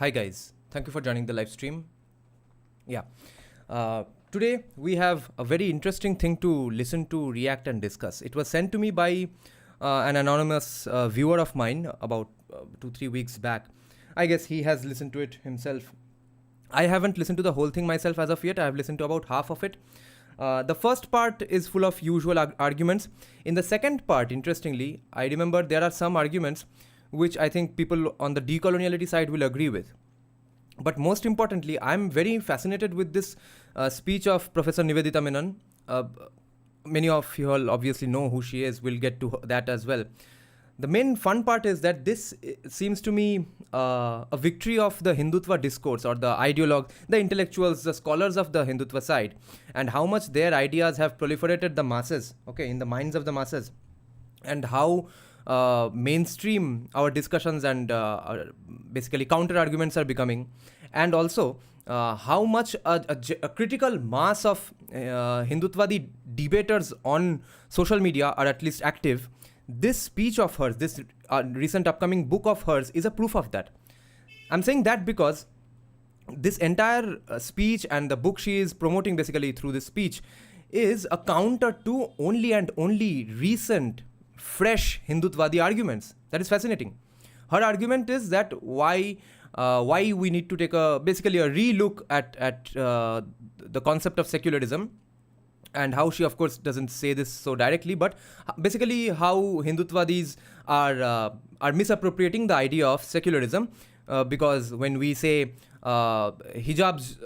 Hi guys, thank you for joining the live stream. Yeah, today we have a very interesting thing to listen to, react, and discuss. It was sent to me by an anonymous viewer of mine about 2-3 weeks back. I guess he has listened to it himself. I haven't listened to the whole thing myself as of yet. I have listened to about half of it. The first part is full of usual arguments. In the second part, interestingly, I remember there are some arguments which I think people on the decoloniality side will agree with. But most importantly, I'm very fascinated with this speech of Professor Nivedita Menon. Many of you all obviously know who she is. We'll get to that as well. The main fun part is that this seems to me a victory of the Hindutva discourse, or the ideologues, the intellectuals, the scholars of the Hindutva side, and how much their ideas have proliferated the masses, in the minds of the masses, and how mainstream our discussions and basically counter arguments are becoming, and also how much a critical mass of Hindutvadi debaters on social media are at least active. This speech of hers, this recent upcoming book of hers, is a proof of that. I'm saying that because this entire speech and the book she is promoting basically through this speech is a counter to only and only recent, fresh Hindutvadi arguments. That is fascinating. Her argument is that why we need to take basically a re-look at the concept of secularism, and how she, of course, doesn't say this so directly, but basically how Hindutvadis are misappropriating the idea of secularism, because when we say hijabs,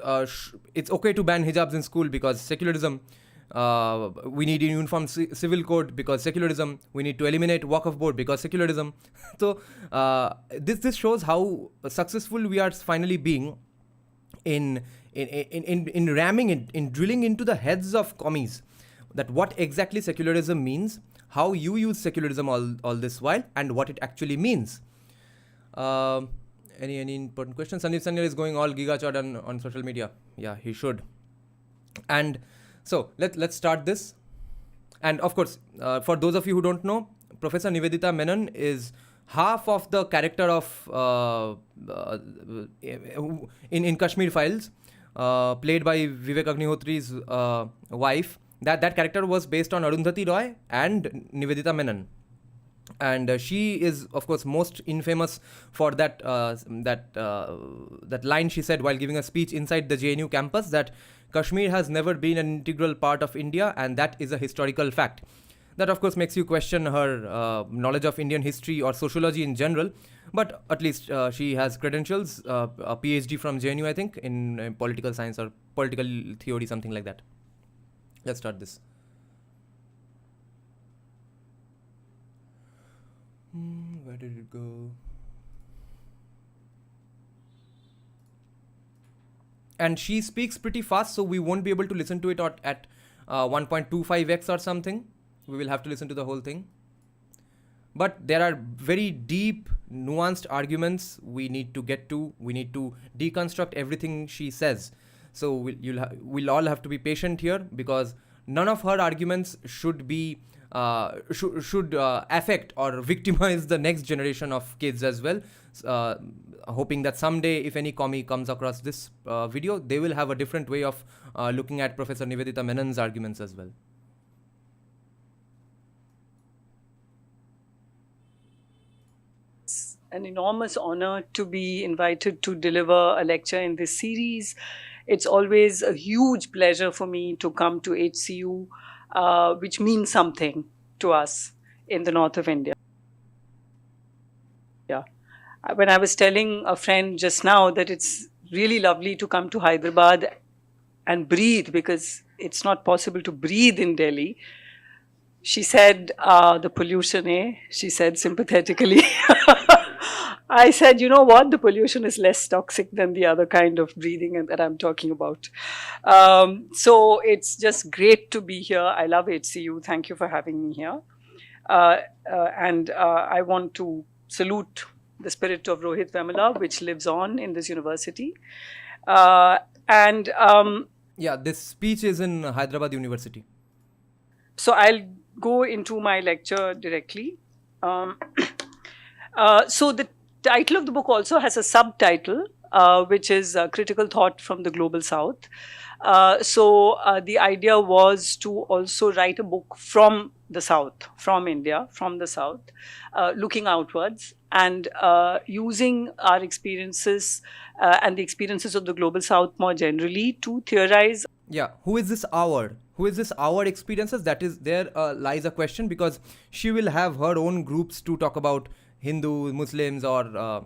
it's okay to ban hijabs in school because secularism, we need a uniform civil code because secularism, we need to eliminate Waqf board because secularism. So this shows how successful we are finally being in ramming it, in drilling into the heads of commies, that what exactly secularism means, how you use secularism all this while, and what it actually means. Any important questions? Sandeep Sanyal is going all gigachad on social media. Yeah, he should. And so let's start this. And of course, for those of you who don't know, Professor Nivedita Menon is half of the character of in Kashmir Files, played by Vivek Agnihotri's wife. That character was based on Arundhati Roy and Nivedita Menon. And she is, of course, most infamous for that line she said while giving a speech inside the JNU campus, that Kashmir has never been an integral part of India, and that is a historical fact. That, of course, makes you question her knowledge of Indian history or sociology in general, but at least she has credentials, a PhD from JNU, I think, in political science or political theory, something like that. Let's start this. Where did it go? And she speaks pretty fast, so we won't be able to listen to it at 1.25x or something. We will have to listen to the whole thing. But there are very deep, nuanced arguments we need to get to. We need to deconstruct everything she says. So we'll all have to be patient here, because none of her arguments should be should affect or victimize the next generation of kids as well. Hoping that someday, if any commie comes across this video, they will have a different way of looking at Professor Nivedita Menon's arguments as well. An enormous honor to be invited to deliver a lecture in this series. It's always a huge pleasure for me to come to HCU, which means something to us in the north of India. When I was telling a friend just now that it's really lovely to come to Hyderabad and breathe, because it's not possible to breathe in Delhi, she said, the pollution, eh? She said sympathetically. I said, you know what? The pollution is less toxic than the other kind of breathing that I'm talking about. So it's just great to be here. I love HCU. Thank you for having me here. And I want to salute the spirit of Rohit Vemula, which lives on in this university. Yeah, this speech is in Hyderabad University. So I'll go into my lecture directly. So the title of the book also has a subtitle, which is critical thought from the global south. So the idea was to also write a book from the south, from India, from the south, looking outwards and using our experiences and the experiences of the global south more generally to theorize. Yeah, who is this our? Who is this our experiences? That is, there lies a question, because she will have her own groups to talk about Hindu, Muslims, or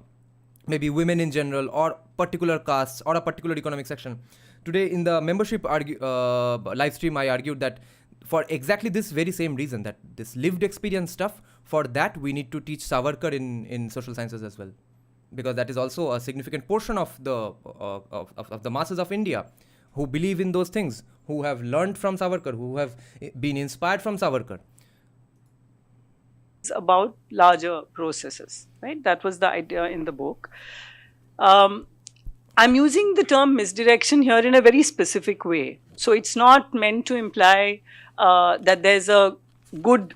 maybe women in general, or particular castes, or a particular economic section. Today in the membership live stream, I argued that for exactly this very same reason, that this lived experience stuff, for that we need to teach Savarkar in social sciences as well, because that is also a significant portion of the masses of India who believe in those things, who have learned from Savarkar, who have been inspired from Savarkar. About larger processes, right? That was the idea in the book. I'm using the term misdirection here in a very specific way. So it's not meant to imply that there's a good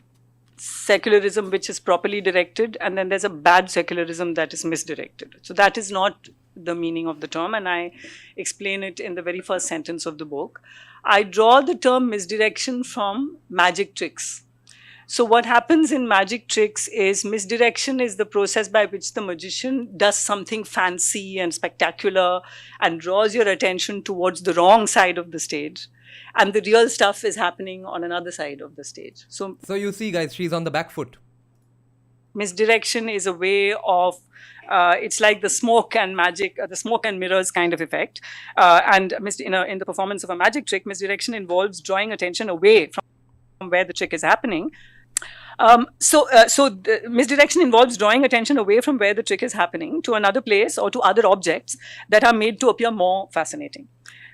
secularism which is properly directed and then there's a bad secularism that is misdirected. So that is not the meaning of the term, and I explain it in the very first sentence of the book. I draw the term misdirection from magic tricks. So what happens in magic tricks is misdirection is the process by which the magician does something fancy and spectacular and draws your attention towards the wrong side of the stage. And the real stuff is happening on another side of the stage. So you see, guys, she's on the back foot. Misdirection is a way of, it's like the smoke and magic, the smoke and mirrors kind of effect. In the performance of a magic trick, misdirection involves drawing attention away from where the trick is happening. Misdirection involves drawing attention away from where the trick is happening to another place or to other objects that are made to appear more fascinating.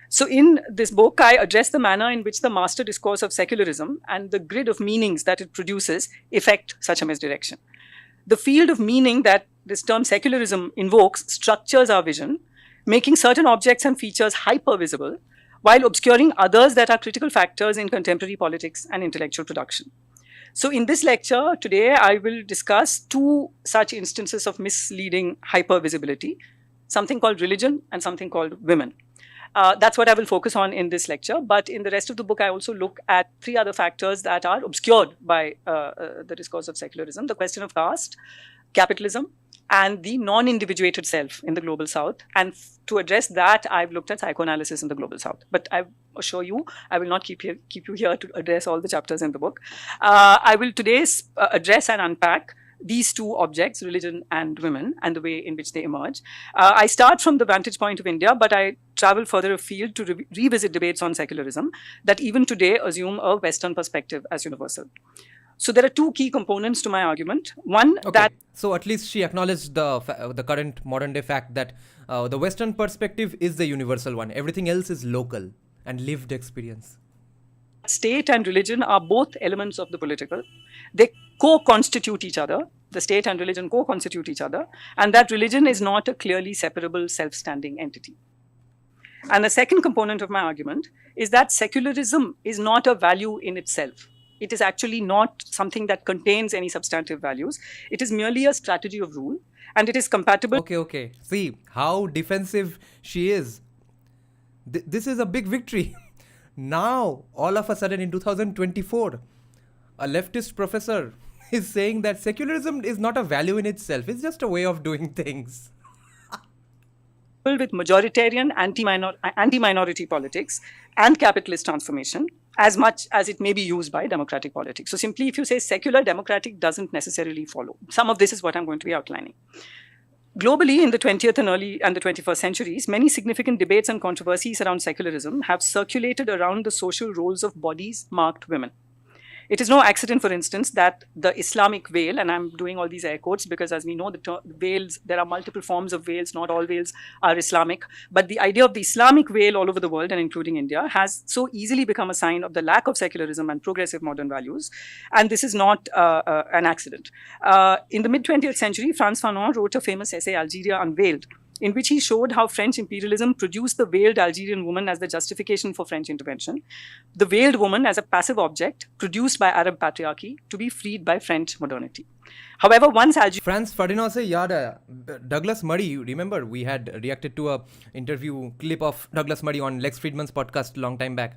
So in this book, I address the manner in which the master discourse of secularism and the grid of meanings that it produces effect such a misdirection. The field of meaning that this term secularism invokes structures our vision, making certain objects and features hyper-visible, while obscuring others that are critical factors in contemporary politics and intellectual production. So in this lecture today, I will discuss two such instances of misleading hyper-visibility, something called religion and something called women. That's what I will focus on in this lecture. But in the rest of the book, I also look at three other factors that are obscured by the discourse of secularism: the question of caste, capitalism, and the non-individuated self in the global south. And to address that, I've looked at psychoanalysis in the global south. But I assure you, I will not keep you here to address all the chapters in the book. I will today address and unpack these two objects, religion and women, and the way in which they emerge. I start from the vantage point of India, but I travel further afield to revisit debates on secularism that even today assume a Western perspective as universal. So there are two key components to my argument. One, that... So at least she acknowledged the current modern day fact that the Western perspective is the universal one. Everything else is local and lived experience. State and religion are both elements of the political. They co-constitute each other. The state and religion co-constitute each other. And that religion is not a clearly separable self-standing entity. And the second component of my argument is that secularism is not a value in itself. It is actually not something that contains any substantive values. It is merely a strategy of rule, and it is compatible... Okay. See how defensive she is. This is a big victory. Now, all of a sudden in 2024, a leftist professor is saying that secularism is not a value in itself. It's just a way of doing things. With majoritarian anti-minority politics and capitalist transformation, as much as it may be used by democratic politics. So simply, if you say secular, democratic doesn't necessarily follow. Some of this is what I'm going to be outlining. Globally, in the 20th and early and the 21st centuries, many significant debates and controversies around secularism have circulated around the social roles of bodies marked women. It is no accident, for instance, that the Islamic veil, and I'm doing all these air quotes because as we know, the veils, there are multiple forms of veils, not all veils are Islamic, but the idea of the Islamic veil all over the world and including India has so easily become a sign of the lack of secularism and progressive modern values, and this is not an accident. In the mid-20th century, Frantz Fanon wrote a famous essay, Algeria Unveiled, in which he showed how French imperialism produced the veiled Algerian woman as the justification for French intervention, the veiled woman as a passive object produced by Arab patriarchy to be freed by French modernity. However, once Algeria... France Ferdinand से याद आया Douglas Murray remember we had reacted to a interview clip of Douglas Murray on Lex Fridman's podcast long time back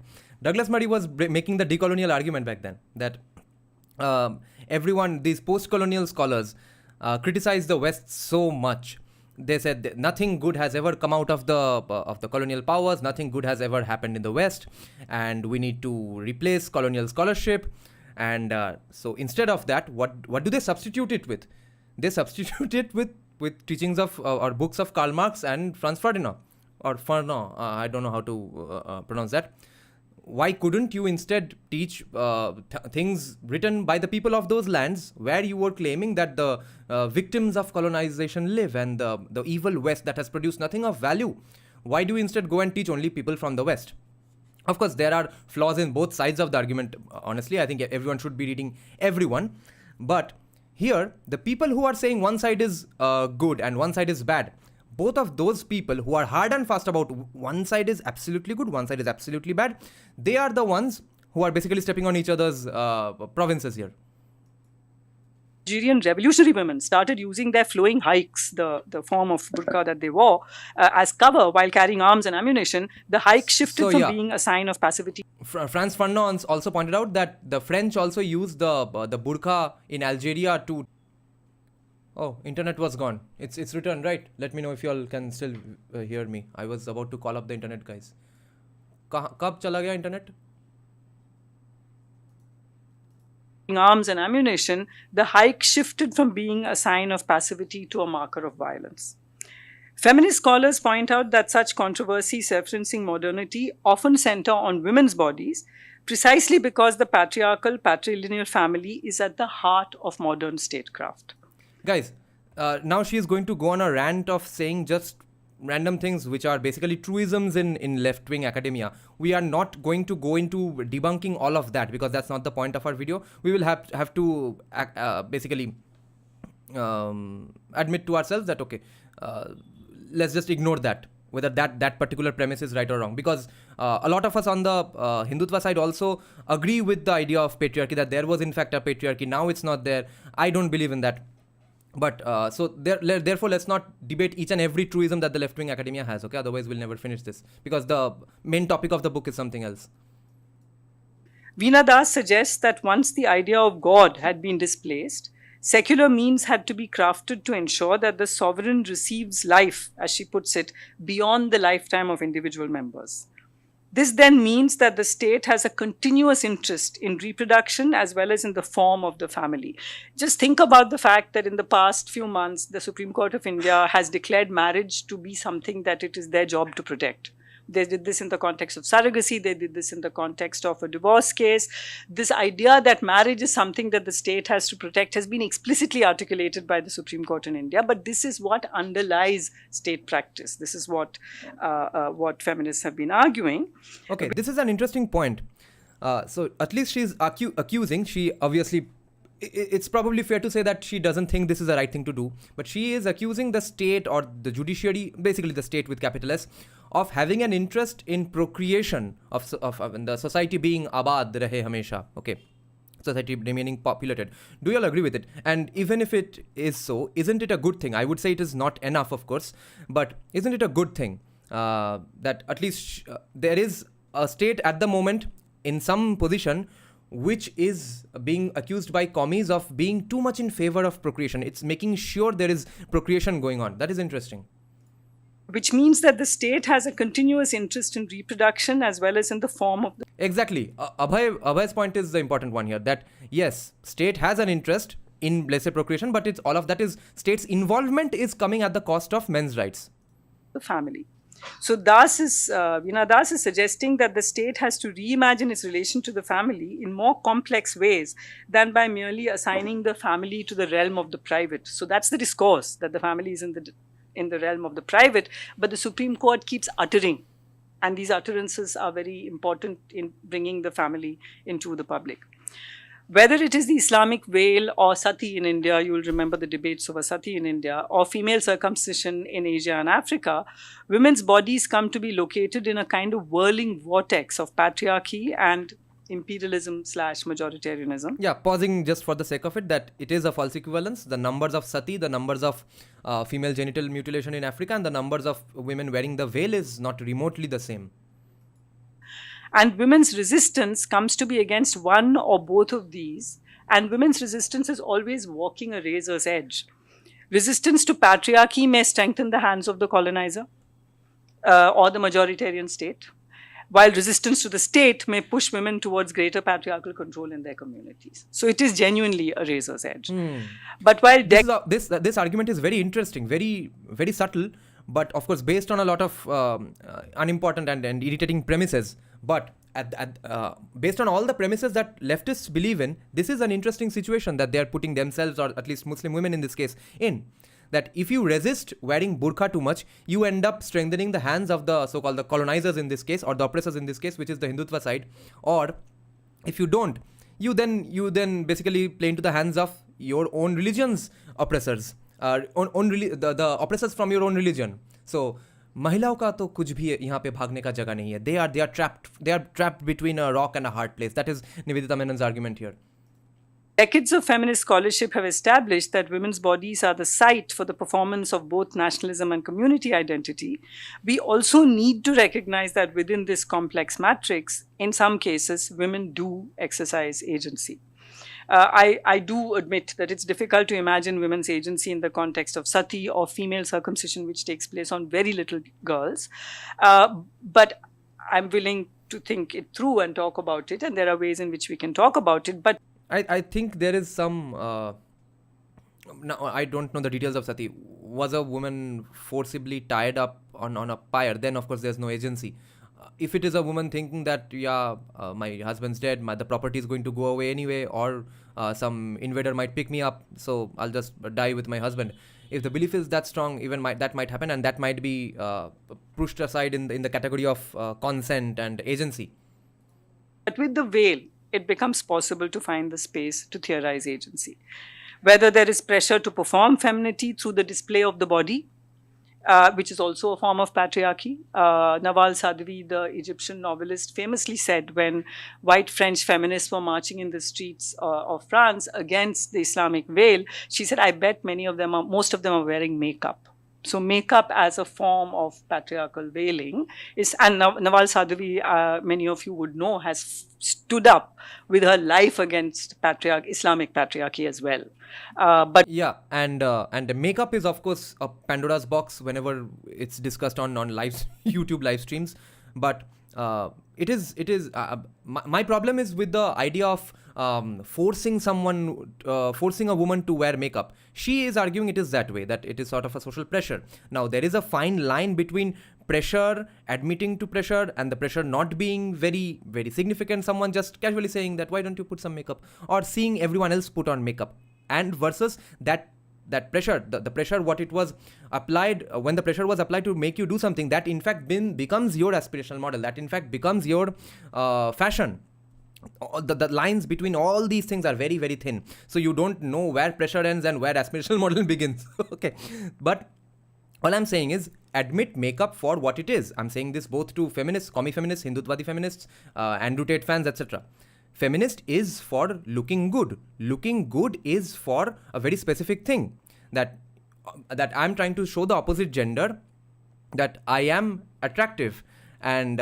Douglas Murray was making the decolonial argument back then that everyone, these post-colonial scholars criticized the West so much. They said that nothing good has ever come out of the colonial powers, nothing good has ever happened in the West, and we need to replace colonial scholarship. And so instead of that, what do they substitute it with? They substitute it with teachings of or books of Karl Marx and Franz Ferdinand or Ferdinand. I don't know how to pronounce that. Why couldn't you instead teach things written by the people of those lands where you were claiming that the victims of colonization live and the evil West that has produced nothing of value? Why do you instead go and teach only people from the West? Of course, there are flaws in both sides of the argument. Honestly, I think everyone should be reading everyone. But here, the people who are saying one side is good and one side is bad, both of those people who are hard and fast about one side is absolutely good, one side is absolutely bad, they are the ones who are basically stepping on each other's provinces here. Algerian revolutionary women started using their flowing hikes, the form of burqa that they wore, as cover while carrying arms and ammunition. The hike shifted from being a sign of passivity. Franz Fanon also pointed out that the French also used the burqa in Algeria to... Oh, internet was gone. It's returned, right? Let me know if you all can still hear me. I was about to call up the internet guys. Kab chala gaya internet? Arms and ammunition, the hike shifted from being a sign of passivity to a marker of violence. Feminist scholars point out that such controversies referencing modernity often center on women's bodies, precisely because the patriarchal, patrilineal family is at the heart of modern statecraft. Guys, now she is going to go on a rant of saying just random things which are basically truisms in left-wing academia. We are not going to go into debunking all of that because that's not the point of our video. We will have to basically admit to ourselves that, okay, let's just ignore that, whether that particular premise is right or wrong. Because a lot of us on the Hindutva side also agree with the idea of patriarchy, that there was in fact a patriarchy, now it's not there. I don't believe in that. But therefore, let's not debate each and every truism that the left-wing academia has, okay? Otherwise, we'll never finish this. Because the main topic of the book is something else. Veena Das suggests that once the idea of God had been displaced, secular means had to be crafted to ensure that the sovereign receives life, as she puts it, beyond the lifetime of individual members. This then means that the state has a continuous interest in reproduction as well as in the form of the family. Just think about the fact that in the past few months, the Supreme Court of India has declared marriage to be something that it is their job to protect. They did this in the context of surrogacy. They did this in the context of a divorce case. This idea that marriage is something that the state has to protect has been explicitly articulated by the Supreme Court in India. But this is what underlies state practice. This is what feminists have been arguing. Okay, this is an interesting point. So at least she's accusing. She obviously... It's probably fair to say that she doesn't think this is the right thing to do, but she is accusing the state or the judiciary, basically the state with capital S, of having an interest in procreation of the society being abad rahe hamesha, okay, society remaining populated. Do you all agree with it? And even if it is so, isn't it a good thing? I would say it is not enough, of course, but isn't it a good thing that at least there is a state at the moment in some position which is being accused by commies of being too much in favor of procreation. It's making sure there is procreation going on. That is interesting. Which means that the state has a continuous interest in reproduction as well as in the form of the... Exactly. Abhay's point is the important one here, that yes, state has an interest in, let's say, procreation, but it's all of that is state's involvement is coming at the cost of men's rights. The family. So Veena Das is suggesting that the state has to reimagine its relation to the family in more complex ways than by merely assigning the family to the realm of the private. So that's the discourse, that the family is in the realm of the private, but the Supreme Court keeps uttering. And these utterances are very important in bringing the family into the public. Whether it is the Islamic veil or sati in India, you will remember the debates over sati in India, or female circumcision in Asia and Africa, women's bodies come to be located in a kind of whirling vortex of patriarchy and imperialism slash majoritarianism. Yeah, pausing just for the sake of it, that it is a false equivalence. The numbers of sati, the numbers of female genital mutilation in Africa, and the numbers of women wearing the veil is not remotely the same. And women's resistance comes to be against one or both of these. And women's resistance is always walking a razor's edge. Resistance to patriarchy may strengthen the hands of the colonizer or the majoritarian state, while resistance to the state may push women towards greater patriarchal control in their communities. So it is genuinely a razor's edge. But while This argument is very interesting, very, very subtle, but of course based on a lot of unimportant and irritating premises. But based on all the premises that leftists believe in, this is an interesting situation that they are putting themselves, or at least Muslim women in this case, in. That if you resist wearing burqa too much, you end up strengthening the hands of the so-called the colonizers in this case, or the oppressors in this case, which is the Hindutva side. Or if you don't, you then basically play into the hands of your own religion's oppressors, the oppressors from your own religion. So महिलाओं का तो कुछ भी यहाँ पे भागने का जगह नहीं है. They are trapped between a rock and a hard place. That is Nivedita Menon's argument here. Decades of feminist scholarship have established that women's bodies are the site for the performance of both nationalism and community identity. We also need to recognize that within this complex matrix, in some cases, women do exercise agency. I do admit that it's difficult to imagine women's agency in the context of sati or female circumcision, which takes place on very little girls. But I'm willing to think it through and talk about it, and there are ways in which we can talk about it. But I think there is some. No, I don't know the details of sati. Was a woman forcibly tied up on a pyre? Then of course there's no agency. If it is a woman thinking that my husband's dead, the property is going to go away anyway, or some invader might pick me up, so I'll just die with my husband. If the belief is that strong, even that might happen, and that might be pushed aside in the category of consent and agency. But with the veil, it becomes possible to find the space to theorize agency. Whether there is pressure to perform femininity through the display of the body, which is also a form of patriarchy. Nawal Saadawi, the Egyptian novelist, famously said when white French feminists were marching in the streets of France against the Islamic veil, she said, I bet most of them are wearing makeup. So makeup as a form of patriarchal veiling is, and Nawal Saadawi, many of you would know, has stood up with her life against Islamic patriarchy as well. But yeah, and makeup is of course a Pandora's box whenever it's discussed on live YouTube live streams. But it is my problem is with the idea of forcing a woman to wear makeup. She is arguing it is that way, that it is sort of a social pressure. Now there is a fine line between pressure, admitting to pressure, and the pressure not being very, very significant. Someone just casually saying that why don't you put some makeup, or seeing everyone else put on makeup, and versus that pressure, the pressure what it was applied, when the pressure was applied to make you do something, that in fact becomes your aspirational model, that in fact becomes your fashion. The lines between all these things are very, very thin, so you don't know where pressure ends and where aspirational model begins. Okay, but all I'm saying is admit makeup for what it is. I'm saying this both to feminists, commie feminists, Hindutwadi feminists, Andrew Tate fans, etc. Feminist is for looking good. Looking good is for a very specific thing, that I'm trying to show the opposite gender that I am attractive, and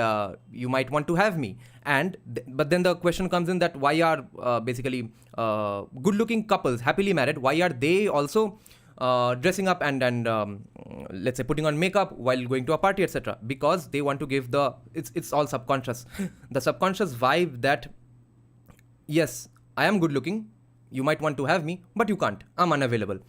you might want to have me. And but then the question comes in that why are basically good-looking couples, happily married, why are they also dressing up and let's say putting on makeup while going to a party, etc.? Because they want to give it's all subconscious. The subconscious vibe that yes, I am good looking, you might want to have me, but you can't. I'm unavailable,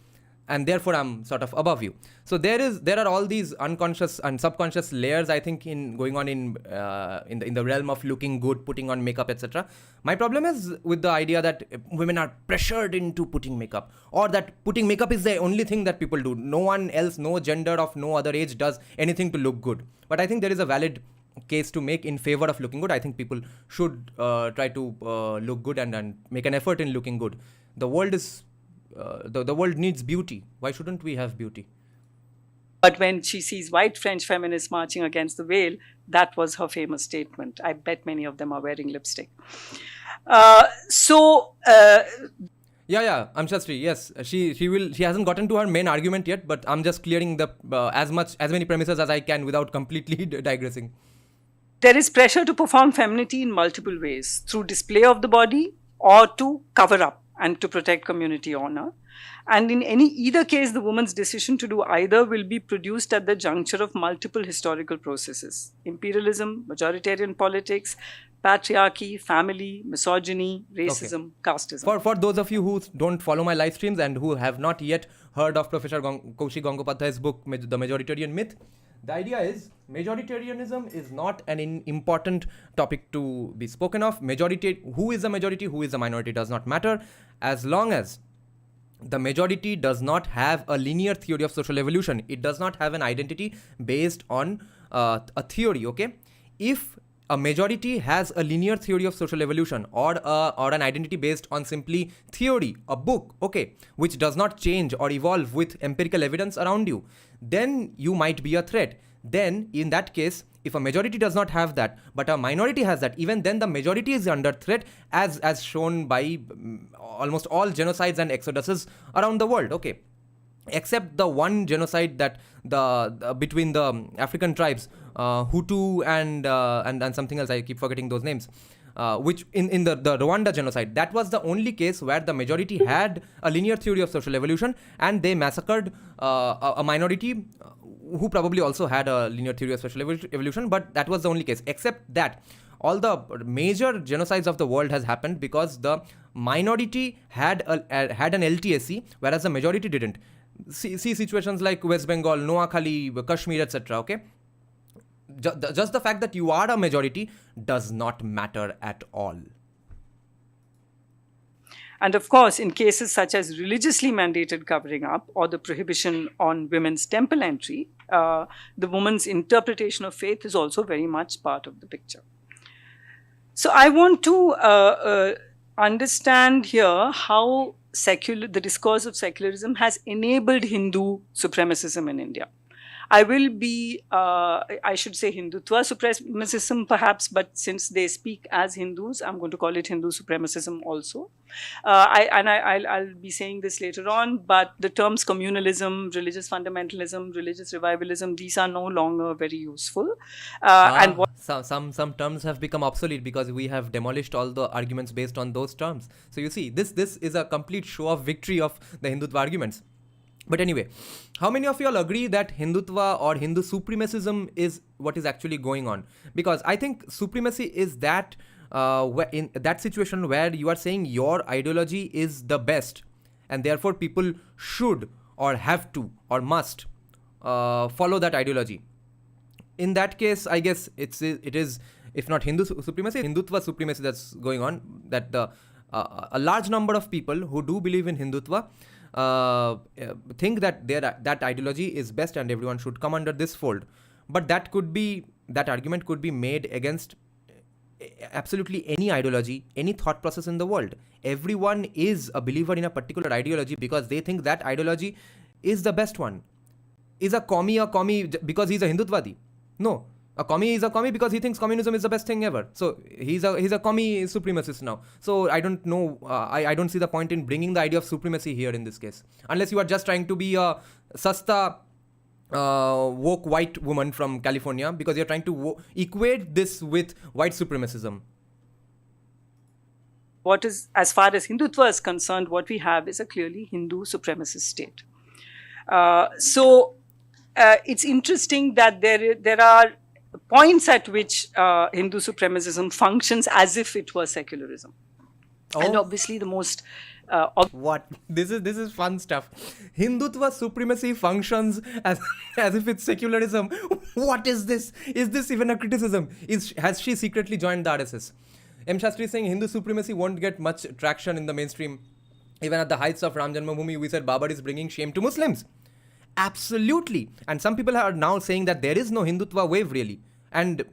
and therefore I'm sort of above you. So there are all these unconscious and subconscious layers, I think, going on in the realm of looking good, putting on makeup, etc. My problem is with the idea that women are pressured into putting makeup, or that putting makeup is the only thing that people do. No one else, no gender of no other age does anything to look good. But I think there is a valid case to make in favor of looking good. I think people should try to look good and make an effort in looking good. The world is the world needs beauty. Why shouldn't we have beauty? But when she sees white French feminists marching against the veil, that was her famous statement. I bet many of them are wearing lipstick. Yeah, I'm Shastri. Yes, she hasn't gotten to her main argument yet, but I'm just clearing the as many premises as I can without completely digressing. There is pressure to perform femininity in multiple ways, through display of the body or to cover up and to protect community honor. And in either case, the woman's decision to do either will be produced at the juncture of multiple historical processes: imperialism, majoritarian politics, patriarchy, family, misogyny, racism, casteism. For those of you who don't follow my live streams and who have not yet heard of Professor Kaushik Gangopadhyay's book, The Majoritarian Myth, the idea is majoritarianism is not an important topic to be spoken of. Who is a majority, who is a minority does not matter, as long as the majority does not have a linear theory of social evolution. It does not have an identity based on a theory, okay? If a majority has a linear theory of social evolution or an identity based on simply theory, a book, okay, which does not change or evolve with empirical evidence around you, then you might be a threat. Then, in that case, if a majority does not have that, but a minority has that, even then the majority is under threat, as shown by almost all genocides and exoduses around the world, okay? Except the one genocide that between the African tribes, Hutu and something else, I keep forgetting those names, which in the Rwanda genocide, that was the only case where the majority had a linear theory of social evolution and they massacred a minority who probably also had a linear theory of social evolution, but that was the only case. Except that all the major genocides of the world has happened because the minority had an LTSC, whereas the majority didn't. See situations like West Bengal, Noakhali, Kashmir, etc. Okay, just the fact that you are a majority does not matter at all. And of course, in cases such as religiously mandated covering up or the prohibition on women's temple entry, the woman's interpretation of faith is also very much part of the picture. So I want to understand here how the discourse of secularism has enabled Hindu supremacism in India. I will be, I should say Hindutva supremacism perhaps, but since they speak as Hindus, I'm going to call it Hindu supremacism also. I'll be saying this later on, but the terms communalism, religious fundamentalism, religious revivalism, these are no longer very useful. Some terms have become obsolete because we have demolished all the arguments based on those terms. So you see, this is a complete show of victory of the Hindutva arguments. But anyway, how many of you all agree that Hindutva or Hindu supremacism is what is actually going on? Because I think supremacy is that in that situation where you are saying your ideology is the best and therefore people should or have to or must follow that ideology. In that case, I guess it is, if not Hindu supremacy, Hindutva supremacy that's going on, that a large number of people who do believe in Hindutva think that that ideology is best and everyone should come under this fold. But that argument could be made against absolutely any ideology, any thought process in the world. Everyone is a believer in a particular ideology because they think that ideology is the best one. Is a commie because he's a Hindutvadi? No. A commie is a commie because he thinks communism is the best thing ever. So he's a commie supremacist now. So I don't know. I don't see the point in bringing the idea of supremacy here in this case, unless you are just trying to be a sasta woke white woman from California because you're trying to equate this with white supremacism. What is, as far as Hindutva is concerned, what we have is a clearly Hindu supremacist state. So it's interesting that there are points at which Hindu supremacism functions as if it was secularism. Oh. And obviously the most... what? This is fun stuff. Hindutva supremacy functions as if it's secularism. What is this? Is this even a criticism? Has she secretly joined the RSS? M. Shastri is saying Hindu supremacy won't get much traction in the mainstream. Even at the heights of Ram Janmabhoomi, we said Babar is bringing shame to Muslims. Absolutely. And some people are now saying that there is no Hindutva wave really. And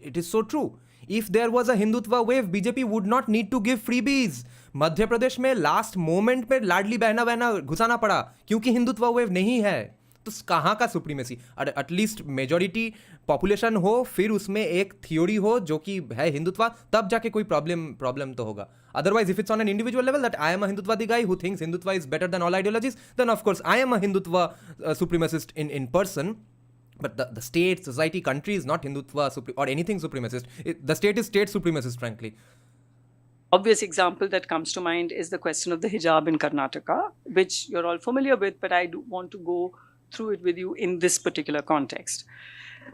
it is so true. If there was a Hindutva wave, BJP would not need to give freebies. Madhya Pradesh में last moment में लाडली बहना बहना घुसाना पड़ा क्योंकि Hindutva wave नहीं है. तो कहाँ का सुप्रीमेसी? एटलीस्ट मेजोरिटी पॉपुलेशन हो, फिर उसमें एक थियोरी हो जो कि है हिंदुत्व, तब जाके कोई प्रॉब्लम तो होगा. Otherwise, if it's on an individual level that I am a Hindutvadi guy who thinks Hindutva is better than all ideologies, then of course I am a Hindutva supremacist in person. But the state, society, country is not Hindutva or anything supremacist. The state is state supremacist, frankly. Obvious example that comes to mind is the question of the hijab in Karnataka, which you're all familiar with, but I do want to go through it with you in this particular context.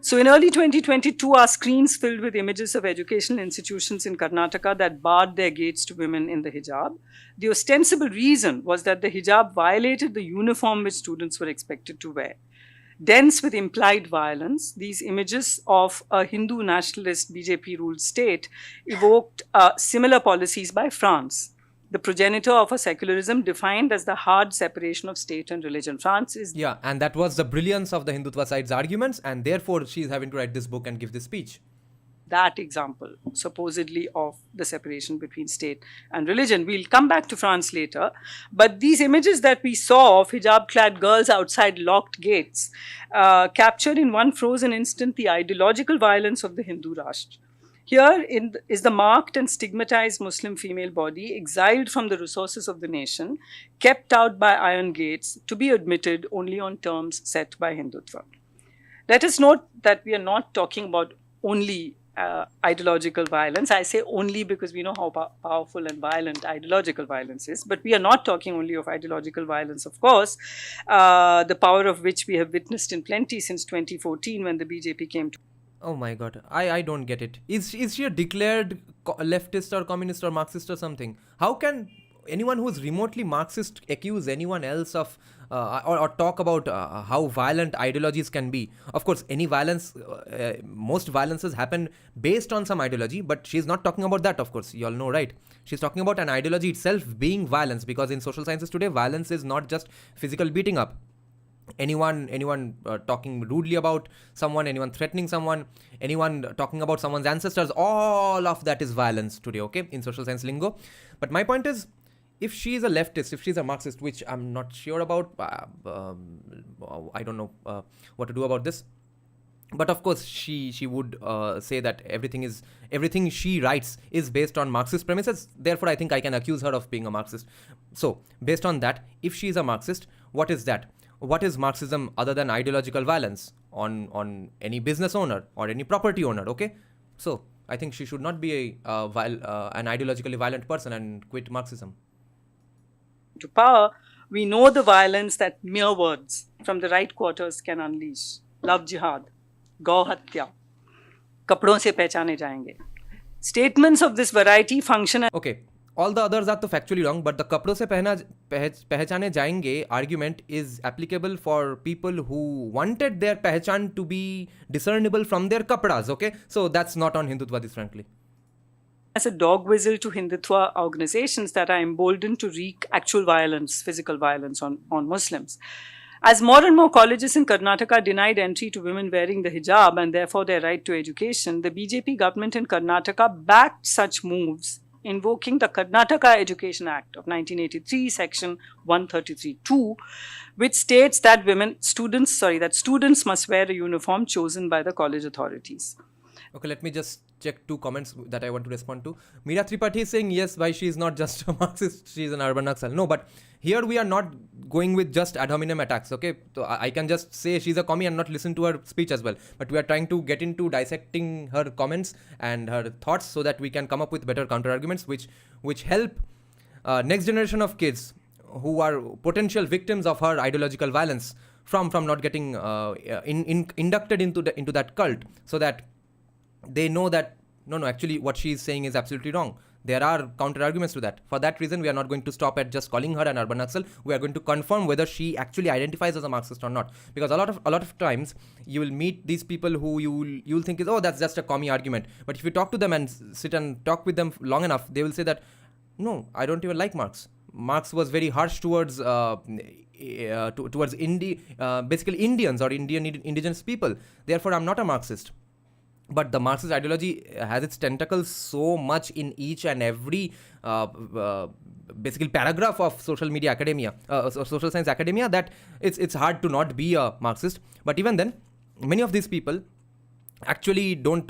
So in early 2022, our screens filled with images of educational institutions in Karnataka that barred their gates to women in the hijab. The ostensible reason was that the hijab violated the uniform which students were expected to wear. Dense with implied violence, these images of a Hindu nationalist BJP-ruled state evoked similar policies by France, the progenitor of a secularism defined as the hard separation of state and religion. France is... Yeah, and that was the brilliance of the Hindutva side's arguments, and therefore she's having to write this book and give this speech. That example, supposedly, of the separation between state and religion. We'll come back to France later. But these images that we saw of hijab-clad girls outside locked gates captured in one frozen instant the ideological violence of the Hindu Rashtra. Here is the marked and stigmatized Muslim female body, exiled from the resources of the nation, kept out by iron gates, to be admitted only on terms set by Hindutva. Let us note that we are not talking about only ideological violence. I say only because we know how powerful and violent ideological violence is. But we are not talking only of ideological violence, of course, the power of which we have witnessed in plenty since 2014 when the BJP came to... Oh my god, I don't get it. Is she a declared leftist or communist or Marxist or something? How can anyone who's remotely Marxist accuse anyone else of or talk about how violent ideologies can be? Of course, any violence, most violences happen based on some ideology, but she's not talking about that, of course. You all know, right? She's talking about an ideology itself being violence, because in social sciences today, violence is not just physical beating up. Anyone talking rudely about someone, anyone threatening someone, anyone talking about someone's ancestors, all of that is violence today, okay, in social science lingo. But my point is, if she is a leftist, if she's a Marxist, which I'm not sure about, I don't know what to do about this. But of course, she would say that everything she writes is based on Marxist premises. Therefore, I think I can accuse her of being a Marxist. So, based on that, if she is a Marxist, what is that? What is Marxism other than ideological violence on any business owner or any property owner? Okay, so I think she should not be an ideologically violent person and quit Marxism. To power, we know the violence that mere words from the right quarters can unleash. Love jihad, गौ हत्या, कपड़ों से पहचाने जाएंगे. Statements of this variety function as... Okay, all the others are तो factually wrong, but the कपड़ों से पहचाने जाएंगे argument is applicable for people who wanted their पहचान to be discernible from their kapras, okay? So that's not on Hindutva, frankly. As a dog whistle to Hindutva organizations that are emboldened to wreak actual violence, physical violence on Muslims. As more and more colleges in Karnataka denied entry to women wearing the hijab and therefore their right to education, the BJP government in Karnataka backed such moves, invoking the Karnataka Education Act of 1983, section 133(2), which states that students must wear a uniform chosen by the college authorities. Okay, let me just check two comments that I want to respond to. Meera Tripathi is saying, yes, why she is not just a Marxist, she is an urban Naxal. No, but here we are not going with just ad hominem attacks, okay? So I can just say she's a commie and not listen to her speech as well. But we are trying to get into dissecting her comments and her thoughts so that we can come up with better counter-arguments which help next generation of kids who are potential victims of her ideological violence from not getting inducted into that cult, so that they know that no, actually what she is saying is absolutely wrong. There are counter arguments to that. For that reason, we are not going to stop at just calling her an urban Naxal. We are going to confirm whether she actually identifies as a Marxist or not. Because a lot of times you will meet these people who you'll think is, oh, that's just a commie argument. But if you talk to them and sit and talk with them long enough, they will say that no, I don't even like Marx. Marx was very harsh towards basically Indians or indigenous people. Therefore, I'm not a Marxist. But the Marxist ideology has its tentacles so much in each and every basically paragraph of social media academia, social science academia, that it's hard to not be a Marxist. But even then, many of these people actually don't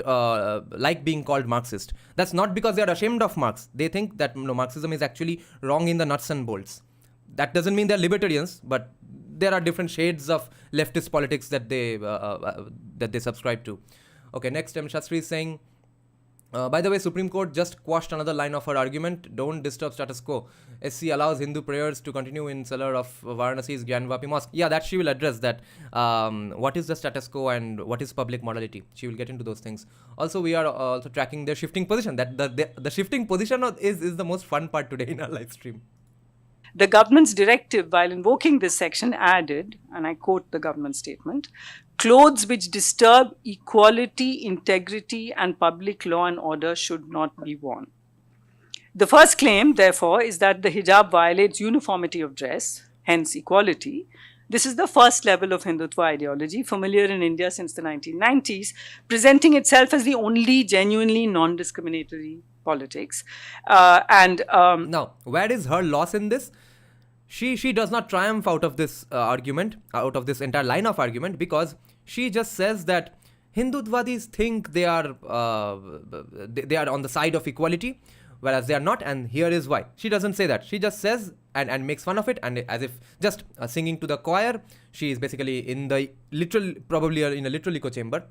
like being called Marxist. That's not because they are ashamed of Marx. They think that Marxism is actually wrong in the nuts and bolts. That doesn't mean they're libertarians, but there are different shades of leftist politics that they subscribe to. Okay, next M. Shastri is saying, by the way, Supreme Court just quashed another line of her argument. Don't disturb status quo. SC allows Hindu prayers to continue in cellar of Varanasi's Gyanvapi Mosque. Yeah, that she will address that. What is the status quo and what is public morality? She will get into those things. Also, we are also tracking their shifting position. That the shifting position is the most fun part today in our live stream. The government's directive, while invoking this section, added, and I quote the government statement, clothes which disturb equality, integrity, and public law and order should not be worn. The first claim, therefore, is that the hijab violates uniformity of dress, hence equality. This is the first level of Hindutva ideology, familiar in India since the 1990s, presenting itself as the only genuinely non-discriminatory politics. Now, where is her loss in this? She does not triumph out of this argument, out of this entire line of argument, because she just says that Hindutvadis think they are on the side of equality, whereas they are not, and here is why. She doesn't say that. She just says and makes fun of it, and as if just singing to the choir. She is basically in the probably in a literal echo chamber,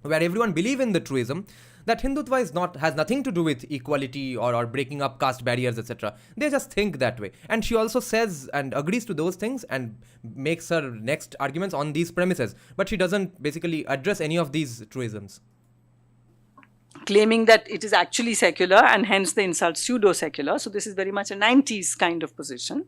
where everyone believe in the truism that Hindutva has nothing to do with equality or breaking up caste barriers, etc. They just think that way. And she also says and agrees to those things and makes her next arguments on these premises. But she doesn't basically address any of these truisms, claiming that it is actually secular and hence the insult pseudo-secular. So this is very much a 90s kind of position.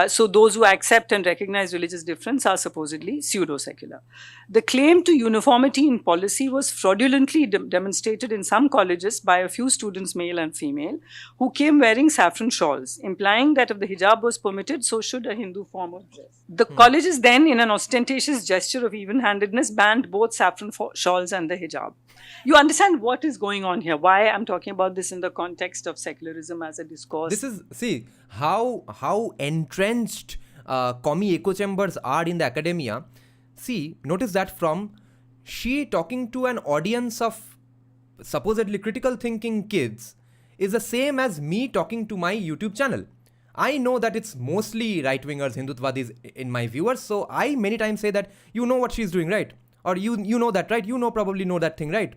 So those who accept and recognize religious difference are supposedly pseudo-secular. The claim to uniformity in policy was fraudulently demonstrated in some colleges by a few students, male and female, who came wearing saffron shawls, implying that if the hijab was permitted, so should a Hindu form of dress. The colleges then, in an ostentatious gesture of even-handedness, banned both saffron shawls and the hijab. You understand what is going on here, why I'm talking about this in the context of secularism as a discourse. This is, see, how entrenched commie echo chambers are in the academia. See, notice that from she talking to an audience of supposedly critical thinking kids is the same as me talking to my YouTube channel. I know that it's mostly right-wingers, Hindutvadis in my viewers, so I many times say that you know what she's doing, right? Or you know that, right? You probably know that thing, right?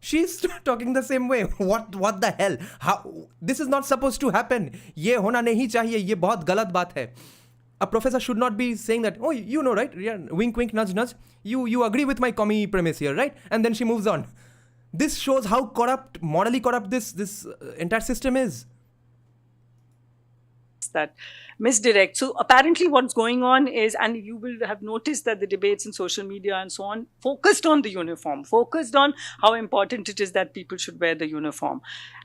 She's talking the same way. What the hell? How? This is not supposed to happen. ये होना नहीं चाहिए. ये बहुत गलत बात है. A professor should not be saying that, oh, you know, right? Yeah, wink, wink, nudge, nudge. You agree with my commie premise here, right? And then she moves on. This shows how corrupt, morally corrupt this entire system is. That misdirect. So apparently what's going on is, and you will have noticed that the debates in social media and so on focused on the uniform, focused on how important it is that people should wear the uniform.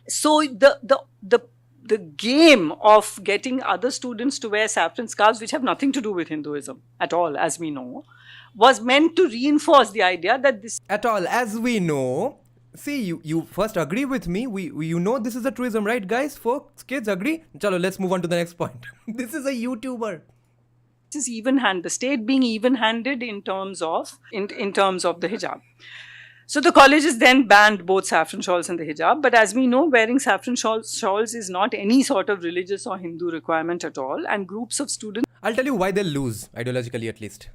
So the game of getting other students to wear saffron scarves, which have nothing to do with Hinduism at all, as we know, was meant to reinforce the idea that this... At all, as we know... See, you first agree with me. You know this is a truism, right, guys? Folks, kids, agree? Chalo, let's move on to the next point. This is a YouTuber. This is the state being even-handed in terms of the hijab. So the colleges then banned both saffron shawls and the hijab. But as we know, wearing saffron shawls is not any sort of religious or Hindu requirement at all. And groups of students... I'll tell you why they'll lose, ideologically at least,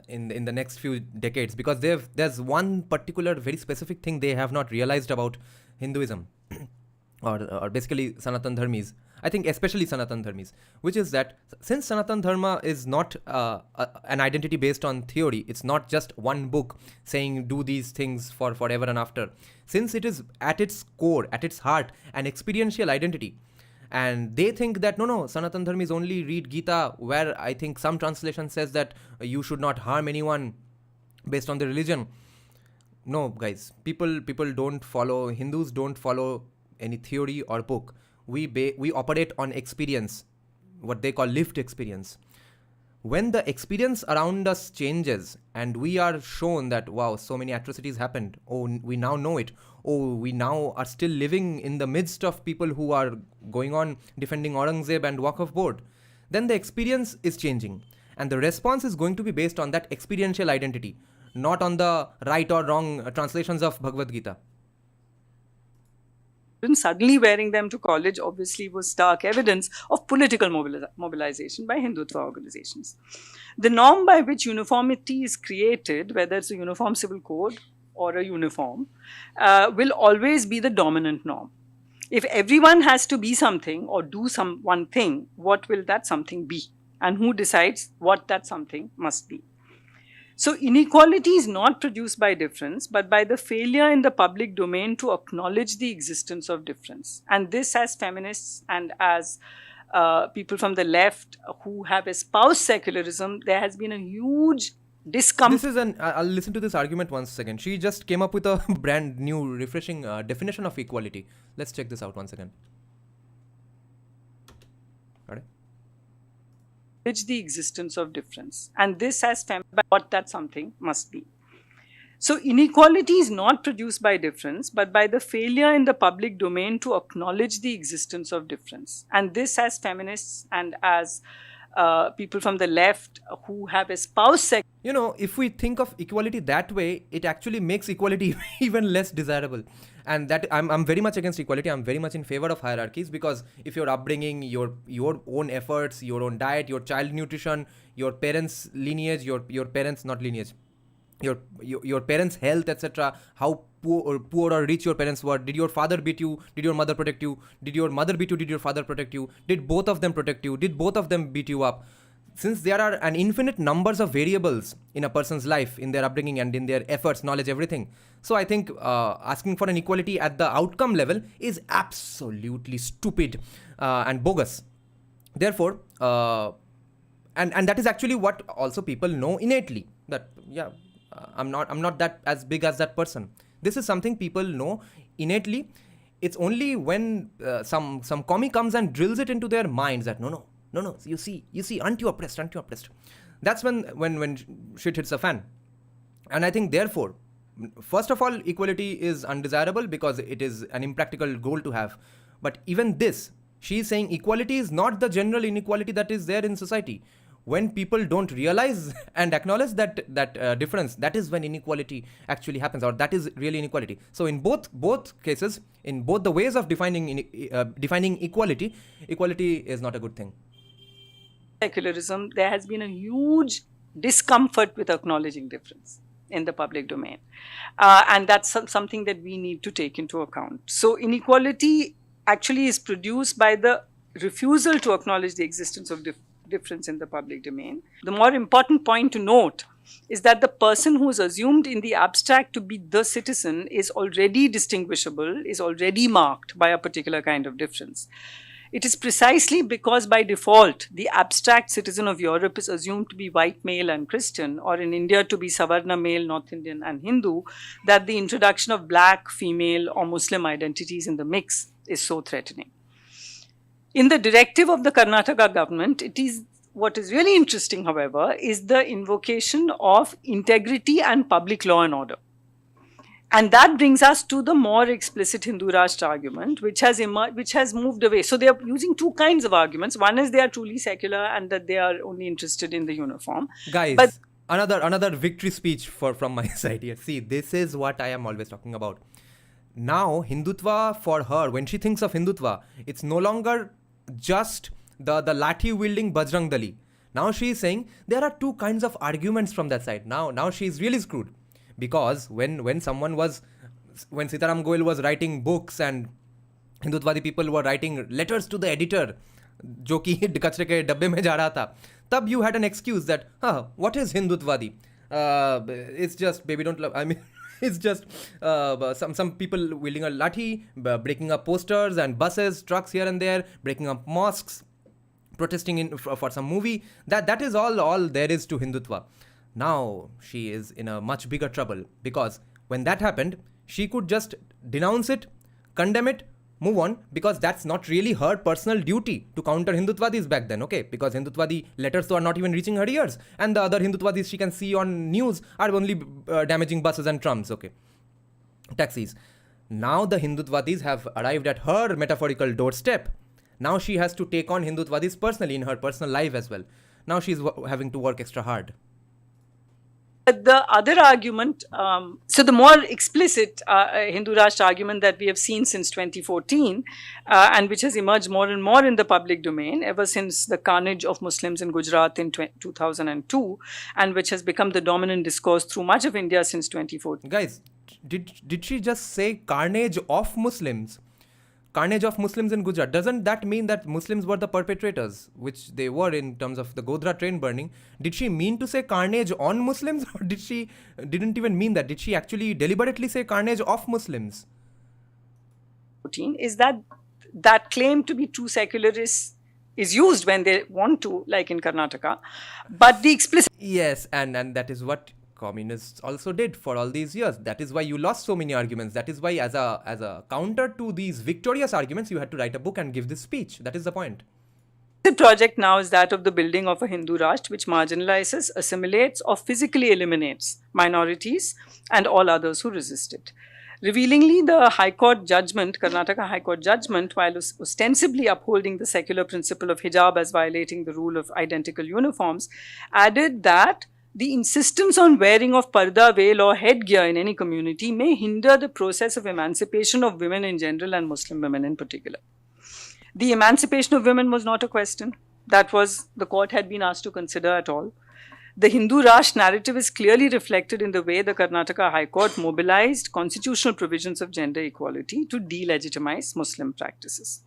in the next few decades. Because there's one particular very specific thing they have not realized about Hinduism. or basically Sanatan Dharmis. I think especially Sanatan Dharmis. Which is that since Sanatan Dharma is not an identity based on theory, it's not just one book saying do these things for forever and after. Since it is at its core, at its heart, an experiential identity. And they think that, no, Sanatan Dharmis only read Gita, where I think some translation says that you should not harm anyone based on the religion. No, guys, people don't follow, Hindus don't follow any theory or book. We operate on experience, what they call lived experience. when the experience around us changes and we are shown that, wow, so many atrocities happened, oh, we now know it, oh, we now are still living in the midst of people who are going on defending Aurangzeb and Waqf board, then the experience is changing. And the response is going to be based on that experiential identity, not on the right or wrong translations of Bhagavad Gita. Suddenly wearing them to college obviously was stark evidence of political mobilization by Hindutva organizations. The norm by which uniformity is created, whether it's a uniform civil code or a uniform, will always be the dominant norm. If everyone has to be something or do one thing, what will that something be? And who decides what that something must be? So inequality is not produced by difference, but by the failure in the public domain to acknowledge the existence of difference. And this, as feminists and as people from the left who have espoused secularism, there has been a huge discomfort. I'll listen to this argument once second. She just came up with a brand new, refreshing definition of equality. Let's check this out once again. The existence of difference, and this has what that something must be. So inequality is not produced by difference, but by the failure in the public domain to acknowledge the existence of difference. And this, as feminists and as people from the left who have espoused if we think of equality that way, it actually makes equality even less desirable. And that I'm very much against equality. I'm very much in favor of hierarchies, because if your upbringing, your own efforts, your own diet, your child nutrition, your parents' lineage, your parents, not lineage, your parents' health, etc., how poor or rich your parents were, did your father beat you, did your mother protect you, did your mother beat you, did your father protect you, did both of them protect you, did both of them beat you up? Since there are an infinite numbers of variables in a person's life, in their upbringing and in their efforts, knowledge, everything. So I think asking for an equality at the outcome level is absolutely stupid and bogus. Therefore, and that is actually what also people know innately, that I'm not that as big as that person. This is something people know innately. It's only when some commie comes and drills it into their minds that no, you see, aren't you oppressed? That's when shit hits the fan. And I think therefore, first of all, equality is undesirable because it is an impractical goal to have. But even this, she is saying equality is not the general inequality that is there in society. When people don't realize and acknowledge that difference, that is when inequality actually happens, or that is really inequality. So in both cases, in both the ways of defining equality is not a good thing. Secularism, there has been a huge discomfort with acknowledging difference in the public domain. And that's something that we need to take into account. So inequality actually is produced by the refusal to acknowledge the existence of difference in the public domain. The more important point to note is that the person who is assumed in the abstract to be the citizen is already distinguishable, is already marked by a particular kind of difference. It is precisely because by default, the abstract citizen of Europe is assumed to be white male and Christian, or in India to be Savarna male, North Indian and Hindu, that the introduction of black, female or Muslim identities in the mix is so threatening. In the directive of the Karnataka government, what is really interesting, however, is the invocation of integrity and public law and order. And that brings us to the more explicit Hindu Rashtra argument, which has moved away. So they are using two kinds of arguments. One is they are truly secular and that they are only interested in the uniform. Guys, but another victory speech from my side here. See, this is what I am always talking about. Now, Hindutva for her, when she thinks of Hindutva, it's no longer just the lathi-wielding Bajrang Dali. Now she is saying there are two kinds of arguments from that side. Now she is really screwed. Because when Sitaram Goel was writing books and Hindutvadi people were writing letters to the editor, जो कि कचरे के डब्बे में जा रहा था, तब you had an excuse that, what is Hindutvadi? It's just baby don't love. I mean, it's just some people wielding a lathi, breaking up posters and buses, trucks here and there, breaking up mosques, protesting for some movie. That is all there is to Hindutva. Now she is in a much bigger trouble, because when that happened, she could just denounce it, condemn it, move on, because that's not really her personal duty to counter Hindutvadis back then, okay? Because Hindutvadi letters are not even reaching her ears, and the other Hindutvadis she can see on news are only damaging buses and trams, okay? Taxis. Now the Hindutvadis have arrived at her metaphorical doorstep. Now she has to take on Hindutvadis personally in her personal life as well. Now she's having to work extra hard. The other argument, so the more explicit Hindu Rashtra argument that we have seen since 2014, and which has emerged more and more in the public domain ever since the carnage of Muslims in Gujarat in 2002, and which has become the dominant discourse through much of India since 2014. Guys, did she just say carnage of Muslims? Carnage of Muslims in Gujarat. Doesn't that mean that Muslims were the perpetrators, which they were in terms of the Godhra train burning? Did she mean to say carnage on Muslims, or didn't even mean that? Did she actually deliberately say carnage of Muslims? Is that claim to be true secularists is used when they want to, like in Karnataka, but the explicit... Yes, and that is what communists also did for all these years. That is why you lost so many arguments. That is why, as a counter to these victorious arguments, you had to write a book and give this speech. That is the point. The project now is that of the building of a Hindu Rashtra which marginalizes, assimilates, or physically eliminates minorities and all others who resist it. Revealingly, the High Court judgment, Karnataka High Court judgment, while ostensibly upholding the secular principle of hijab as violating the rule of identical uniforms, added that the insistence on wearing of parda, veil or headgear in any community may hinder the process of emancipation of women in general and Muslim women in particular. The emancipation of women was not a question that the court had been asked to consider at all. The Hindu Rashtra narrative is clearly reflected in the way the Karnataka High Court mobilized constitutional provisions of gender equality to delegitimize Muslim practices.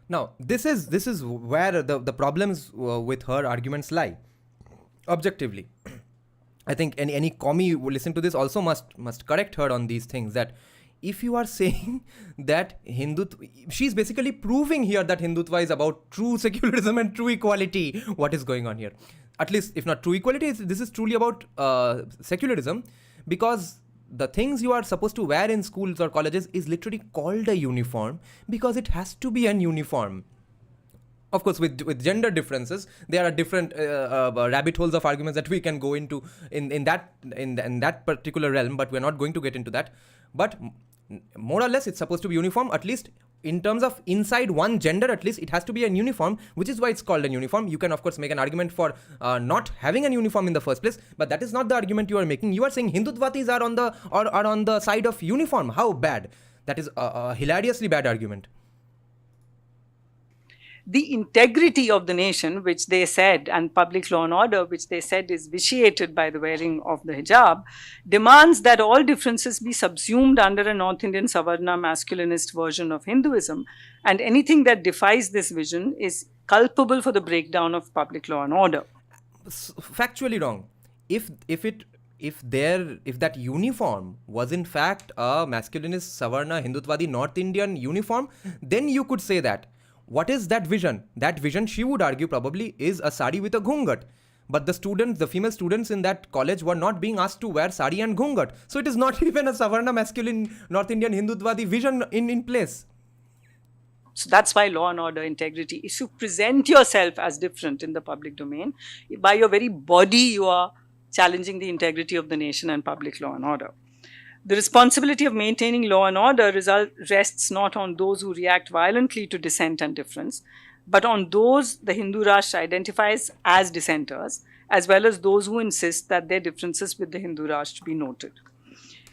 Now, this is where the problems with her arguments lie. Objectively, I think any commie who listen to this also must correct her on these things. That if you are saying that she's basically proving here that Hindutva is about true secularism and true equality. What is going on here? At least, if not true equality, this is truly about secularism, because the things you are supposed to wear in schools or colleges is literally called a uniform because it has to be an uniform. Of course, with gender differences, there are different rabbit holes of arguments that we can go into in that particular realm, but we're not going to get into that. But more or less, it's supposed to be uniform, at least in terms of inside one gender. At least it has to be an uniform, which is why it's called a uniform. You can, of course, make an argument for not having a uniform in the first place, but that is not the argument you are making. You are saying Hindutvatis are on the side of uniform. How bad? That is a hilariously bad argument. The integrity of the nation, which they said, and public law and order, which they said is vitiated by the wearing of the hijab, demands that all differences be subsumed under a North Indian Savarna masculinist version of Hinduism, and anything that defies this vision is culpable for the breakdown of public law and order. Factually wrong. If that uniform was in fact a masculinist Savarna Hindutvadi North Indian uniform, then you could say that. What is that vision? That vision, she would argue, probably is a sari with a ghungat. But the female students in that college were not being asked to wear sari and ghungat. So it is not even a Savarna masculine North Indian Hindutvadi vision in place. So that's why law and order integrity is you present yourself as different in the public domain. By your very body, you are challenging the integrity of the nation and public law and order. The responsibility of maintaining law and order rests not on those who react violently to dissent and difference, but on those the Hindu Rashtra identifies as dissenters, as well as those who insist that their differences with the Hindu Rashtra be noted.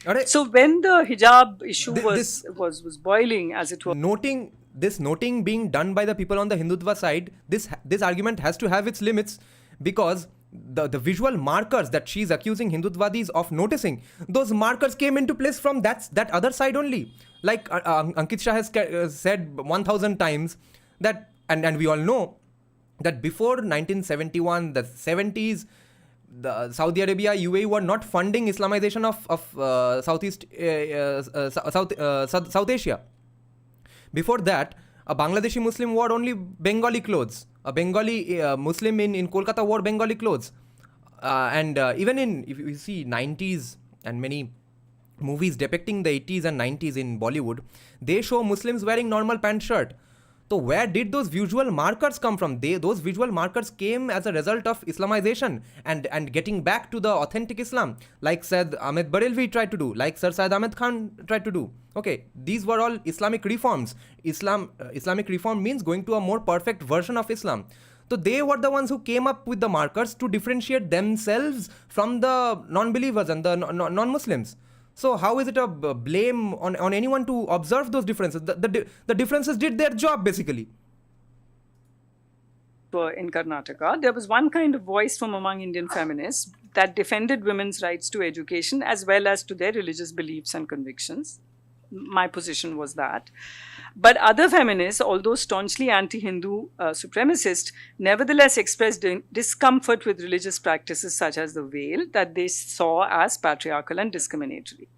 Right. So when the hijab issue was boiling, as it was... Noting being done by the people on the Hindutva side, this argument has to have its limits, because the visual markers that she's accusing Hindutvadis of noticing, those markers came into place from that other side only. Like Ankit Shah has said 1,000 times that, and we all know that before 1971, the 70s, the Saudi Arabia, UAE were not funding Islamization of South Asia. Before that, a Bangladeshi Muslim wore only Bengali clothes. A Bengali Muslim in Kolkata wore Bengali clothes. And even if you see 90s and many movies depicting the 80s and 90s in Bollywood, they show Muslims wearing normal pant shirt. So where did those visual markers come from? Those visual markers came as a result of Islamization and getting back to the authentic Islam, like Said Ahmed Barelvi tried to do, like Sir Syed Ahmed Khan tried to do. Okay, these were all Islamic reforms. Islamic reform means going to a more perfect version of Islam. So they were the ones who came up with the markers to differentiate themselves from the non-believers and the non-Muslims. So how is it a blame on anyone to observe those differences? The differences did their job, basically. In Karnataka, there was one kind of voice from among Indian feminists that defended women's rights to education as well as to their religious beliefs and convictions. My position was that. But other feminists, although staunchly anti-Hindu supremacist, nevertheless expressed discomfort with religious practices such as the veil that they saw as patriarchal and discriminatory.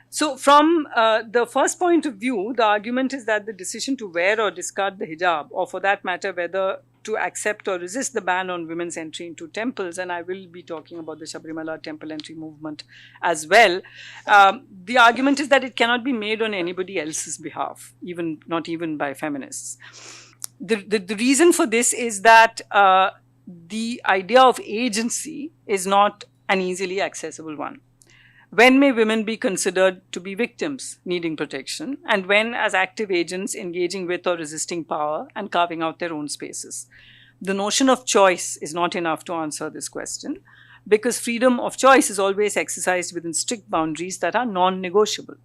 So from the first point of view, the argument is that the decision to wear or discard the hijab, or for that matter, whether to accept or resist the ban on women's entry into temples, and I will be talking about the Sabrimala temple entry movement as well. The argument is that it cannot be made on anybody else's behalf, not even by feminists. The reason for this is that the idea of agency is not an easily accessible one. When may women be considered to be victims needing protection, and when as active agents engaging with or resisting power and carving out their own spaces? The notion of choice is not enough to answer this question, because freedom of choice is always exercised within strict boundaries that are non-negotiable.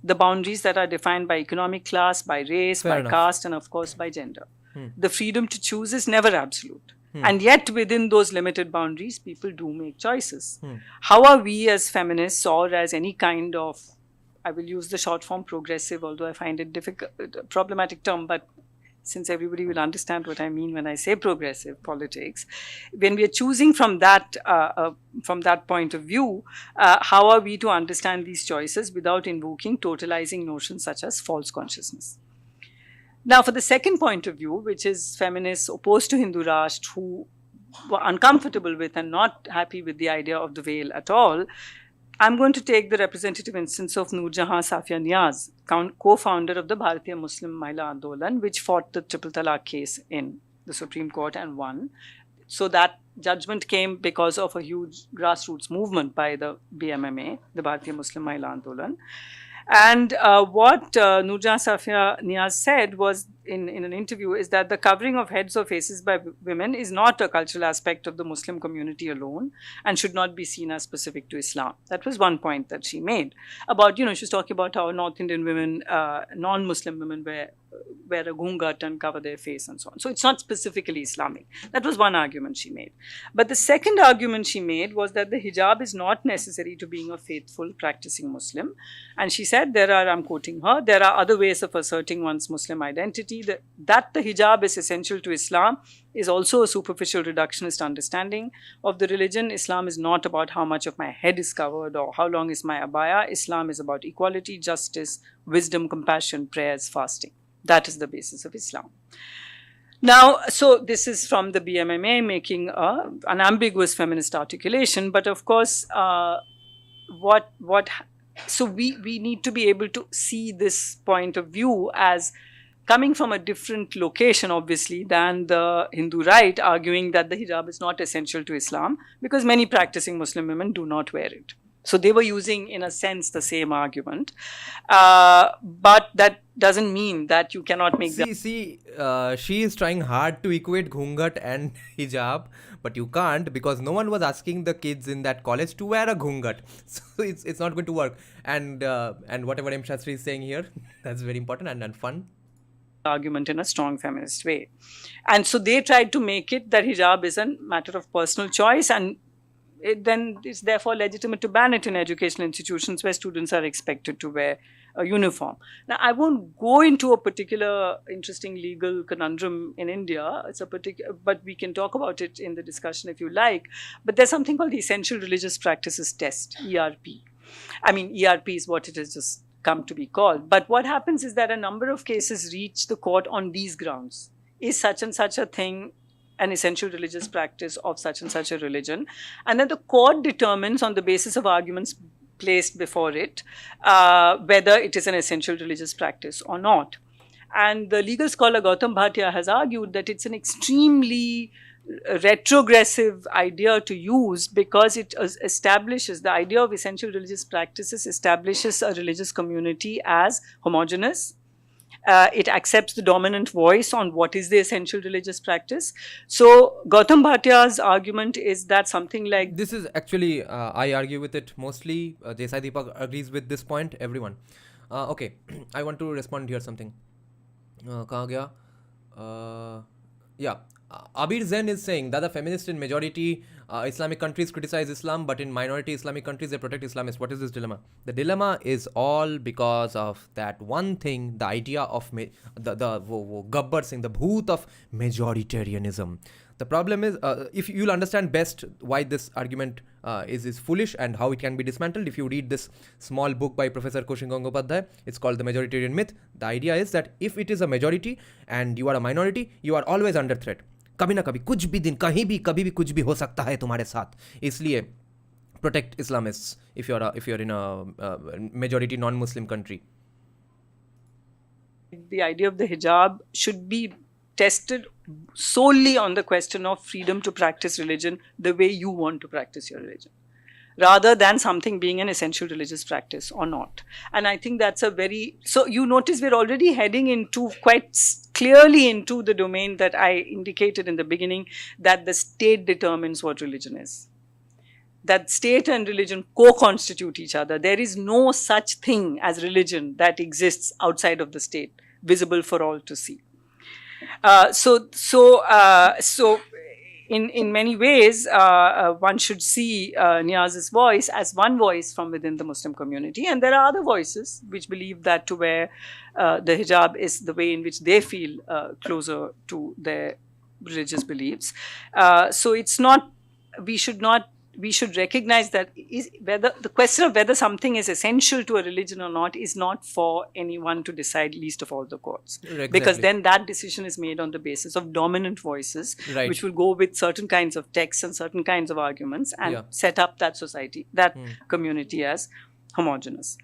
The boundaries that are defined by economic class, by race, by caste, and of course by gender. The freedom to choose is never absolute. And yet within those limited boundaries, people do make choices. How are we as feminists, or as any kind of, I will use the short form progressive, although I find it problematic term, but since everybody will understand what I mean when I say progressive politics, when we are choosing from that point of view, how are we to understand these choices without invoking totalizing notions such as false consciousness? Now, for the second point of view, which is feminists opposed to Hindu Rashtra who were uncomfortable with and not happy with the idea of the veil at all, I'm going to take the representative instance of Noorjahan Safia Niaz, co-founder of the Bharatiya Muslim Mahila Andolan, which fought the Triple Talaq case in the Supreme Court and won. So that judgment came because of a huge grassroots movement by the BMMA, the Bharatiya Muslim Mahila Andolan. And what Noorjahan Safia Niaz said was in an interview is that the covering of heads or faces by women is not a cultural aspect of the Muslim community alone and should not be seen as specific to Islam. That was one point that she made about, she was talking about how North Indian women, non-Muslim women wear a ghungat and cover their face and so on. So it's not specifically Islamic. That was one argument she made. But the second argument she made was that the hijab is not necessary to being a faithful, practicing Muslim. And she said I'm quoting her, there are other ways of asserting one's Muslim identity. That the hijab is essential to Islam is also a superficial reductionist understanding of the religion. Islam is not about how much of my head is covered or how long is my abaya. Islam is about equality, justice, wisdom, compassion, prayers, fasting. That is the basis of Islam. Now, so this is from the BMMA making an ambiguous feminist articulation, but of course, so we need to be able to see this point of view as coming from a different location, obviously, than the Hindu right, arguing that the hijab is not essential to Islam because many practicing Muslim women do not wear it. So they were using, in a sense, the same argument. But that doesn't mean that you cannot make she is trying hard to equate ghungat and hijab, but you can't because no one was asking the kids in that college to wear a ghungat. So it's not going to work. And whatever M. Shastri is saying here, that's very important and fun. Argument in a strong feminist way. And so they tried to make it that hijab is a matter of personal choice, and then it's therefore legitimate to ban it in educational institutions where students are expected to wear a uniform. Now, I won't go into a particular interesting legal conundrum in India. But we can talk about it in the discussion if you like. But there's something called the Essential Religious Practices Test, ERP. I mean, ERP is what it has just come to be called. But what happens is that a number of cases reach the court on these grounds. Is such and such a thing an essential religious practice of such and such a religion? And then the court determines on the basis of arguments placed before it, whether it is an essential religious practice or not. And the legal scholar Gautam Bhatia has argued that it's an extremely retrogressive idea to use, because it establishes the idea of essential religious practices, establishes a religious community as homogeneous. It accepts the dominant voice on what is the essential religious practice. So Gautam Bhatia's argument is that something like this is actually I argue with it mostly. Desai Deepak agrees with this point. Everyone. Okay, I want to respond here something. कहाँ गया? Yeah. Abir Zen is saying that the feminists in majority Islamic countries criticize Islam, but in minority Islamic countries they protect Islamists. What is this dilemma? The dilemma is all because of that one thing, the idea of the Gabbar Singh, the bhoot of majoritarianism. The problem is, if you'll understand best why this argument is foolish and how it can be dismantled, if you read this small book by Professor Koshin Gangopadhyay, it's called The Majoritarian Myth. The idea is that if it is a majority and you are a minority, you are always under threat. कभी ना कभी कुछ भी दिन कहीं भी कभी भी कुछ भी हो सकता है तुम्हारे साथ, इसलिए protect Islamists if you're in a majority non-Muslim country. The idea of the hijab should be tested solely on the question of freedom to practice religion the way you want to practice your religion, rather than something being an essential religious practice or not. And I think that's so you notice we're already heading into quite clearly into the domain that I indicated in the beginning, that the state determines what religion is. That state and religion co-constitute each other. There is no such thing as religion that exists outside of the state, visible for all to see. So in many ways, one should see Niyaz's voice as one voice from within the Muslim community, and there are other voices which believe that to wear the hijab is the way in which they feel closer to their religious beliefs. So it's not. We should recognize that whether the question of whether something is essential to a religion or not is not for anyone to decide, least of all the courts. Exactly. Because then that decision is made on the basis of dominant voices, right, which will go with certain kinds of texts and certain kinds of arguments and set up that society, that community as homogeneous.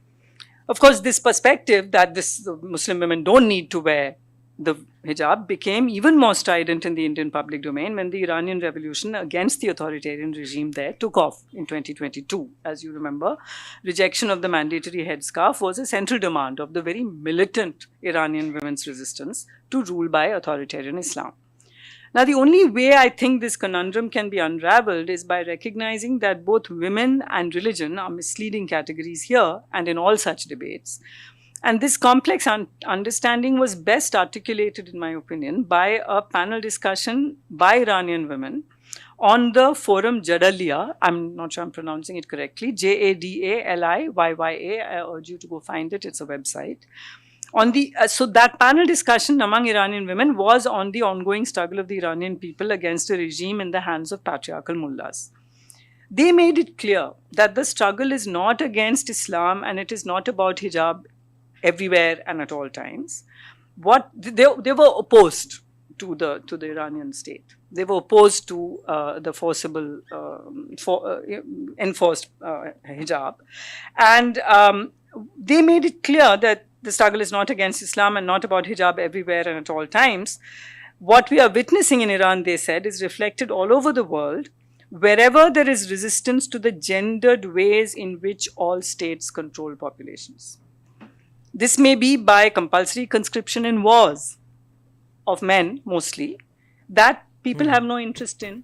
Of course, this perspective that Muslim women don't need to wear the hijab became even more strident in the Indian public domain when the Iranian revolution against the authoritarian regime there took off in 2022. As you remember, rejection of the mandatory headscarf was a central demand of the very militant Iranian women's resistance to rule by authoritarian Islam. Now, the only way I think this conundrum can be unraveled is by recognizing that both women and religion are misleading categories here and in all such debates. And this complex understanding was best articulated, in my opinion, by a panel discussion by Iranian women on the forum Jadaliya. I'm not sure I'm pronouncing it correctly. Jadaliyya. I urge you to go find it. It's a website. So that panel discussion among Iranian women was on the ongoing struggle of the Iranian people against a regime in the hands of patriarchal mullahs. They made it clear that the struggle is not against Islam and it is not about hijab everywhere and at all times. They were opposed to the Iranian state. They were opposed to the forcible enforced hijab, and they made it clear that the struggle is not against Islam and not about hijab everywhere and at all times. What we are witnessing in Iran, they said, is reflected all over the world, wherever there is resistance to the gendered ways in which all states control populations. This may be by compulsory conscription in wars of men, mostly, that people have no interest in.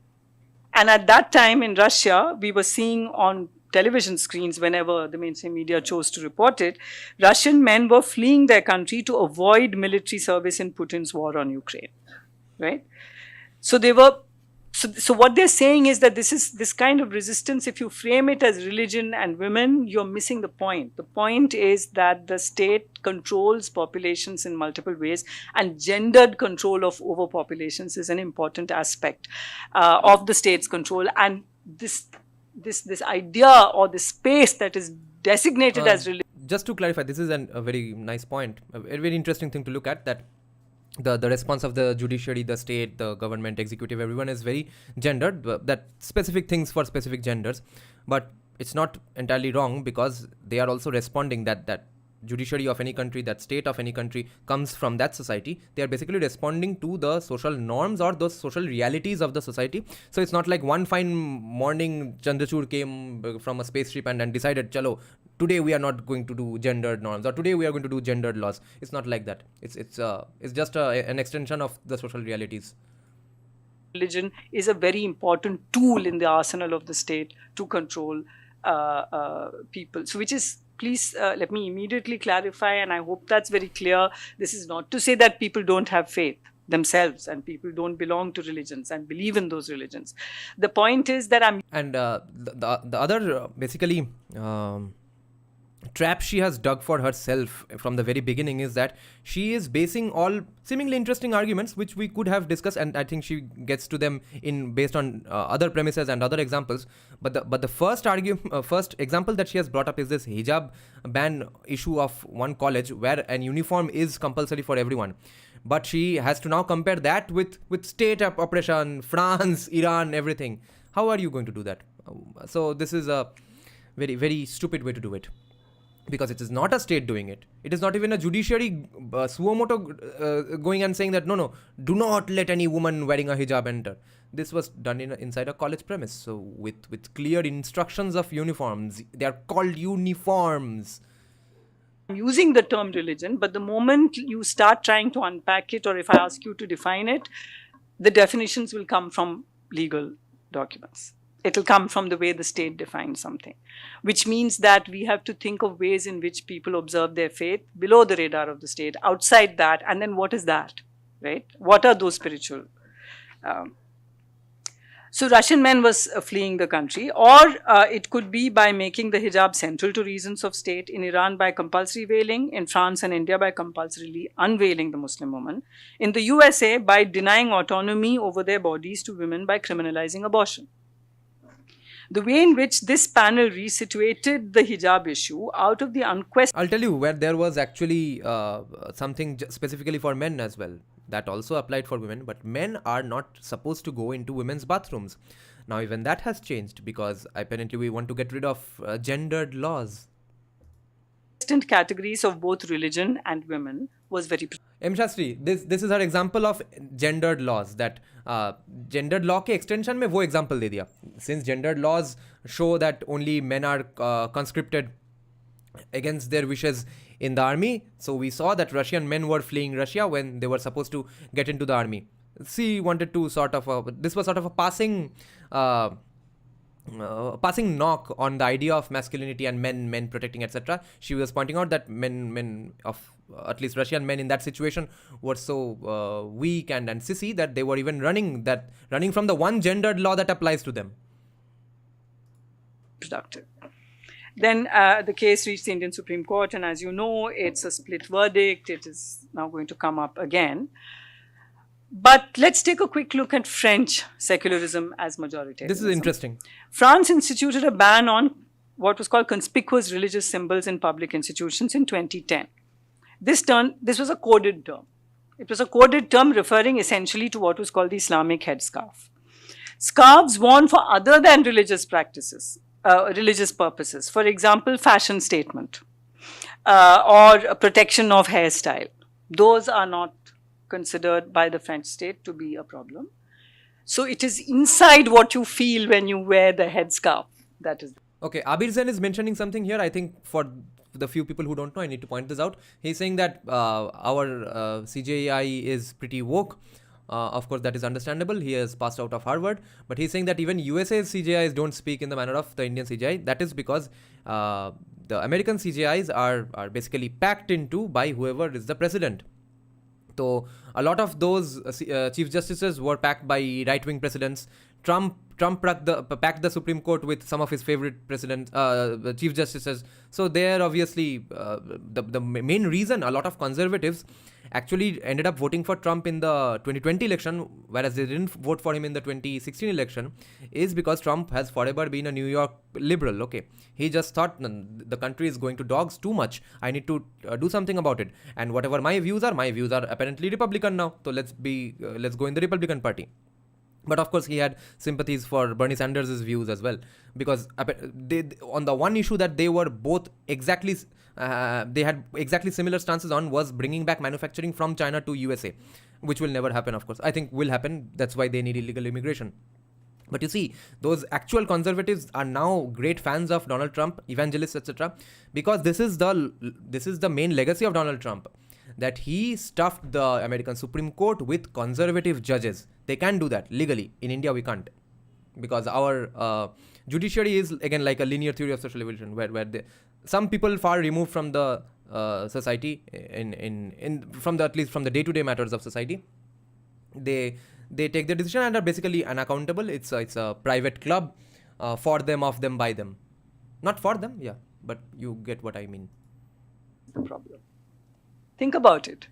And at that time in Russia, we were seeing on television screens, whenever the mainstream media chose to report it, Russian men were fleeing their country to avoid military service in Putin's war on Ukraine, right? So they were. So what they're saying is that this kind of resistance, if you frame it as religion and women, you're missing the point. The point is that the state controls populations in multiple ways, and gendered control of overpopulations is an important aspect of the state's control. And this idea or the space that is designated as religion. Just to clarify, this is a very nice point, a very interesting thing to look at, that the response of the judiciary, the state, the government, executive, everyone is very gendered, that specific things for specific genders. But it's not entirely wrong, because they are also responding that judiciary of any country, that state of any country comes from that society. They are basically responding to the social norms or those social realities of the society. So it's not like one fine morning Chandrachud came from a spaceship and decided, chalo, today we are not going to do gendered norms, or today we are going to do gendered laws. It's not like that. It's just an extension of the social realities. Religion is a very important tool in the arsenal of the state to control people. So, which is, please let me immediately clarify, and I hope that's very clear. This is not to say that people don't have faith themselves and people don't belong to religions and believe in those religions. The point is that the other basically trap she has dug for herself from the very beginning is that she is basing all seemingly interesting arguments, which we could have discussed, and I think she gets to them based on other premises and other examples. But the first example that she has brought up is this hijab ban issue of one college where an uniform is compulsory for everyone. But she has to now compare that with state oppression, France, Iran, everything. How are you going to do that? So this is a very, very stupid way to do it, because it is not a state doing it. It is not even a judiciary suo moto going and saying that no, do not let any woman wearing a hijab enter. This was done inside a college premise, so with clear instructions of uniforms. They are called uniforms. I'm using the term religion, but the moment you start trying to unpack it, or if I ask you to define it, the definitions will come from legal documents. It will come from the way the state defines something, which means that we have to think of ways in which people observe their faith below the radar of the state, outside that, and then what is that, right? What are those spiritual? So Russian men was fleeing the country, or it could be by making the hijab central to reasons of state, in Iran by compulsory veiling, in France and India by compulsorily unveiling the Muslim woman, in the USA by denying autonomy over their bodies to women by criminalizing abortion. The way in which this panel resituated the hijab issue out of the unquestioned... I'll tell you where there was actually something specifically for men as well. That also applied for women, but men are not supposed to go into women's bathrooms. Now even that has changed, because apparently we want to get rid of gendered laws. Categories of both religion and women was very... M. Shastri, this is her example of gendered laws. That gendered law के extension में वो example दे दिया. Since gendered laws show that only men are conscripted against their wishes in the army, so we saw that Russian men were fleeing Russia when they were supposed to get into the army. She wanted to this was sort of a passing knock on the idea of masculinity and men protecting, etc. She was pointing out that men of at least Russian men in that situation were so weak and sissy that they were even running from the one gendered law that applies to them. Productive. Then the case reached the Indian Supreme Court, and as you know, it's a split verdict. It is now going to come up again. But let's take a quick look at French secularism as majoritarianism. This is interesting. France instituted a ban on what was called conspicuous religious symbols in public institutions in 2010. This was a coded term. It was a coded term referring essentially to what was called the Islamic headscarf. Scarves worn for other than religious practices, religious purposes, for example, fashion statement or protection of hairstyle. Those are not considered by the French state to be a problem. So it is inside what you feel when you wear the headscarf. That is. Okay, Abir Zain is mentioning something here. I think for the few people who don't know, I need to point this out. He's saying that our CJI is pretty woke. Of course, that is understandable. He has passed out of Harvard. But he's saying that even USA's CJIs don't speak in the manner of the Indian CJI. That is because the American CJIs are basically packed into by whoever is the president. So a lot of those chief justices were packed by right-wing presidents. Trump packed the Supreme Court with some of his favorite chief justices. So there, obviously, the main reason a lot of conservatives actually ended up voting for Trump in the 2020 election, whereas they didn't vote for him in the 2016 election, is because Trump has forever been a New York liberal. Okay, he just thought the country is going to dogs too much. I need to do something about it. And whatever my views are apparently Republican now. So let's go in the Republican Party. But of course, he had sympathies for Bernie Sanders' views as well, because they, on the one issue that they were both exactly, they had exactly similar stances on, was bringing back manufacturing from China to USA, which will never happen, of course. I think will happen. That's why they need illegal immigration. But you see, those actual conservatives are now great fans of Donald Trump, evangelists, etc., because this is the main legacy of Donald Trump, that he stuffed the American Supreme Court with conservative judges. They can do that legally. In India, we can't, because our judiciary is again like a linear theory of social evolution, where some people far removed from the society, from the, at least from the day-to-day matters of society, they take the decision and are basically unaccountable. It's a private club, for them, of them, by them, not for them. Yeah, but you get what I mean. The problem. Think about it.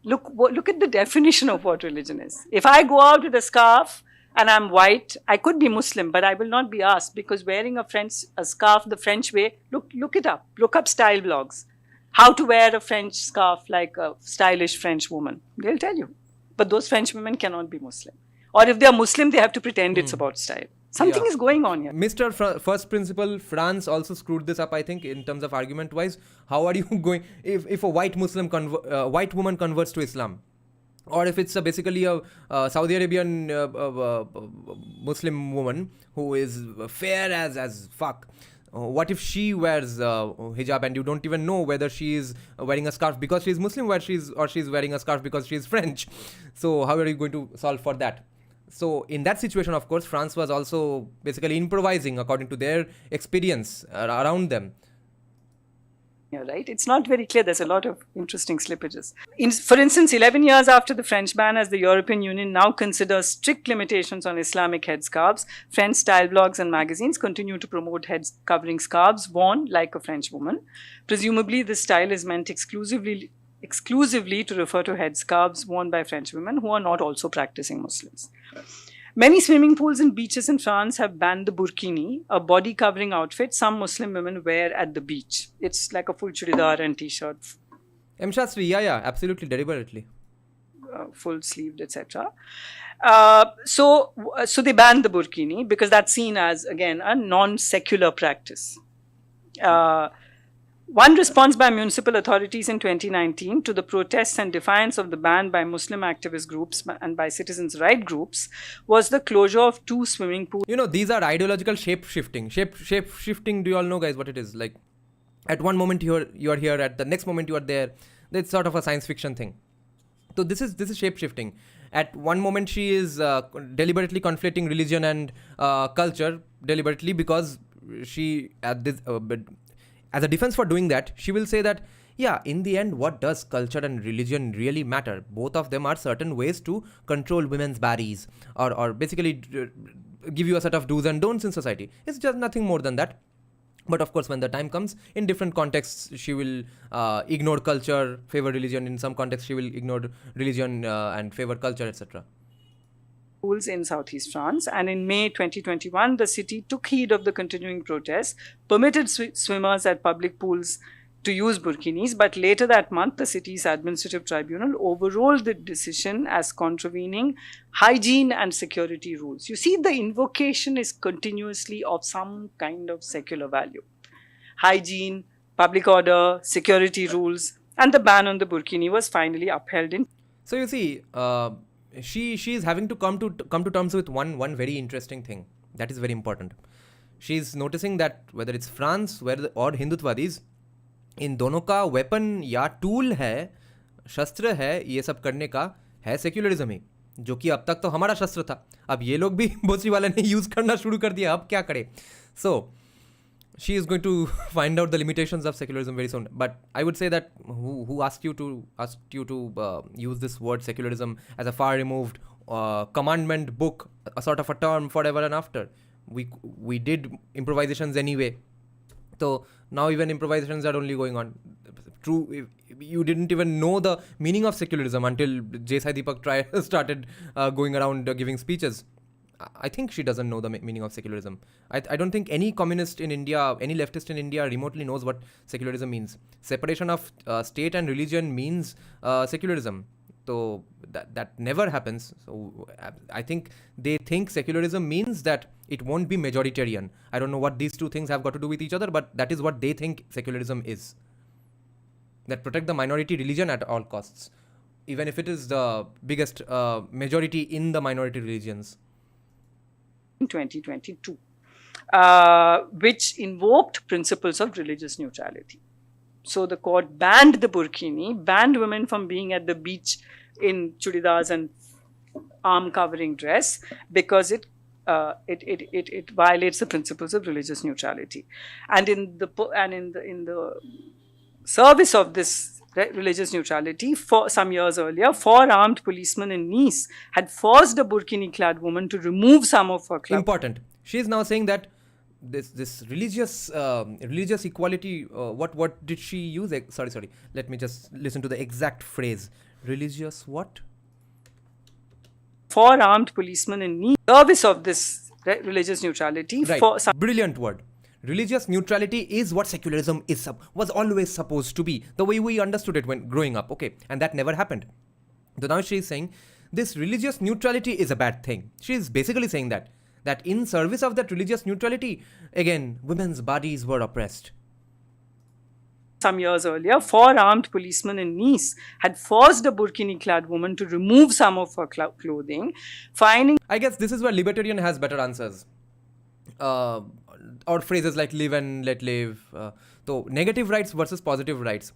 Look at the definition of what religion is. If I go out with a scarf and I'm white, I could be Muslim, but I will not be asked, because wearing a scarf the French way, look it up. Look up style blogs. How to wear a French scarf like a stylish French woman. They'll tell you. But those French women cannot be Muslim. Or if they are Muslim, they have to pretend it's about style. Something is going on here. Mr. First Principle, France also screwed this up, I think, in terms of argument-wise. How are you going... If a white white woman converts to Islam, or if it's basically a Saudi Arabian Muslim woman who is fair as fuck, what if she wears hijab and you don't even know whether she is wearing a scarf because she is Muslim, or she's wearing a scarf because she is French? So how are you going to solve for that? So in that situation, of course, France was also basically improvising according to their experience around them. Yeah, right? It's not very clear. There's a lot of interesting slippages. For instance, 11 years after the French ban, as the European Union now considers strict limitations on Islamic headscarves, French style blogs and magazines continue to promote heads covering scarves worn like a French woman. Presumably, this style is meant exclusively to refer to headscarves worn by French women who are not also practicing Muslims. Many swimming pools and beaches in France have banned the burkini, a body-covering outfit some Muslim women wear at the beach. It's like a full churidar and t-shirt. M. Shastri, yeah, absolutely, deliberately. Full-sleeved, etc. So they banned the burkini because that's seen as, again, a non-secular practice. One response by municipal authorities in 2019 to the protests and defiance of the ban by Muslim activist groups and by citizens' rights groups was the closure of 2 swimming pools. You know, these are ideological shape-shifting. Shape-shifting, do you all know, guys, what it is? Like, at one moment you are here, at the next moment you are there. It's sort of a science fiction thing. So this is shape-shifting. At one moment she is deliberately conflating religion and culture, deliberately, because she, as a defense for doing that, she will say that, yeah, in the end, what does culture and religion really matter? Both of them are certain ways to control women's bodies, or basically give you a set of do's and don'ts in society. It's just nothing more than that. But of course, when the time comes, in different contexts, she will ignore culture, favor religion. In some contexts, she will ignore religion and favor culture, etc. Pools in southeast France, and in May 2021, the city took heed of the continuing protests, permitted swimmers at public pools to use burkinis, but later that month, the city's administrative tribunal overruled the decision as contravening hygiene and security rules. You see, the invocation is continuously of some kind of secular value. Hygiene, public order, security rules, and the ban on the burkini was finally upheld in. So you see, she is having to come to terms with one very interesting thing that is very important. She is noticing that whether it's France or Hindutwadis, इन दोनों का weapon या tool है, शस्त्र है, ये सब करने का है सेक्युलरिज्म ही, जो कि अब तक तो हमारा शस्त्र था. अब ये लोग भी भोसरी वाले ने यूज करना शुरू कर दिया. अब क्या करे? So she is going to find out the limitations of secularism very soon. But I would say that who asked you to use this word secularism as a far removed commandment book, a sort of a term for ever and after? We did improvisations anyway. So now even improvisations are only going on. True, you didn't even know the meaning of secularism until J. Sai Deepak started going around giving speeches. I think she doesn't know the meaning of secularism. I don't think any communist in India, any leftist in India remotely knows what secularism means. Separation of state and religion means secularism. So that never happens. So I think they think secularism means that it won't be majoritarian. I don't know what these two things have got to do with each other, but that is what they think secularism is. That protect the minority religion at all costs, even if it is the biggest majority in the minority religions. In 2022, which invoked principles of religious neutrality. So the court banned the burkini, banned women from being at the beach in chudidars and arm covering dress because it violates the principles of religious neutrality. And in the service of this religious neutrality, for some years earlier, 4 armed policemen in Nice had forced a burkini-clad woman to remove some of her clothes. Important. She is now saying that this religious equality. What did she use? Sorry. Let me just listen to the exact phrase. Religious what? 4 armed policemen in Nice, service of this religious neutrality. Right. Brilliant word. Religious neutrality is what secularism was always supposed to be, the way we understood it when growing up, okay? And that never happened. So now she is saying this religious neutrality is a bad thing. She is basically saying that in service of that religious neutrality, again, women's bodies were oppressed. Some years earlier, 4 armed policemen in Nice had forced a burkini-clad woman to remove some of her clothing, finding... I guess this is where libertarian has better answers. Or phrases like live and let live. So negative rights versus positive rights.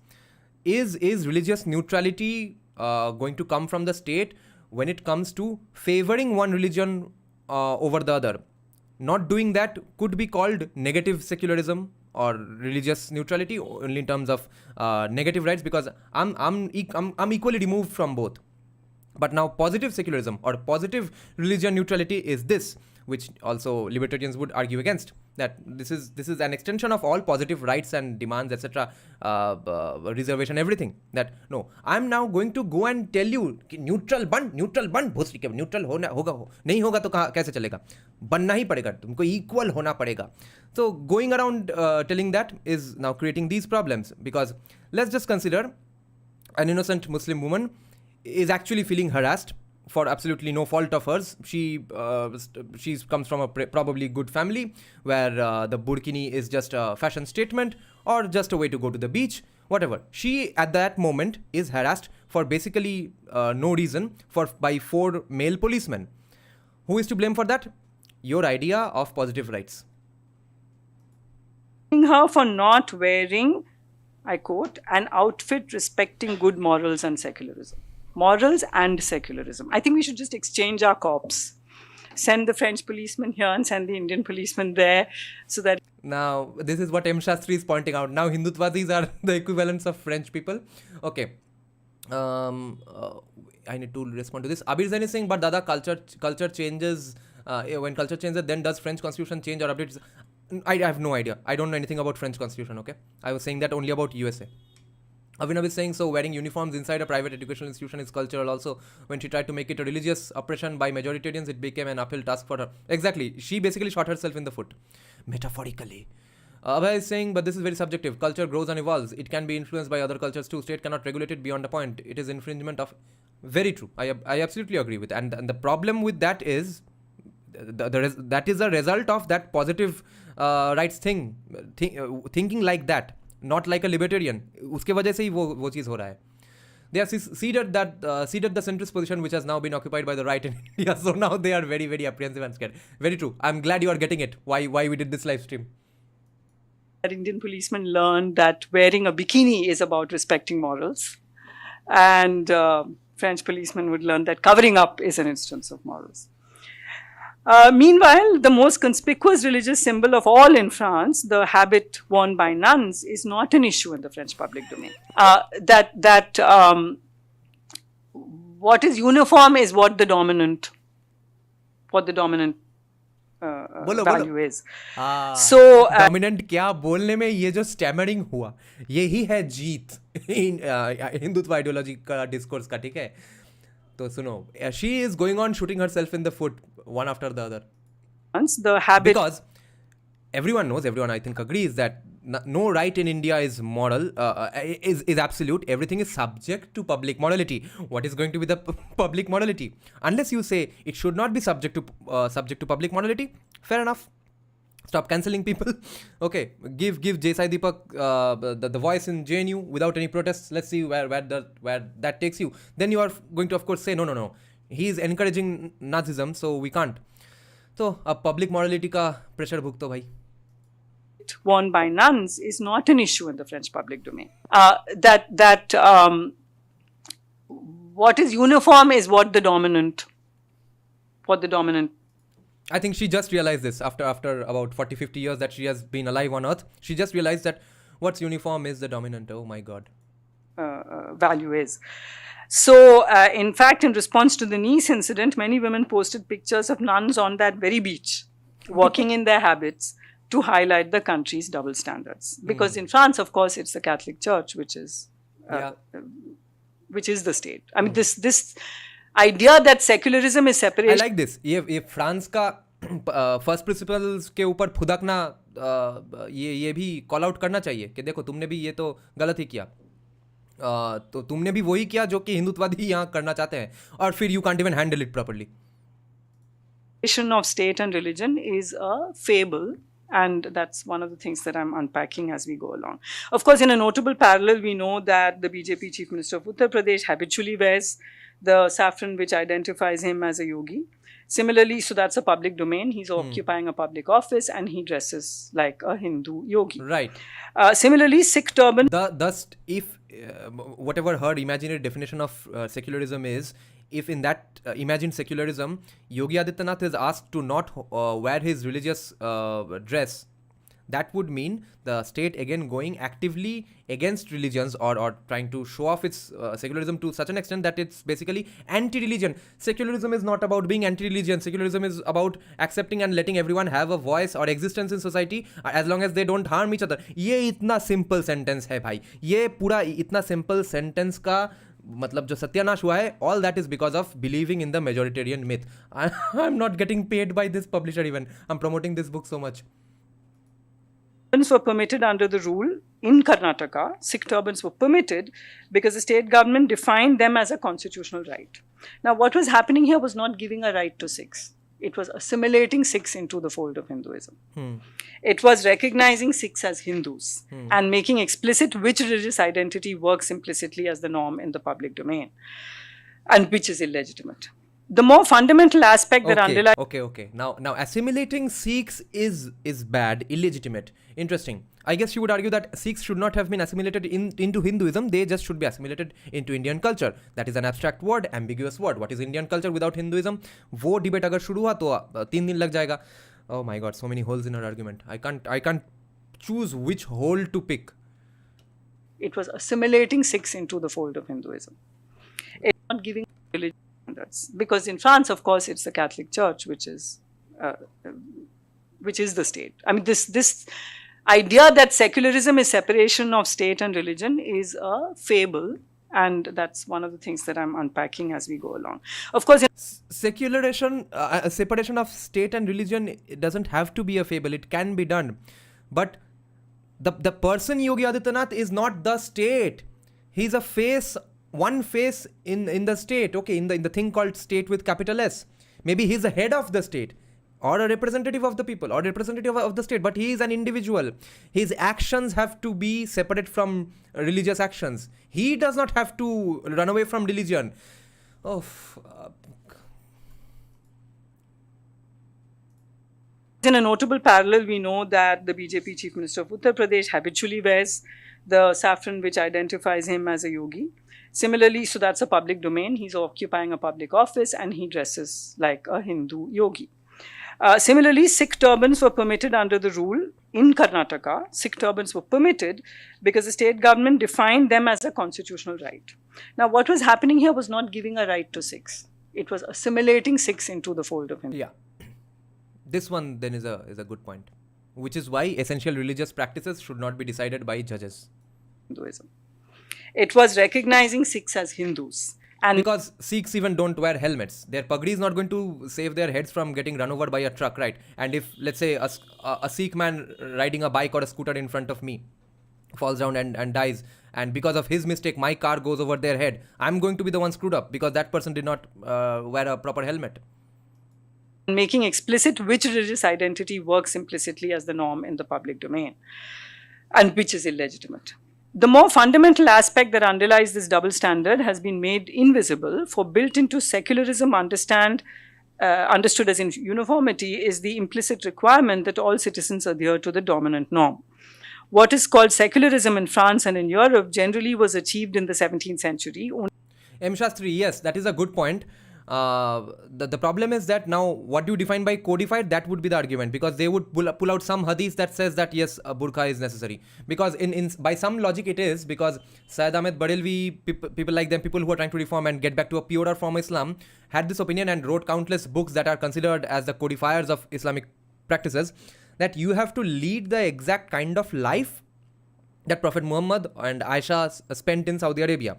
Is religious neutrality going to come from the state when it comes to favoring one religion over the other? Not doing that could be called negative secularism or religious neutrality only in terms of negative rights, because I'm equally removed from both. But now positive secularism or positive religion neutrality is this, which also libertarians would argue against, that this is an extension of all positive rights and demands, etc., reservation, everything. That no, I'm now going to go and tell you neutral बन भोसड़ी के neutral होगा नहीं होगा तो कैसे चलेगा, बनना ही पड़ेगा, तुमको equal होना पड़ेगा. So going around telling that is now creating these problems, because let's just consider an innocent Muslim woman is actually feeling harassed for absolutely no fault of hers. She comes from a probably good family where the burkini is just a fashion statement or just a way to go to the beach, whatever. She at that moment is harassed for basically no reason by 4 male policemen. Who is to blame for that? Your idea of positive rights. Her for not wearing, I quote, an outfit respecting good morals and secularism. Morals and secularism. I think we should just exchange our corps. Send the French policeman here and send the Indian policeman there, so that... Now, this is what M. Shastri is pointing out. Now, Hindutwadis are the equivalents of French people. Okay. I need to respond to this. Abir Zain is saying, but Dada, culture changes. When culture changes, then does French constitution change or update? I have no idea. I don't know anything about French constitution, okay? I was saying that only about USA. Avinav is saying, so wearing uniforms inside a private educational institution is cultural also. When she tried to make it a religious oppression by majoritarians, it became an uphill task for her. Exactly. She basically shot herself in the foot. Metaphorically. Abhay is saying, but this is very subjective. Culture grows and evolves. It can be influenced by other cultures too. State cannot regulate it beyond a point. It is infringement of... Very true. I absolutely agree with it. And the problem with that is... that is a result of that positive rights thing. Thinking like that. Not like a libertarian. उसके वजह से ही वो चीज़ हो रहा है. They have ceded the centrist position which has now been occupied by the right in India. So now they are very, very apprehensive and scared. Very true. I'm glad you are getting it. Why we did this live stream. That Indian policemen learned that wearing a bikini is about respecting morals. And French policemen would learn that covering up is an instance of morals. Meanwhile, the most conspicuous religious symbol of all in France, the habit worn by nuns, is not an issue in the French public domain. What is uniform is what the dominant value is. So dominant क्या बोलने में ये जो stammering हुआ, यही है जीत Hindutva ideology का discourse का, ठीक है? तो सुनो, she is going on shooting herself in the foot one after the other. The habit, because everyone I think agrees that no right in India is moral, is absolute. Everything is subject to public morality. What is going to be the public morality? Unless you say it should not be subject to public morality, fair enough. Stop cancelling people. Okay, give J. Sai Deepak the voice in JNU without any protests. Let's see where that takes you. Then you are going to, of course, say no. He is encouraging Nazism, so we can't. So public morality का pressure भुगतो भाई. Worn by nuns is not an issue in the French public domain. What is uniform is what the dominant. I think she just realized this after about 40-50 years that she has been alive on Earth. She just realized that what's uniform is the dominant. Oh my God. Value is. So, in fact, in response to the Nice incident, many women posted pictures of nuns on that very beach, walking in their habits to highlight the country's double standards. Because in France, of course, it's the Catholic Church, which is the state. I mean, this idea that secularism is separation. I like this. ये France का first principles के ऊपर फुदकना ये भी call out करना चाहिए कि देखो तुमने भी ये तो गलत ही किया, तो तुमने भी वही किया जो कि हिंदुत्ववादी यहाँ करना चाहते हैं, और फिर you can't even handle it properly. Of state and religion is a fable, and that's one of the things that I'm unpacking as we go along. Of course, in a notable parallel, we know that the BJP Chief Minister of Uttar Pradesh habitually wears the saffron which identifies him as a yogi. Similarly, so that's a public domain. He's occupying a public office and he dresses like a Hindu yogi. Right. Similarly, Sikh turban. Thus, if whatever her imaginary definition of secularism is, if in that imagined secularism, Yogi Adityanath is asked to not wear his religious dress, that would mean the state again going actively against religions or trying to show off its secularism to such an extent that it's basically anti-religion. Secularism is not about being anti-religion. Secularism is about accepting and letting everyone have a voice or existence in society as long as they don't harm each other. ये इतना simple sentence है भाई. ये पूरा इतना simple sentence का मतलब जो सत्यानाश हुआ है, all that is because of believing in the majoritarian myth. I'm not getting paid by this publisher even. I'm promoting this book so much. Turbans were permitted under the rule in Karnataka. Sikh turbans were permitted because the state government defined them as a constitutional right. Now, what was happening here was not giving a right to Sikhs. It was assimilating Sikhs into the fold of Hinduism. It was recognizing Sikhs as Hindus and making explicit which religious identity works implicitly as the norm in the public domain and which is illegitimate. The more fundamental aspect that underlies... Okay. Now assimilating Sikhs is bad, illegitimate. Interesting. I guess you would argue that Sikhs should not have been assimilated into Hinduism. They just should be assimilated into Indian culture. That is an abstract word, ambiguous word. What is Indian culture without Hinduism? वो debate अगर शुरू हुआ तो 3 दिन लग जाएगा. Oh my God, so many holes in her argument. I can't choose which hole to pick. It was assimilating Sikhs into the fold of Hinduism. It's not giving religion standards. Because in France, of course, it's the Catholic Church, which is the state. I mean, this idea that secularism is separation of state and religion is a fable, and that's one of the things that I'm unpacking as we go along. Of course, secularization, separation of state and religion, it doesn't have to be a fable. It can be done, but the person Yogi Adityanath is not the state. He's a face, one face in the state. Okay, in the thing called state with capital S. Maybe he's the head of the state, or a representative of the people, or representative of the state, but he is an individual. His actions have to be separate from religious actions. He does not have to run away from religion. In a notable parallel, we know that the BJP Chief Minister of Uttar Pradesh habitually wears the saffron which identifies him as a yogi. Similarly, so that's a public domain. He's occupying a public office and he dresses like a Hindu yogi. Similarly, Sikh turbans were permitted under the rule in Karnataka. Sikh turbans were permitted because the state government defined them as a constitutional right. Now, what was happening here was not giving a right to Sikhs. It was assimilating Sikhs into the fold of Hinduism. Yeah. This one then is a good point, which is why essential religious practices should not be decided by judges. Hinduism. It was recognizing Sikhs as Hindus And because Sikhs even don't wear helmets. Their pagdi is not going to save their heads from getting run over by a truck, right? And if, let's say, a Sikh man riding a bike or a scooter in front of me falls down and dies, and because of his mistake, my car goes over their head, I'm going to be the one screwed up because that person did not wear a proper helmet. making explicit which religious identity works implicitly as the norm in the public domain and which is illegitimate. The more fundamental aspect that underlies this double standard has been made invisible, for built into secularism understood as in uniformity is the implicit requirement that all citizens adhere to the dominant norm. What is called secularism in France and in Europe generally was achieved in the 17th century. M. Shastri, yes, that is a good point. The problem is that now what do you define by codified? That would be the argument, because they would pull out some hadith that says that yes, a burqa is necessary, because in by some logic it is, because Syed Ahmed Barelvi, people like them, people who are trying to reform and get back to a purer form of Islam, had this opinion and wrote countless books that are considered as the codifiers of Islamic practices, that you have to lead the exact kind of life that Prophet Muhammad and Aisha spent in Saudi Arabia.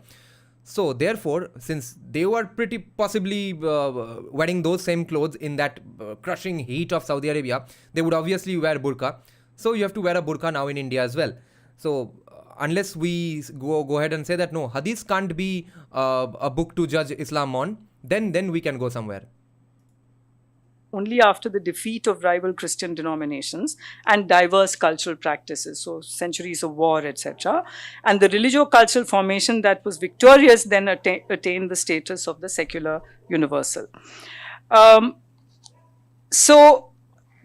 So therefore, since they were pretty possibly wearing those same clothes in that crushing heat of Saudi Arabia, they would obviously wear burqa. So you have to wear a burqa now in India as well. So unless we go ahead and say that no, hadith can't be a book to judge Islam on, then we can go somewhere. Only after the defeat of rival Christian denominations and diverse cultural practices, so centuries of war, etc., and the religio-cultural formation that was victorious then attained the status of the secular universal. So,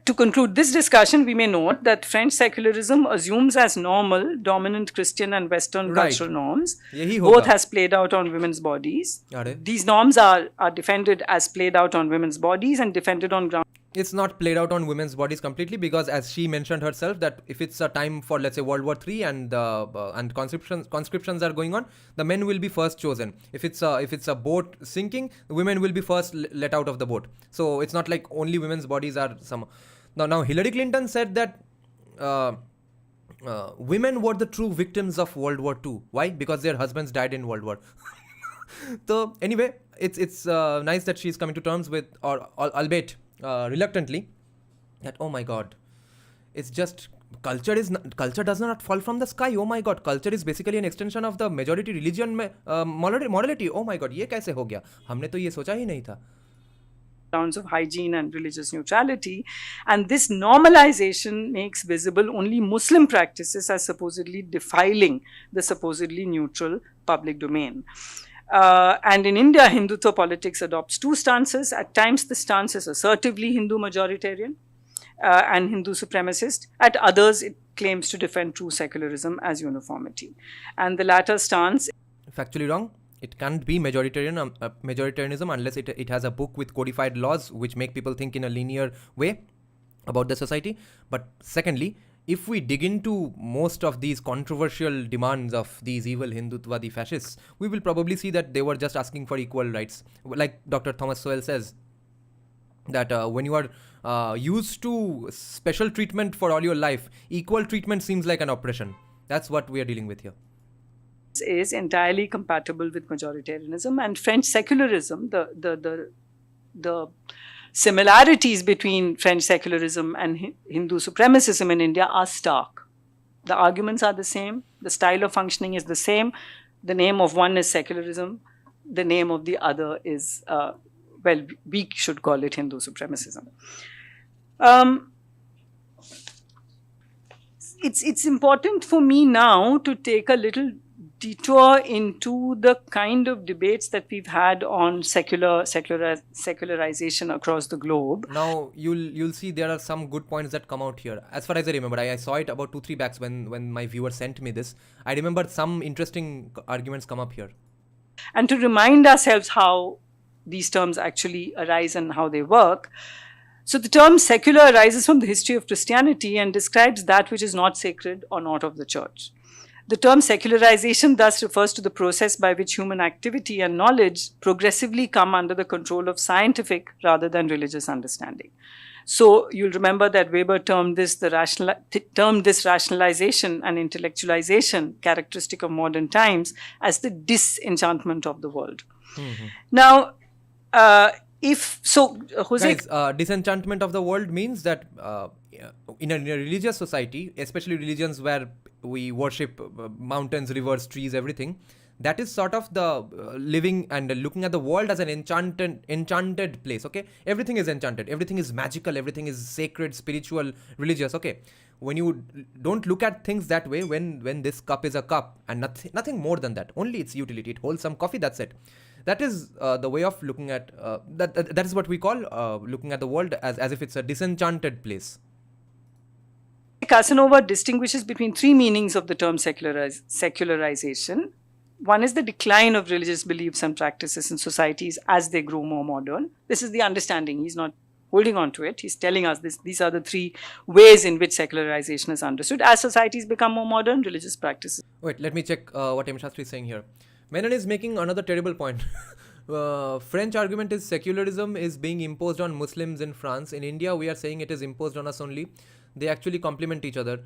to conclude this discussion, we may note that French secularism assumes as normal dominant Christian and Western cultural norms. Both has played out on women's bodies. These norms are defended as played out on women's bodies and defended on ground. It's not played out on women's bodies completely, because as she mentioned herself, that if it's a time for, let's say, World War III and conscriptions are going on, the men will be first chosen. If it's a boat sinking, the women will be first let out of the boat. So it's not like only women's bodies are some. Now Hillary Clinton said that women were the true victims of World War II. Why? Because their husbands died in World War. So anyway, it's nice that she's coming to terms with, or albeit reluctantly, that oh my God, it's just culture does not fall from the sky. Oh my God, culture is basically an extension of the majority religion morality. Oh my God, ये कैसे हो गया? हमने तो ये सोचा ही नहीं था. Grounds of hygiene and religious neutrality, and this normalization makes visible only Muslim practices as supposedly defiling the supposedly neutral public domain. And in India, Hindutva politics adopts two stances. At times, the stance is assertively Hindu majoritarian and Hindu supremacist. At others, it claims to defend true secularism as uniformity. And the latter stance, factually wrong. It can't be majoritarianism unless it has a book with codified laws which make people think in a linear way about the society. But secondly, if we dig into most of these controversial demands of these evil Hindutvadi fascists, we will probably see that they were just asking for equal rights. Like Dr. Thomas Sowell says, that when you are used to special treatment for all your life, equal treatment seems like an oppression. That's what we are dealing with here. Is entirely compatible with majoritarianism, and French secularism, the similarities between French secularism and Hindu supremacism in India are stark. The arguments are the same, the style of functioning is the same, the name of one is secularism, the name of the other is, we should call it Hindu supremacism. It's important for me now to take a little detour into the kind of debates that we've had on secularization across the globe. Now you'll see there are some good points that come out here. As far as I remember, I saw it about 2-3 backs when my viewer sent me this. I remember some interesting arguments come up here. And to remind ourselves how these terms actually arise and how they work. So the term secular arises from the history of Christianity and describes that which is not sacred or not of the church. The term secularization thus refers to the process by which human activity and knowledge progressively come under the control of scientific rather than religious understanding. So you'll remember that Weber termed this rationalization and intellectualization characteristic of modern times as the disenchantment of the world. Now, if so, Jose, Guys, disenchantment of the world means that in a religious society, especially religions where we worship mountains, rivers, trees, everything, that is sort of the living and looking at the world as an enchanted place. Okay, everything is enchanted, everything is magical, everything is sacred, spiritual, religious. Okay, when you don't look at things that way, when this cup is a cup and nothing more than that, only its utility, it holds some coffee, that's it. That is the way of looking at that is what we call looking at the world as if it's a disenchanted place. Casanova distinguishes between three meanings of the term secularization. One is the decline of religious beliefs and practices in societies as they grow more modern. This is the understanding. He's not holding on to it. He's telling us these are the three ways in which secularization is understood. As societies become more modern, religious practices. Wait, let me check what M. Shastri is saying here. Menon is making another terrible point. French argument is secularism is being imposed on Muslims in France. In India, we are saying it is imposed on us only. They actually complement each other.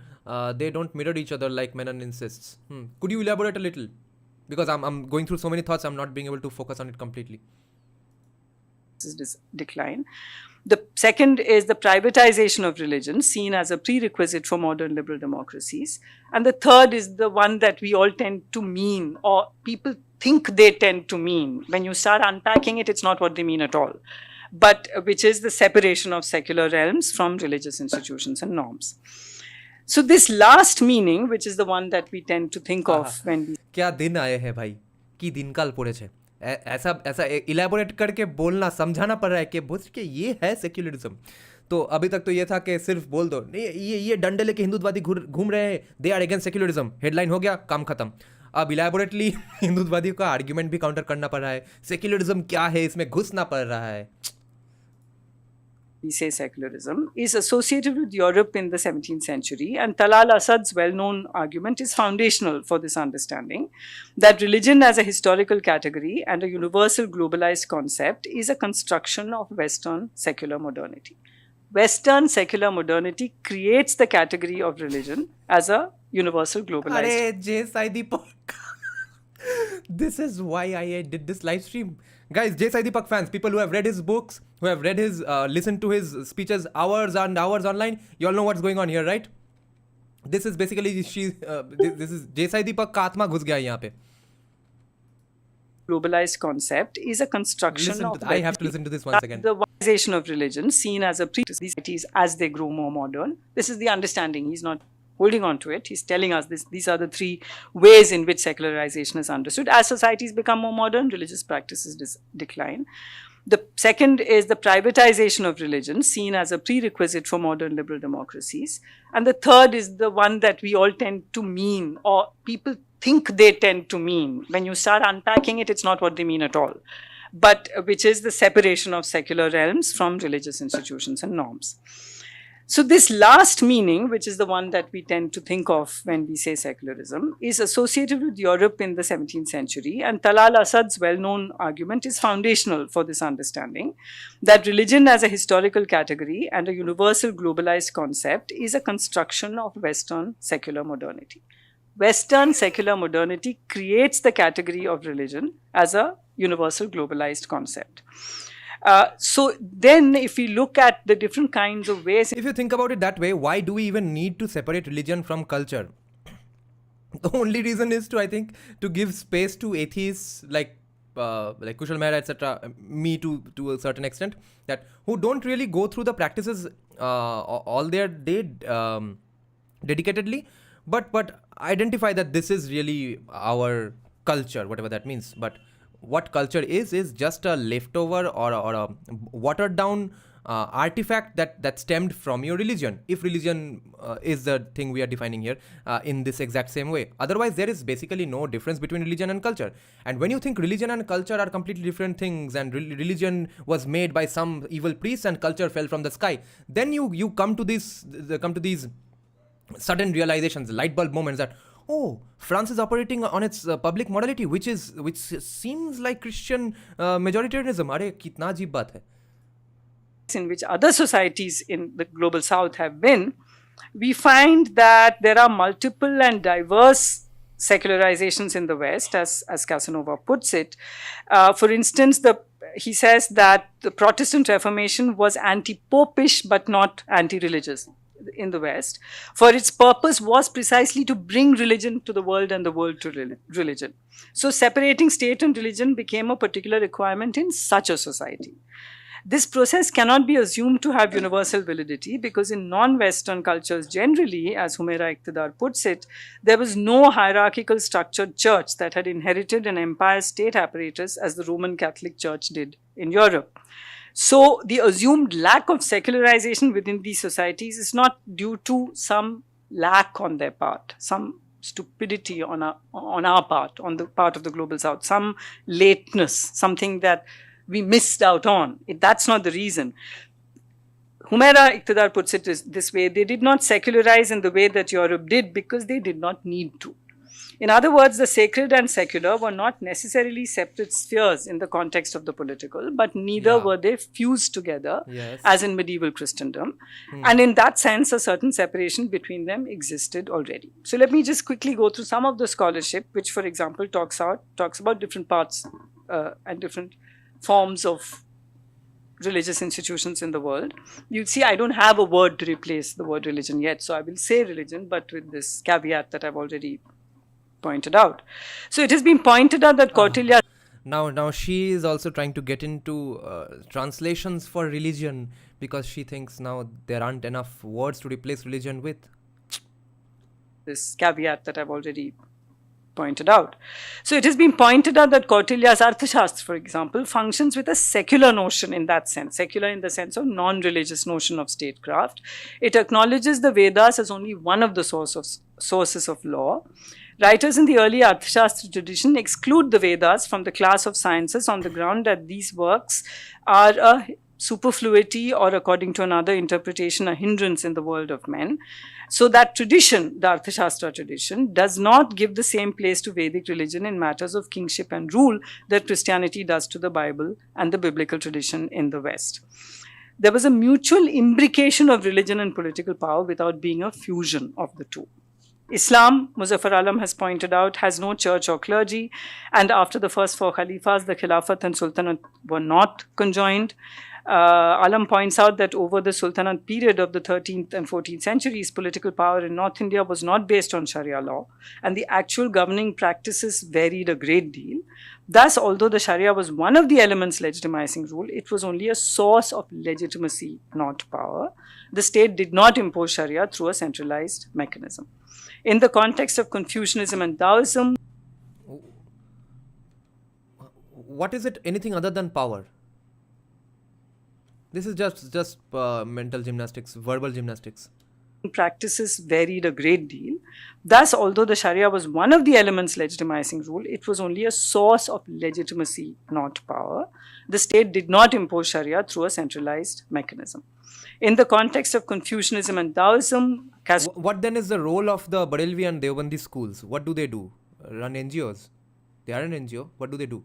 They don't mirror each other like Menon insists. Could you elaborate a little? Because I'm going through so many thoughts, I'm not being able to focus on it completely. This decline. The second is the privatization of religion, seen as a prerequisite for modern liberal democracies. And the third is the one that we all tend to mean, or people think they tend to mean. When you start unpacking it, it's not what they mean at all. But which is the separation of secular realms from religious institutions and norms. So this last meaning, which is the one that we tend to think of when we... क्या दिन आए हैं भाई, की दिनकाल पड़े छे. ऐसा elaborate करके बोलना, समझाना पड़ रहा है कि बुझ के ये है सेक्युलरिज्म. तो अभी तक तो ये था कि सिर्फ बोल दो, ये डंडे लेके हिंदुत्ववादी घूम रहे हैं, they are against secularism, headline हो गया, काम खत्म. अब इलेबोरेटली हिंदुत्ववादियों का आर्ग्यूमेंट भी काउंटर करना पड़ रहा है, सेक्युलरिज्म क्या है इसमें घुसना पड़ रहा है. We say secularism, is associated with Europe in the 17th century, and Talal Asad's well-known argument is foundational for this understanding that religion as a historical category and a universal globalized concept is a construction of Western secular modernity. Western secular modernity creates the category of religion as a universal globalized... Arey, Jay Sai Deepak. This is why I did this live stream. Guys, Jay Sai Deepak fans, people who have read his books, who have read his, listened to his speeches hours and hours online, you all know what's going on here, right? This is basically, this is Jay Sai Deepak ka atma ghus gaya yahan pe. Globalized concept is a construction of... I have to listen to this once again. The organization of religion, seen as a prerequisite as they grow more modern. This is the understanding. He's not holding on to it. He's telling us these are the three ways in which secularization is understood. As societies become more modern, religious practices decline. The second is the privatization of religion, seen as a prerequisite for modern liberal democracies. And the third is the one that we all tend to mean, or people think they tend to mean. When you start unpacking it, it's not what they mean at all. But which is the separation of secular realms from religious institutions and norms. So this last meaning, which is the one that we tend to think of when we say secularism, is associated with Europe in the 17th century, and Talal Asad's well-known argument is foundational for this understanding that religion as a historical category and a universal globalized concept is a construction of Western secular modernity. Western secular modernity creates the category of religion as a universal globalized concept. So then if we look at the different kinds of ways... If you think about it that way, why do we even need to separate religion from culture? The only reason is to, I think, to give space to atheists like Kushal Mehra, etc., me to a certain extent, that who don't really go through the practices all their day dedicatedly, but identify that this is really our culture, whatever that means. But what culture is just a leftover or a watered down artifact that stemmed from your religion, if religion is the thing we are defining here in this exact same way. Otherwise, there is basically no difference between religion and culture. And when you think religion and culture are completely different things, and religion was made by some evil priest and culture fell from the sky, then you come to these sudden realizations, light bulb moments that, oh, France is operating on its public morality, which seems like Christian majoritarianism. Arey, kitna ajeeb baat hai. In which other societies in the global south have been, we find that there are multiple and diverse secularizations in the West, as Casanova puts it. For instance, he says that the Protestant Reformation was anti-popish but not anti-religious in the West, for its purpose was precisely to bring religion to the world and the world to religion. So separating state and religion became a particular requirement in such a society. This process cannot be assumed to have universal validity because in non-Western cultures generally, as Humaira Iqtidar puts it, there was no hierarchical structured church that had inherited an empire state apparatus as the Roman Catholic Church did in Europe. So the assumed lack of secularization within these societies is not due to some lack on their part, some stupidity on our part, on the part of the global south, some lateness, something that we missed out on. That's not the reason. Humaira Iqtidar puts it this way: they did not secularize in the way that Europe did because they did not need to. In other words, the sacred and secular were not necessarily separate spheres in the context of the political, but neither were they fused together, as in medieval Christendom. And in that sense, a certain separation between them existed already. So let me just quickly go through some of the scholarship, which, for example, talks about different parts and different forms of religious institutions in the world. You see, I don't have a word to replace the word religion yet, so I will say religion, but with this caveat that I've already pointed out. So it has been pointed out that Kautilya... Now she is also trying to get into translations for religion because she thinks now there aren't enough words to replace religion with. This caveat that I've already pointed out. So it has been pointed out that Kautilya's Arthashastra, for example, functions with a secular notion in that sense, secular in the sense of non-religious notion of statecraft. It acknowledges the Vedas as only one of the sources of law. Writers in the early Arthashastra tradition exclude the Vedas from the class of sciences on the ground that these works are a superfluity or, according to another interpretation, a hindrance in the world of men. So that tradition, the Arthashastra tradition, does not give the same place to Vedic religion in matters of kingship and rule that Christianity does to the Bible and the biblical tradition in the West. There was a mutual imbrication of religion and political power without being a fusion of the two. Islam, Muzaffar Alam has pointed out, has no church or clergy, and after the first four Khalifas, the Khilafat and Sultanate were not conjoined. Alam points out that over the Sultanate period of the 13th and 14th centuries, political power in North India was not based on Sharia law, and the actual governing practices varied a great deal. Thus, although the Sharia was one of the elements legitimizing rule, it was only a source of legitimacy, not power. The state did not impose Sharia through a centralized mechanism. In the context of Confucianism and Taoism... What is it anything other than power? This is just mental gymnastics, verbal gymnastics. Practices varied a great deal. Thus, although the Sharia was one of the elements legitimizing rule, it was only a source of legitimacy, not power. The state did not impose Sharia through a centralized mechanism. In the context of Confucianism and Taoism... What then is the role of the Barelvi and Deobandi schools? What do they do? Run NGOs? They are an NGO. What do they do?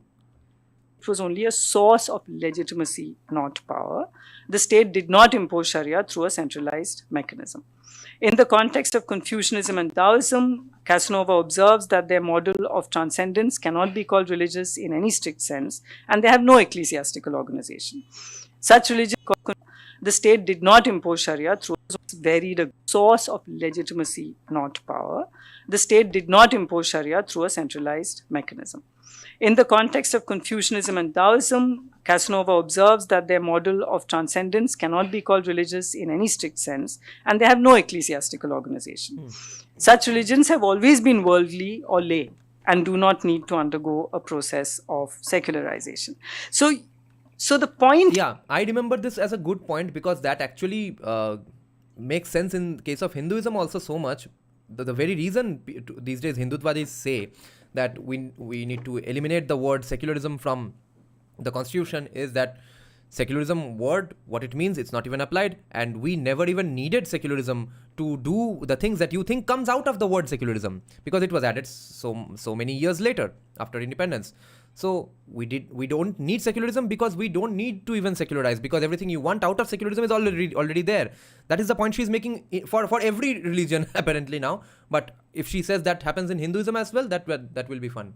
It was only a source of legitimacy, not power. The state did not impose Sharia through a centralized mechanism. In the context of Confucianism and Taoism, Casanova observes that their model of transcendence cannot be called religious in any strict sense, and they have no ecclesiastical organization. Such religion, the state did not impose Sharia through varied a source of legitimacy, not power. The state did not impose Sharia through a centralized mechanism. In the context of Confucianism and Taoism, Casanova observes that their model of transcendence cannot be called religious in any strict sense, and they have no ecclesiastical organization. Such religions have always been worldly or lay and do not need to undergo a process of secularization. So the point... Yeah, I remember this as a good point because that actually makes sense in case of Hinduism also so much. The very reason these days Hindutvadis say that we need to eliminate the word secularism from the constitution is that Secularism word, what it means, it's not even applied, and we never even needed secularism to do the things that you think comes out of the word secularism, because it was added so many years later after independence. So we don't need secularism because we don't need to even secularize, because everything you want out of secularism is already there. That is the point she's making for every religion apparently now. But if she says that happens in Hinduism as well, that will be fun.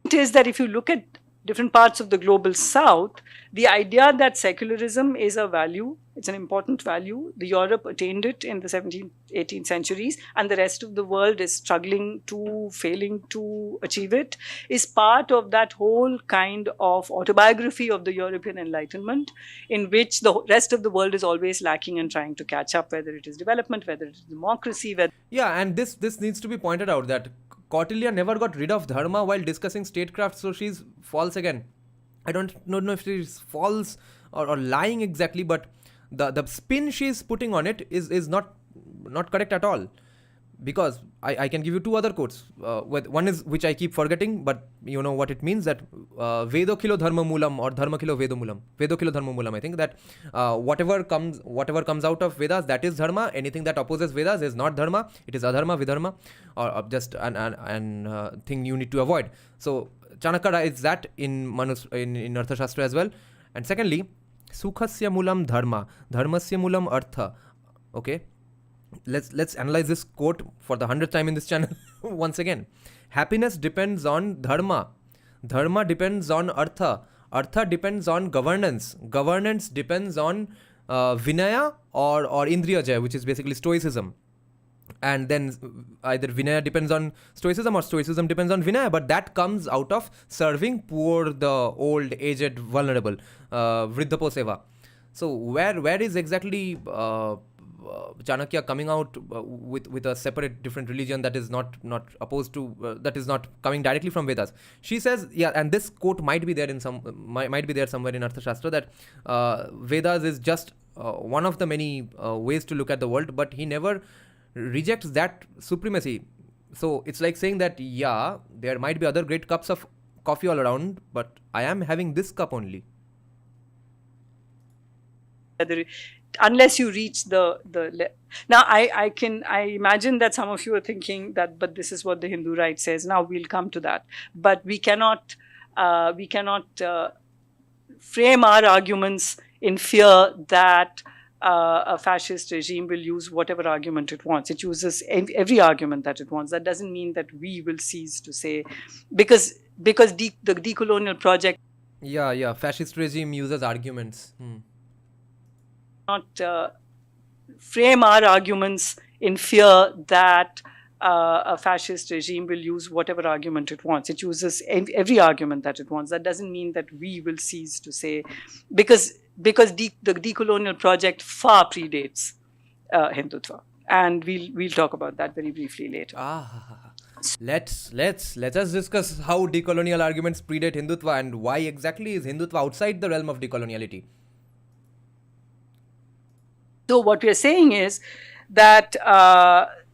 It is that if you look at different parts of the global south, the idea that secularism is a value, it's an important value. The Europe attained it in the 17th, 18th centuries, and the rest of the world is failing to achieve it, is part of that whole kind of autobiography of the European Enlightenment, in which the rest of the world is always lacking and trying to catch up, whether it is development, whether it is democracy, Yeah, and this needs to be pointed out that Kautilya never got rid of dharma while discussing statecraft, so she's false again. I don't know if she's false or lying exactly, but the spin she's putting on it is not correct at all. Because I can give you two other quotes. One is, which I keep forgetting, but you know what it means, that Vedokilo Dharma Moolam or Dharmakilo Vedomulam. Vedokilo Dharma Moolam, I think that whatever comes out of Vedas, that is Dharma. Anything that opposes Vedas is not Dharma. It is Adharma, Vidharma, or just an thing you need to avoid. So Chanakya writes that in Arthashastra as well. And secondly, Sukhasya Moolam Dharma, Dharmasya Moolam Artha. Okay. Let's analyze this quote for the 100th time in this channel once again. Happiness depends on dharma. Dharma depends on artha. Artha depends on governance. Governance depends on vinaya or indriya jaya, which is basically stoicism. And then either vinaya depends on stoicism or stoicism depends on vinaya, but that comes out of serving poor, the old, aged, vulnerable, vridhapo seva. So where is exactly Chanakya coming out with a separate, different religion that is not opposed to, that is not coming directly from Vedas? She says, yeah, and this quote might be there might be there somewhere in Arthashastra, that Vedas is just one of the many ways to look at the world, but he never rejects that supremacy. So it's like saying that, yeah, there might be other great cups of coffee all around, but I am having this cup only. Unless you reach now I imagine that some of you are thinking that, but this is what the Hindu right says. Now we'll come to that, but we cannot frame our arguments in fear that a fascist regime will use whatever argument it wants. It uses every argument that it wants. That doesn't mean that we will cease to say, because the decolonial project. Yeah, fascist regime uses arguments. Not frame our arguments in fear that a fascist regime will use whatever argument it wants. It uses every argument that it wants. That doesn't mean that we will cease to say, because the decolonial project far predates Hindutva, and we'll talk about that very briefly later. Let us discuss how decolonial arguments predate Hindutva, and why exactly is Hindutva outside the realm of decoloniality. So what we are saying is that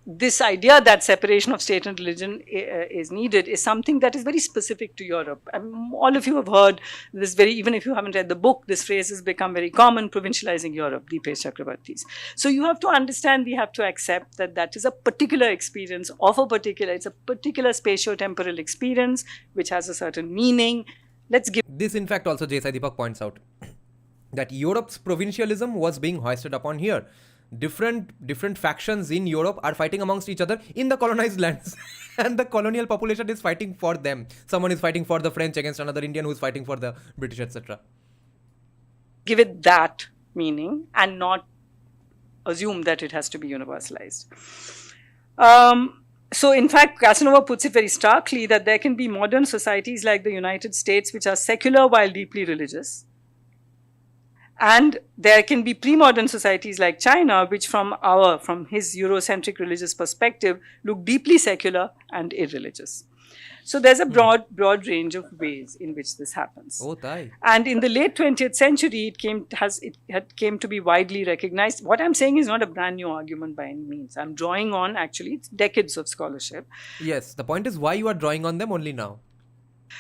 this idea that separation of state and religion is needed is something that is very specific to Europe. And all of you have heard this even if you haven't read the book, this phrase has become very common, provincializing Europe, Deepesh Chakrabarty's. So you have to understand, we have to accept that is a particular experience of it's a particular spatio-temporal experience which has a certain meaning. This in fact also J. Sai Deepak points out that Europe's provincialism was being hoisted upon here. Different factions in Europe are fighting amongst each other in the colonized lands and the colonial population is fighting for them. Someone is fighting for the French against another Indian who is fighting for the British, etc. Give it that meaning and not assume that it has to be universalized. So in fact, Casanova puts it very starkly that there can be modern societies like the United States which are secular while deeply religious. And there can be pre-modern societies like China, which from his Eurocentric religious perspective, look deeply secular and irreligious. So there's a broad range of ways in which this happens. And in the late 20th century, it came to be widely recognized. What I'm saying is not a brand new argument by any means. I'm drawing on actually decades of scholarship. Yes, the point is why you are drawing on them only now.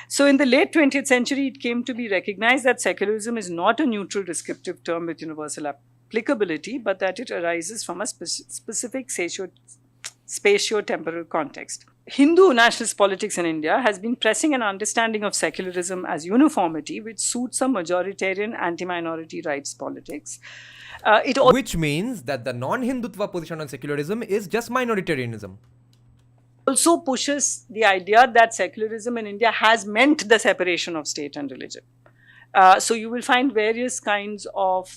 So in the late 20th century, it came to be recognized that secularism is not a neutral descriptive term with universal applicability, but that it arises from a specific spatio-temporal context. Hindu nationalist politics in India has been pressing an understanding of secularism as uniformity, which suits a majoritarian anti-minority rights politics. Which means that the non-Hindutva position on secularism is just minoritarianism. Also pushes the idea that secularism in India has meant the separation of state and religion. So you will find various kinds of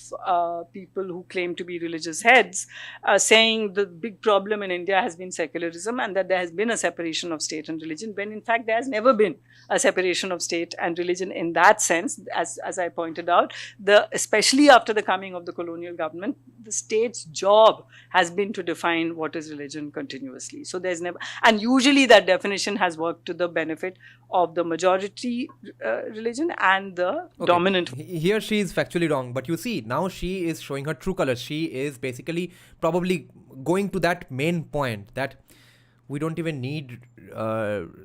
people who claim to be religious heads saying the big problem in India has been secularism and that there has been a separation of state and religion, when in fact there has never been a separation of state and religion in that sense. As I pointed out, especially after the coming of the colonial government, the state's job has been to define what is religion continuously. So there's never, and usually that definition has worked to the benefit of the majority religion and the dominant. Here she is factually wrong, but you see, now she is showing her true colors. She is basically probably going to that main point that we don't even need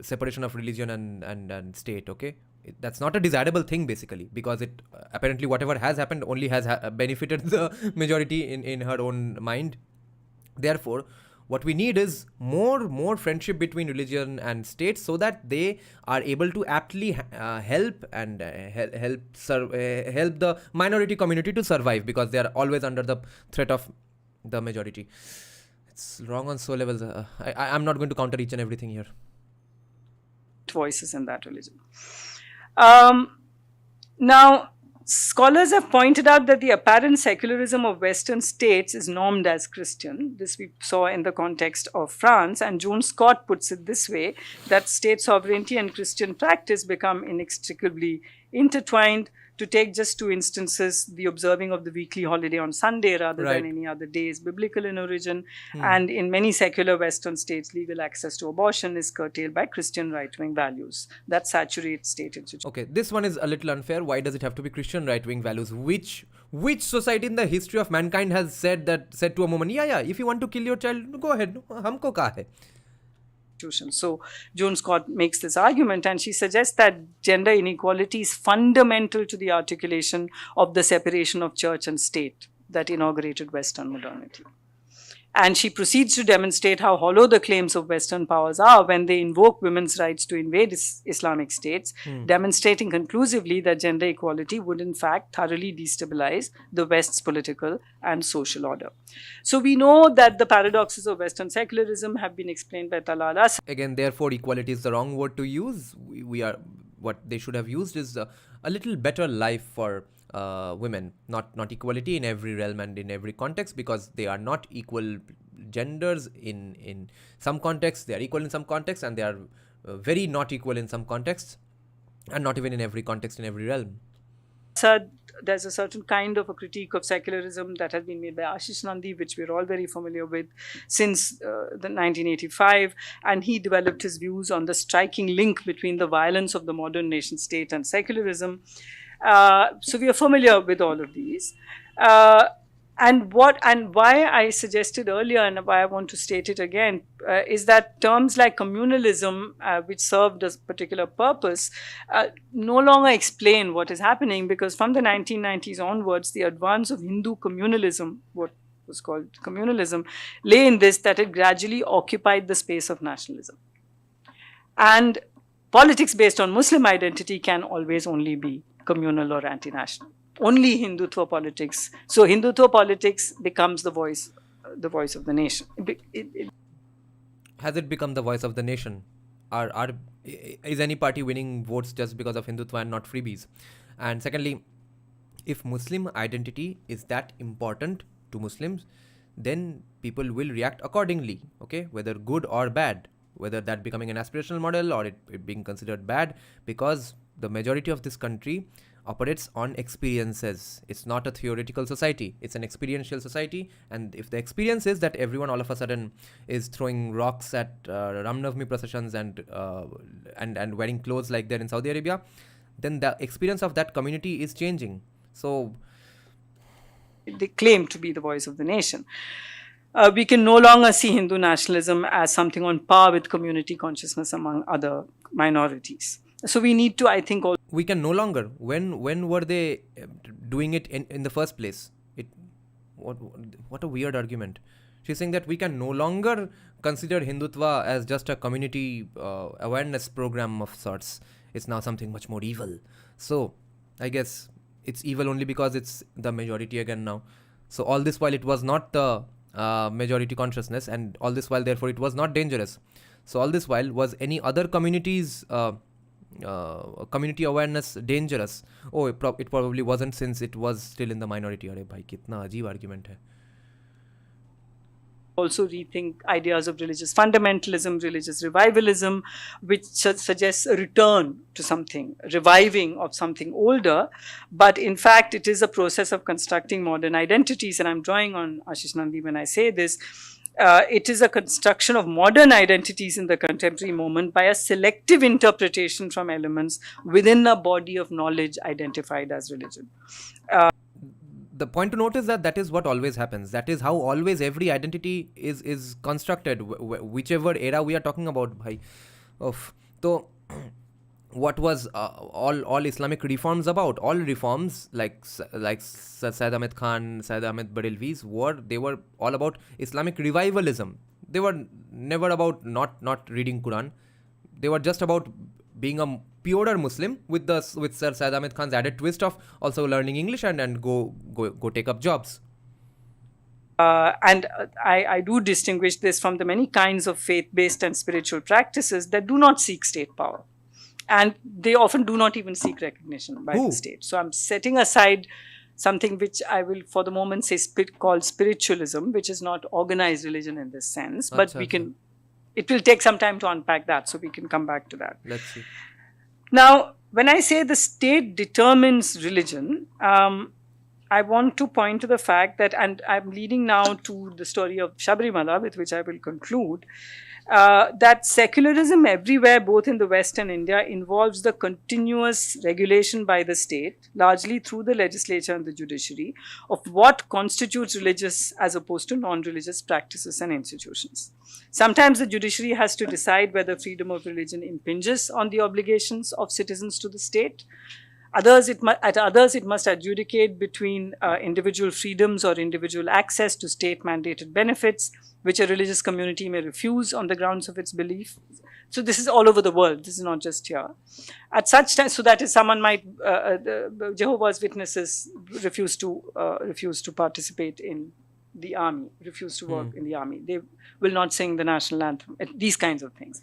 separation of religion and state, okay? That's not a desirable thing basically, because it apparently whatever has happened only has benefited the majority in her own mind. Therefore, what we need is more friendship between religion and state, so that they are able to aptly help and help the minority community to survive, because they are always under the threat of the majority. It's wrong on so levels. I'm not going to counter each and everything here. Voices in that religion. Now, scholars have pointed out that the apparent secularism of Western states is normed as Christian. This we saw in the context of France, and Joan Scott puts it this way, that state sovereignty and Christian practice become inextricably intertwined. To take just two instances, the observing of the weekly holiday on Sunday rather than any other day is biblical in origin, and in many secular Western states, legal access to abortion is curtailed by Christian right-wing values that saturate state institutions. Okay, this one is a little unfair. Why does it have to be Christian right-wing values? Which society in the history of mankind has said to a woman, yeah, if you want to kill your child, go ahead. Humko ka hai? So Joan Scott makes this argument, and she suggests that gender inequality is fundamental to the articulation of the separation of church and state that inaugurated Western modernity. And she proceeds to demonstrate how hollow the claims of Western powers are when they invoke women's rights to invade Islamic states, demonstrating conclusively that gender equality would in fact thoroughly destabilize the West's political and social order. So we know that the paradoxes of Western secularism have been explained by Talala. Again, therefore, equality is the wrong word to use. What they should have used is a little better life for women, not equality in every realm and in every context, because they are not equal genders in some contexts. They are equal in some contexts, and they are very not equal in some contexts, and not even in every context in every realm. There's a certain kind of a critique of secularism that has been made by Ashish Nandi, which we're all very familiar with since the 1985, and he developed his views on the striking link between the violence of the modern nation state and secularism. So we are familiar with all of these. And why I suggested earlier, and why I want to state it again, is that terms like communalism, which served a particular purpose, no longer explain what is happening, because from the 1990s onwards, the advance of Hindu communalism, what was called communalism, lay in this, that it gradually occupied the space of nationalism. And politics based on Muslim identity can always only be communal or anti-national. Only Hindutva politics. So Hindutva politics becomes the voice of the nation. Has it become the voice of the nation? Is any party winning votes just because of Hindutva and not freebies? And secondly, if Muslim identity is that important to Muslims, then people will react accordingly, okay? Whether good or bad, whether that becoming an aspirational model or it being considered bad, because the majority of this country operates on experiences. It's not a theoretical society. It's an experiential society. And if the experience is that everyone all of a sudden is throwing rocks at Ram Navami processions and wearing clothes like they're in Saudi Arabia, then the experience of that community is changing. So they claim to be the voice of the nation. We can no longer see Hindu nationalism as something on par with community consciousness among other minorities. So we need to, I think, also We can no longer. When were they doing it in the first place? It what what a weird argument. She's saying that we can no longer consider Hindutva as just a community awareness program of sorts. It's now something much more evil. So I guess it's evil only because it's the majority again now. So all this while it was not the majority consciousness, and all this while therefore it was not dangerous. So all this while was any other communities community awareness dangerous? Oh, it probably wasn't, since it was still in the minority. अरे भाई कितना अजीब argument है. rethink ideas of religious fundamentalism, religious revivalism, which suggests a return to something, reviving of something older. But in fact, it is a process of constructing modern identities. And I'm drawing on Ashish Nandi when I say this. It is a construction of modern identities in the contemporary moment by a selective interpretation from elements within a body of knowledge identified as religion. The point to note is that that is what always happens. That is how always every identity is constructed, whichever era we are talking about. Bhai. So what was all Islamic reforms about? All reforms like Syed Ahmed Khan, Syed Ahmed Barelvi's they were all about Islamic revivalism. They were never about not reading Quran. They were just about being a purer Muslim with Sir Syed Ahmed Khan's added twist of also learning English and go take up jobs. And I do distinguish this from the many kinds of faith-based and spiritual practices that do not seek state power. And they often do not even seek recognition by the state. So I'm setting aside something which I will for the moment say called spiritualism, which is not organized religion in this sense. But it will take some time to unpack that, so we can come back to that. Let's see. Now, when I say the state determines religion, I want to point to the fact that, and I'm leading now to the story of Sabarimala, with which I will conclude, that secularism everywhere, both in the West and India, involves the continuous regulation by the state, largely through the legislature and the judiciary, of what constitutes religious as opposed to non-religious practices and institutions. Sometimes the judiciary has to decide whether freedom of religion impinges on the obligations of citizens to the state. At others, it must adjudicate between individual freedoms or individual access to state-mandated benefits, which a religious community may refuse on the grounds of its belief. So this is all over the world. This is not just here. At such times, so that is someone might, Jehovah's Witnesses refuse to participate in the army, refuse to work in the army. They will not sing the national anthem, these kinds of things.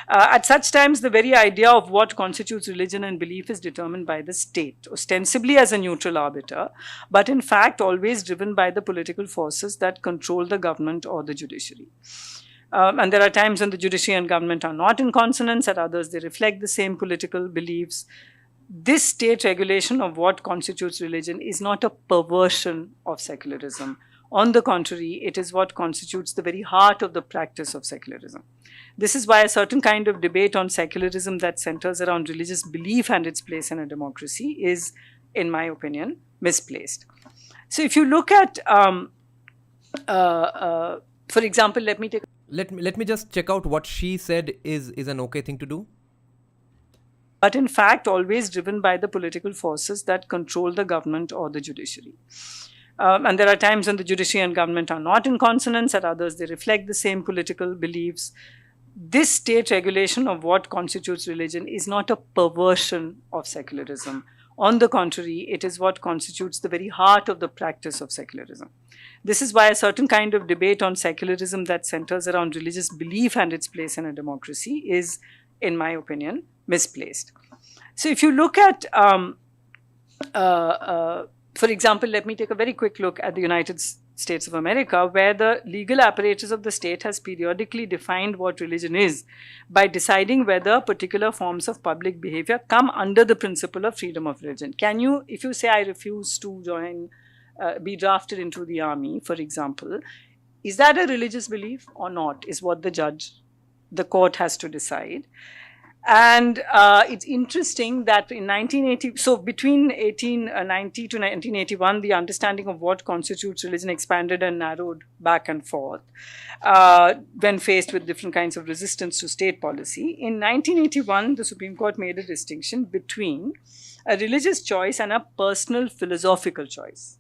At such times, the very idea of what constitutes religion and belief is determined by the state, ostensibly as a neutral arbiter, but in fact always driven by the political forces that control the government or the judiciary. And there are times when the judiciary and government are not in consonance, at others they reflect the same political beliefs. This state regulation of what constitutes religion is not a perversion of secularism. On the contrary, it is what constitutes the very heart of the practice of secularism. This is why a certain kind of debate on secularism that centers around religious belief and its place in a democracy is, in my opinion, misplaced. So if you look at, for example, let me just check out what she said is an okay thing to do. But in fact, always driven by the political forces that control the government or the judiciary. And there are times when the judiciary and government are not in consonance, at others they reflect the same political beliefs. This state regulation of what constitutes religion is not a perversion of secularism. On the contrary, it is what constitutes the very heart of the practice of secularism. This is why a certain kind of debate on secularism that centers around religious belief and its place in a democracy is, in my opinion, misplaced. So if you look at for example, let me take a very quick look at the United States of America, where the legal apparatus of the state has periodically defined what religion is by deciding whether particular forms of public behavior come under the principle of freedom of religion. Can you, if you say I refuse to be drafted into the army, for example, is that a religious belief or not, is what the court has to decide. And it's interesting that in 1980, so between 1890 to 1981, the understanding of what constitutes religion expanded and narrowed back and forth when faced with different kinds of resistance to state policy. In 1981, the Supreme Court made a distinction between a religious choice and a personal philosophical choice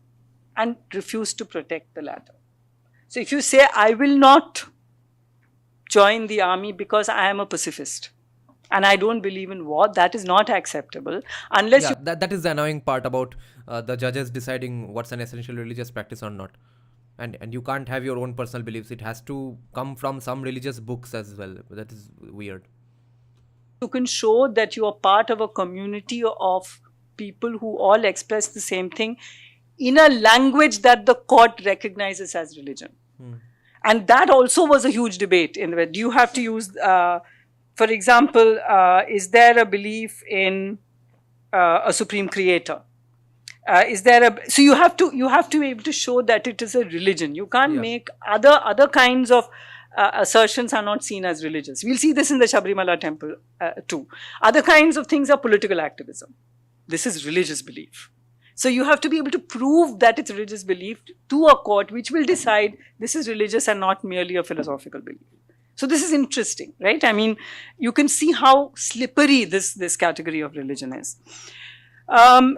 and refused to protect the latter. So if you say, I will not join the army because I am a pacifist, and I don't believe in war, that is not acceptable unless Yeah, you that is the annoying part about the judges deciding what's an essential religious practice or not. And you can't have your own personal beliefs. It has to come from some religious books as well. That is weird. can show that you are part of a community of people who all express the same thing in a language that the court recognizes as religion. And that also was a huge debate in the way. Do you have to use, for example, is there a belief in a supreme creator? Is there a, so you have to be able to show that it is a religion. You can't make other kinds of assertions are not seen as religious. We'll see this in the Sabrimala temple too. Other kinds of things are political activism. This is religious belief. So you have to be able to prove that it's religious belief to a court which will decide this is religious and not merely a philosophical belief. So this is interesting, right? I mean, you can see how slippery this category of religion is. When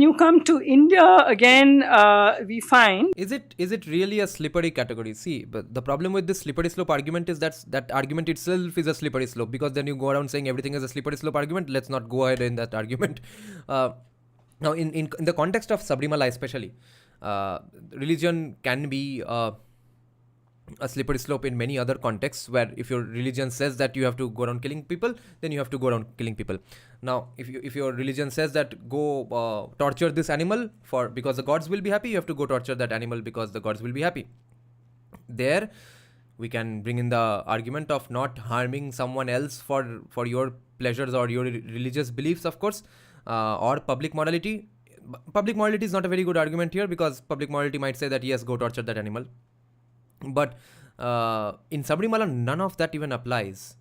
you come to India again, we find Is it really a slippery category? See, but the problem with this slippery slope argument is that argument itself is a slippery slope, because then you go around saying everything is a slippery slope argument. Let's not go ahead in that argument. Now, in the context of Sabrimala especially, religion can be a slippery slope in many other contexts, where if your religion says that you have to go around killing people, then you have to go around killing people. Now, if your religion says that go torture this animal because the gods will be happy, you have to go torture that animal because the gods will be happy. There, we can bring in the argument of not harming someone else for your pleasures or your religious beliefs, of course, or public morality. Public morality is not a very good argument here, because public morality might say that yes, go torture that animal. But in Sabrimala, none of that even applies.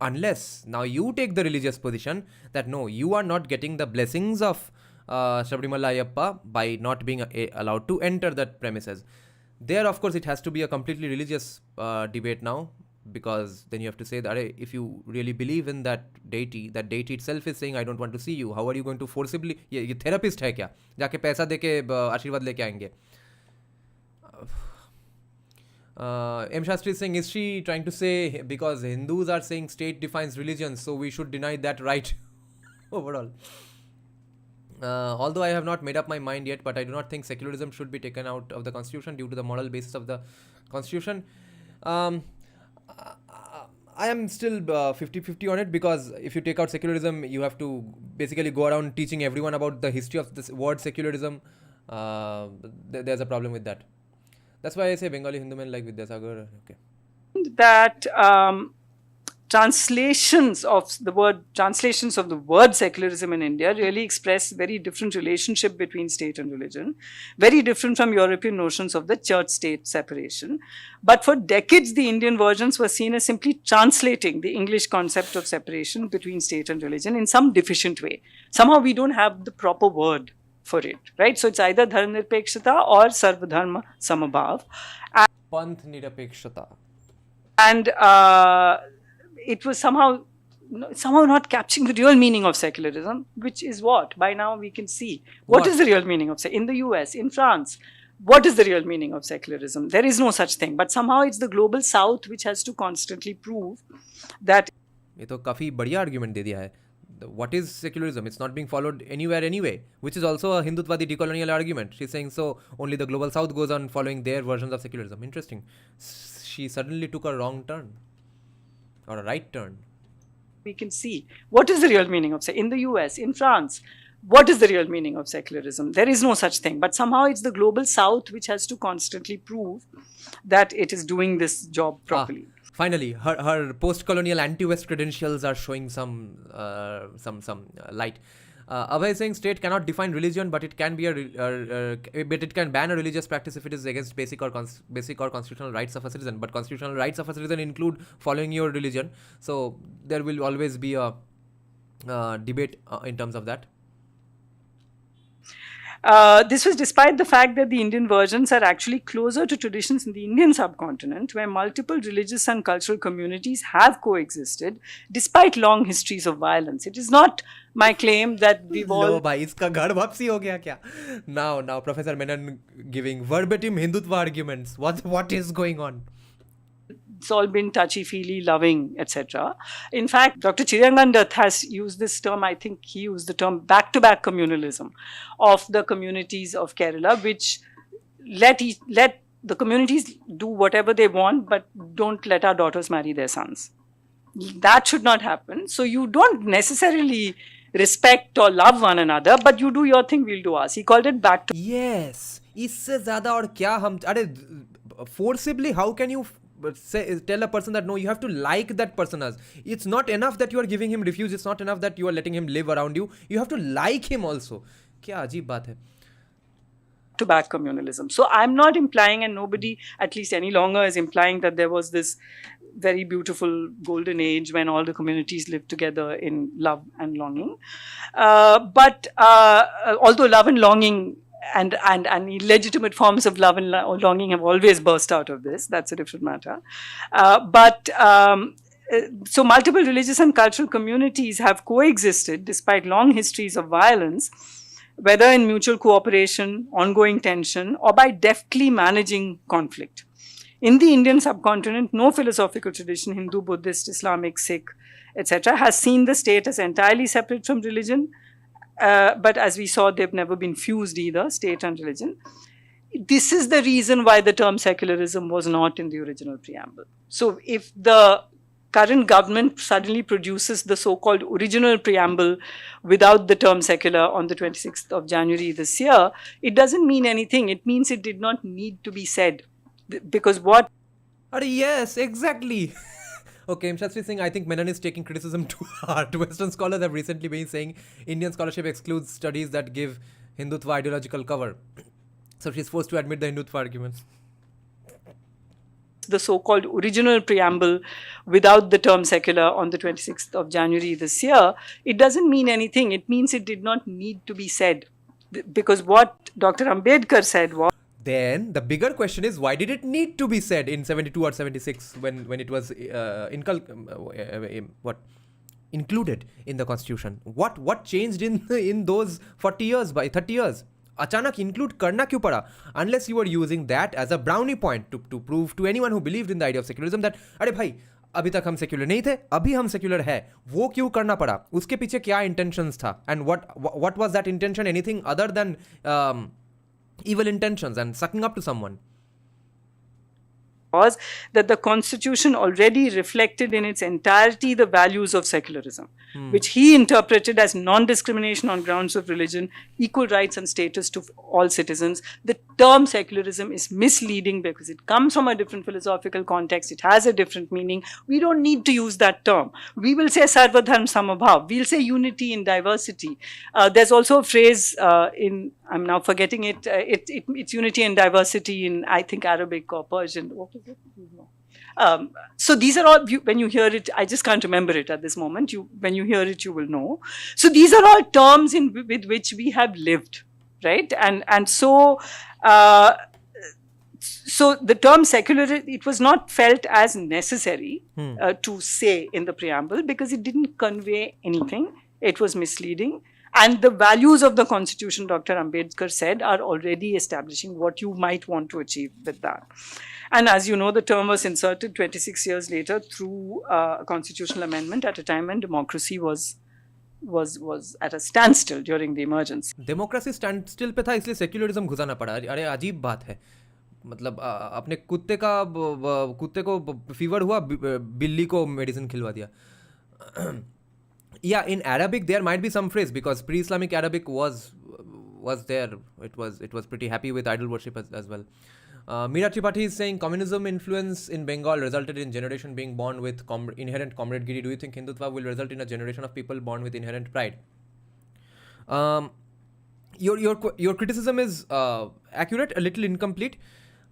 Unless now you take the religious position that no, you are not getting the blessings of Sabrimala Ayyappa by not being allowed to enter that premises. There, of course, it has to be a completely religious debate now, because then you have to say that if you really believe in that deity itself is saying I don't want to see you, how are you going to forcibly, ये therapist है क्या, जाके पैसा देके आशीर्वाद लेके आएंगे. M. Shastri is saying, is she trying to say because Hindus are saying state defines religion, so we should deny that right overall? Although I have not made up my mind yet, but I do not think secularism should be taken out of the constitution due to the moral basis of the constitution. I am still 50-50 on it, because if you take out secularism, you have to basically go around teaching everyone about the history of this word secularism. There's a problem with that. That's why I say Bengali Hindu men like Vidyasagar. Okay. That translations of the word secularism in India really express very different relationship between state and religion, very different from European notions of the church-state separation. But for decades, the Indian versions were seen as simply translating the English concept of separation between state and religion in some deficient way. Somehow we don't have the proper word for it, right? So it's either dharma nirpekshata or sarva dharma samabhav. Panth nirapekshata. And it was somehow not capturing the real meaning of secularism, which is what? By now we can see. What is the real meaning of in the US, in France? What is the real meaning of secularism? There is no such thing. But somehow it's the global south which has to constantly prove that. ये तो काफी बढ़िया argument दे दिया है. What is secularism? It's not being followed anywhere anyway, which is also a Hindutvadi decolonial argument. She's saying so only the global south goes on following their versions of secularism. Interesting. She suddenly took a wrong turn, or a right turn. We can see what is the real meaning of in the US, in France. What is the real meaning of secularism? There is no such thing. But somehow it's the global south which has to constantly prove that it is doing this job properly. Finally, her post-colonial anti-West credentials are showing some light. Abhay is saying state cannot define religion, but it can be but it can ban a religious practice if it is against basic or constitutional rights of a citizen. But constitutional rights of a citizen include following your religion, so there will always be a debate in terms of that. This was despite the fact that the Indian versions are actually closer to traditions in the Indian subcontinent, where multiple religious and cultural communities have coexisted despite long histories of violence. It is not my claim that we've all... लो भाई इसका घर वापसी हो गया क्या? Now Professor Menon giving verbatim Hindutva arguments. What is going on? It's all been touchy-feely, loving, etc. In fact, Dr. Chirangandath has used this term, I think he used the term back-to-back communalism of the communities of Kerala, which let the communities do whatever they want, but don't let our daughters marry their sons. That should not happen. So you don't necessarily respect or love one another, but you do your thing, we'll do ours. He called it back to... Yes. इससे ज़्यादा और क्या हम... अरे forcibly, how can you... tell a person that no, you have to like that person as. It's not enough that you are giving him refuge. It's not enough that you are letting him live around you. You have to like him also. क्या अजीब बात है. To back communalism. So I'm not implying, and nobody, at least any longer, is implying that there was this very beautiful golden age when all the communities lived together in love and longing. But although love and longing and illegitimate forms of love and longing have always burst out of this. That's a different matter. So multiple religious and cultural communities have coexisted despite long histories of violence, whether in mutual cooperation, ongoing tension, or by deftly managing conflict. In the Indian subcontinent, no philosophical tradition, Hindu, Buddhist, Islamic, Sikh, etc., has seen the state as entirely separate from religion. But as we saw, they've never been fused either, state and religion. This is the reason why the term secularism was not in the original preamble. So if the current government suddenly produces the so-called original preamble without the term secular on the 26th of January this year, it doesn't mean anything. It means it did not need to be said. Because what... Yes, exactly. Okay, Shastri Singh, I think Menon is taking criticism too hard. Western scholars have recently been saying Indian scholarship excludes studies that give Hindutva ideological cover. So she's forced to admit the Hindutva arguments. The so-called original preamble without the term secular on the 26th of January this year, it doesn't mean anything. It means it did not need to be said. Because what Dr. Ambedkar said was... Then the bigger question is, why did it need to be said in 72 or 76 when it was included in the constitution? What changed in those 40 years, by 30 years? अचानक include करना क्यों पड़ा? Unless you were using that as a brownie point to prove to anyone who believed in the idea of secularism that अरे भाई अभी तक हम secular नहीं थे, अभी हम सेक्युलर है, वो क्यों करना पड़ा? उसके पीछे क्या intentions था? And what was that intention? Anything other than evil intentions and sucking up to someone? Was that the constitution already reflected in its entirety the values of secularism, which he interpreted as non-discrimination on grounds of religion, equal rights and status to all citizens. The term secularism is misleading because it comes from a different philosophical context. It has a different meaning. We don't need to use that term. We will say sarvadharm samabhav. We'll say unity in diversity. There's also a phrase I'm now forgetting it. It's unity and diversity in, I think, Arabic or Persian. What is it? No. So these are all, when you hear it, I just can't remember it at this moment. When you hear it, you will know. So these are all terms with which we have lived, right? And so the term secular, it was not felt as necessary to say in the preamble because it didn't convey anything. It was misleading. And the values of the constitution, Dr. Ambedkar said, are already establishing what you might want to achieve with that. And as you know, the term was inserted 26 years later through a constitutional amendment at a time when democracy was at a standstill during the emergency. Democracy standstill पे था, इसलिए secularism घुसाना पड़ा. अरे अजीब बात है. मतलब अपने कुत्ते को फीवर हुआ, बिल्ली को मेडिसिन खिलवा दिया. Yeah, in Arabic there might be some phrase because pre-Islamic Arabic was there. It was pretty happy with idol worship as well. Meera Tripathi is saying communism influence in Bengal resulted in generation being born with inherent comradegiri. Do you think Hindutva will result in a generation of people born with inherent pride? Um, your criticism is accurate, a little incomplete.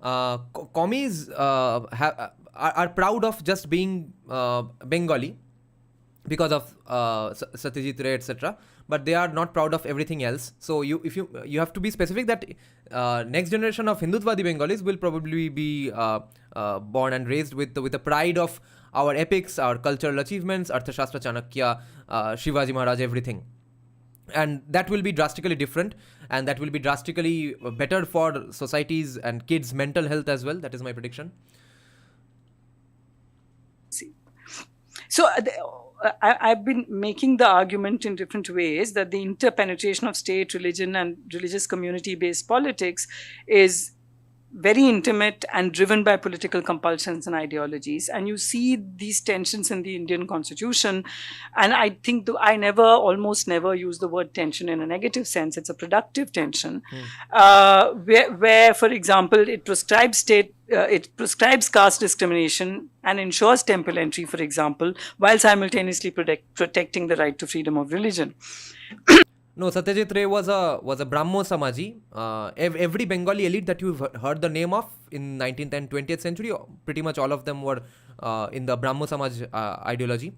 Commies are proud of just being Bengali because of Satyajit Ray, etc. But they are not proud of everything else. So you have to be specific that next generation of Hindutvadi Bengalis will probably be born and raised with the pride of our epics, our cultural achievements, Arthashastra, Chanakya, Shivaji Maharaj, everything. And that will be drastically different, and that will be drastically better for societies and kids' mental health as well. That is my prediction. So I've been making the argument in different ways that the interpenetration of state, religion, and religious community-based politics is very intimate and driven by political compulsions and ideologies. And you see these tensions in the Indian constitution. And I think I almost never use the word tension in a negative sense. It's a productive tension, where, for example, it prescribes caste discrimination and ensures temple entry, for example, while simultaneously protecting the right to freedom of religion. No, Satyajit Ray was a Brahmo Samaji. Every Bengali elite that you've heard the name of in 19th and 20th century, pretty much all of them were in the Brahmo Samaj ideology.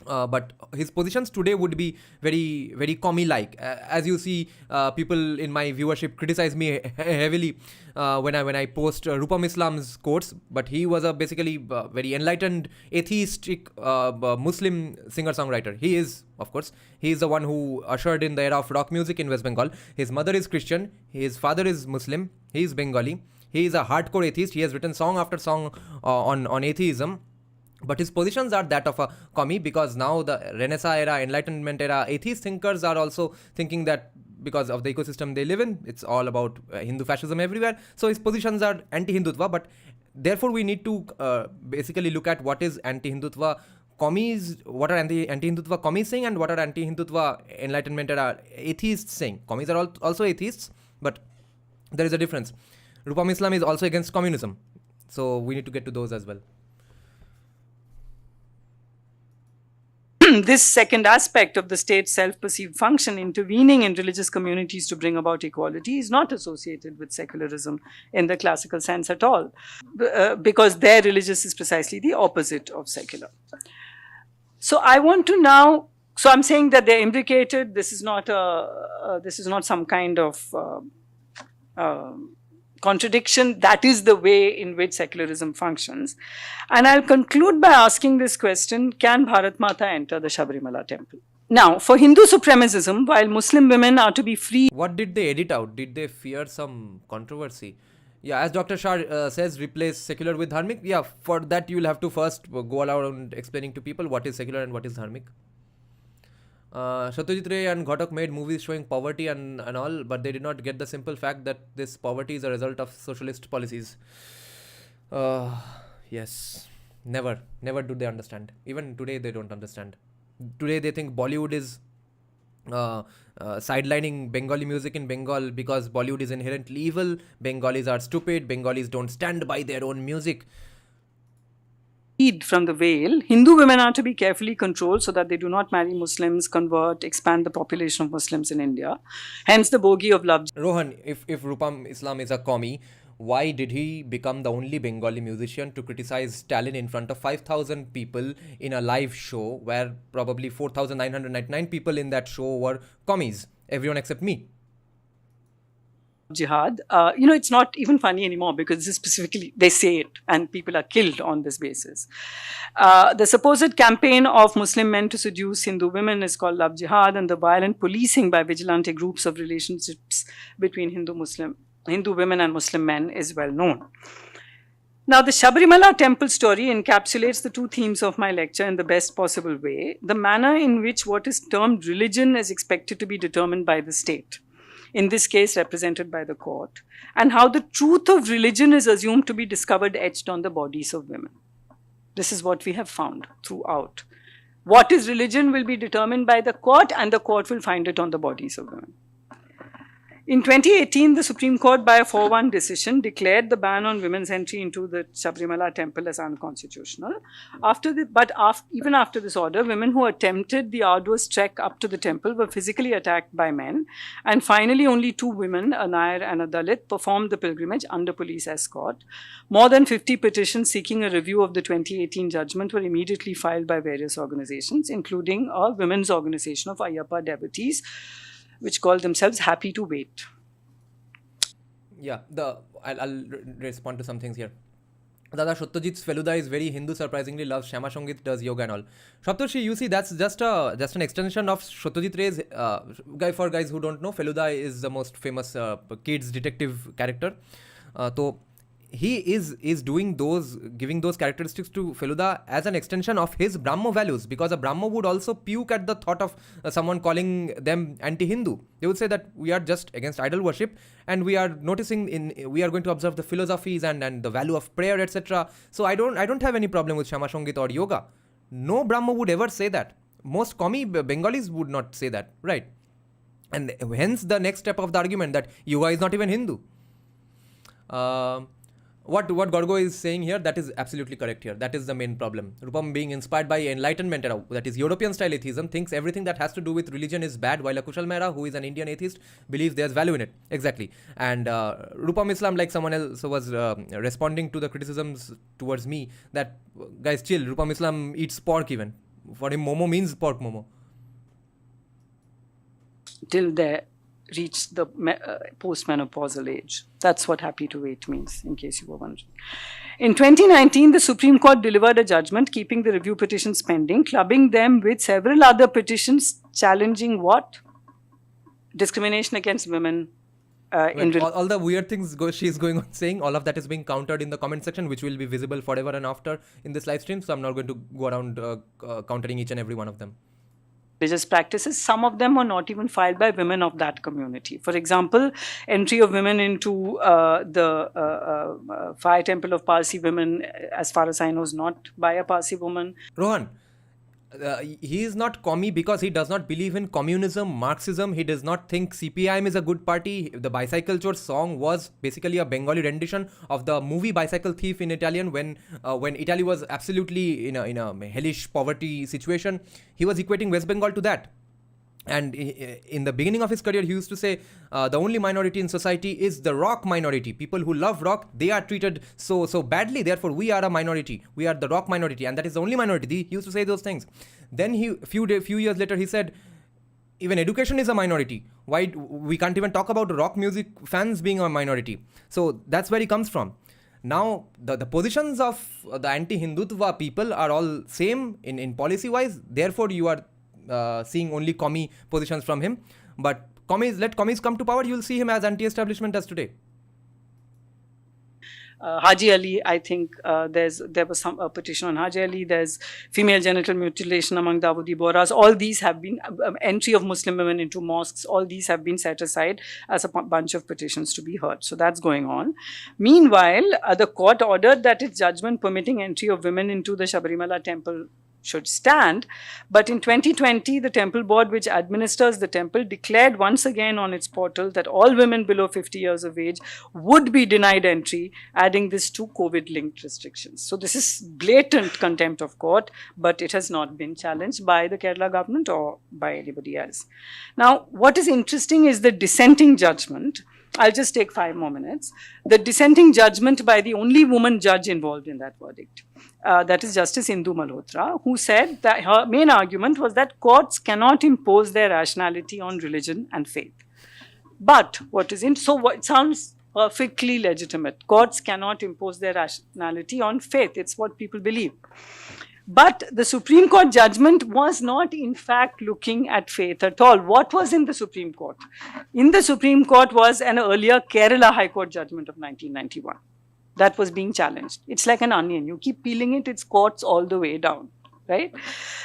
But his positions today would be very, very commie-like. As you see, people in my viewership criticize me heavily when I post Rupam Islam's quotes. But he was a basically very enlightened, atheistic Muslim singer-songwriter. He is, of course, he is the one who ushered in the era of rock music in West Bengal. His mother is Christian. His father is Muslim. He is Bengali. He is a hardcore atheist. He has written song after song on atheism. But his positions are that of a commie, because now the Renaissance era, Enlightenment era, atheist thinkers are also thinking that because of the ecosystem they live in, it's all about Hindu fascism everywhere. So his positions are anti-Hindutva, but therefore we need to basically look at what is anti-Hindutva commies, what are anti-Hindutva commies saying, and what are anti-Hindutva Enlightenment era atheists saying. Commies are also atheists, but there is a difference. Rupam Islam is also against communism. So we need to get to those as well. This second aspect of the state's self-perceived function, intervening in religious communities to bring about equality, is not associated with secularism in the classical sense at all, because their religious is precisely the opposite of secular. So I want to now, so I'm saying that they're imbricated. This is not some kind of contradiction. That is the way in which secularism functions. And I'll conclude by asking this question: can Bharat Mata enter the Sabarimala temple? Now, for Hindu supremacism, while Muslim women are to be free... What did they edit out? Did they fear some controversy? Yeah, as Dr. Shah says, replace secular with dharmic. Yeah, for that you will have to first go around explaining to people what is secular and what is dharmic. Satyajit Ray and Ghatak made movies showing poverty and all, but they did not get the simple fact that this poverty is a result of socialist policies. Yes, never do they understand. Even today they don't understand. Today they think Bollywood is sidelining Bengali music in Bengal because Bollywood is inherently evil. Bengalis are stupid. Bengalis don't stand by their own music. From the veil, Hindu women are to be carefully controlled so that they do not marry Muslims, convert, expand the population of Muslims in India. Hence the bogey of love. Rohan, if Rupam Islam is a commie, why did he become the only Bengali musician to criticize Stalin in front of 5,000 people in a live show where probably 4,999 people in that show were commies? Everyone except me. Jihad, it's not even funny anymore because specifically they say it and people are killed on this basis. The supposed campaign of Muslim men to seduce Hindu women is called love jihad, and the violent policing by vigilante groups of relationships between Hindu women and Muslim men is well known. Now, the Sabarimala temple story encapsulates the two themes of my lecture in the best possible way: the manner in which what is termed religion is expected to be determined by the state, in this case represented by the court, and how the truth of religion is assumed to be discovered etched on the bodies of women. This is what we have found throughout. What is religion will be determined by the court, and the court will find it on the bodies of women. In 2018, the Supreme Court, by a 4-1 decision, declared the ban on women's entry into the Sabrimala temple as unconstitutional. Even after this order, women who attempted the arduous trek up to the temple were physically attacked by men. And finally, only 2 women, a Nair and a Dalit, performed the pilgrimage under police escort. More than 50 petitions seeking a review of the 2018 judgment were immediately filed by various organizations, including a women's organization of Ayyappa devotees, which call themselves Happy to Wait. Yeah, I'll respond to some things here. Dada Satyajit's Feluda is very Hindu, surprisingly loves Shama Sangit, does yoga and all. Saptarshi, you see, that's just an extension of Satyajit Ray's. For guys who don't know, Feluda is the most famous kids detective character. So he is doing giving those characteristics to Feluda as an extension of his Brahmo values, because a Brahmo would also puke at the thought of someone calling them anti-Hindu. They would say that we are just against idol worship, and we are we are going to observe the philosophies and the value of prayer, etc. So I don't have any problem with Shama Sangit or yoga. No Brahmo would ever say that. Most Komi Bengalis would not say that, right? And hence the next step of the argument that yoga is not even Hindu. What Gorgo is saying here, that is absolutely correct here. That is the main problem. Rupam, being inspired by Enlightenment era, that is European style atheism, thinks everything that has to do with religion is bad, while a Kushal Mehra, who is an Indian atheist, believes there's value in it. Exactly. And Rupam Islam, like someone else was responding to the criticisms towards me, that guys chill, Rupam Islam eats pork even. For him, momo means pork momo. Till they reach the postmenopausal age. That's what Happy to Wait means, in case you were wondering. In 2019, the Supreme Court delivered a judgment keeping the review petitions pending, clubbing them with several other petitions challenging what? Discrimination against women. All the weird things she's going on saying, all of that is being countered in the comment section, which will be visible forever and after in this live stream. So I'm not going to go around countering each and every one of them. Religious practices, some of them were not even filed by women of that community. For example, entry of women into the fire temple of Parsi women, as far as I know, is not by a Parsi woman. Rohan, he is not commie because he does not believe in communism, Marxism. He does not think CPIM is a good party. The Bicycle Chore song was basically a Bengali rendition of the movie Bicycle Thief in Italian, when Italy was absolutely in a hellish poverty situation. He was equating West Bengal to that. And in the beginning of his career, he used to say, the only minority in society is the rock minority. People who love rock, they are treated so badly. Therefore, we are a minority. We are the rock minority. And that is the only minority. He used to say those things. Then few years later, he said, even education is a minority. Why we can't even talk about rock music fans being a minority. So that's where he comes from. Now, the positions of the anti-Hindutva people are all same in policy-wise. Therefore, you are seeing only commie positions from him. But let commies come to power, you will see him as anti-establishment as today. Haji Ali, I think there was some petition on Haji Ali. There's female genital mutilation among Dawoodi Bohras. All these have been entry of Muslim women into mosques. All these have been set aside as a bunch of petitions to be heard. So that's going on. Meanwhile, the court ordered that its judgment permitting entry of women into the Sabarimala temple should stand. But in 2020, the temple board, which administers the temple, declared once again on its portal that all women below 50 years of age would be denied entry, adding this to COVID-linked restrictions. So this is blatant contempt of court, but it has not been challenged by the Kerala government or by anybody else. Now, what is interesting is the dissenting judgment. I'll just take 5 more minutes. The dissenting judgment by the only woman judge involved in that verdict, that is Justice Indu Malhotra, who said that her main argument was that courts cannot impose their rationality on religion and faith. But it sounds perfectly legitimate. Courts cannot impose their rationality on faith. It's what people believe. But the Supreme Court judgment was not, in fact, looking at faith at all. What was in the Supreme Court? In the Supreme Court was an earlier Kerala High Court judgment of 1991 that was being challenged. It's like an onion. You keep peeling it, it's courts all the way down, right?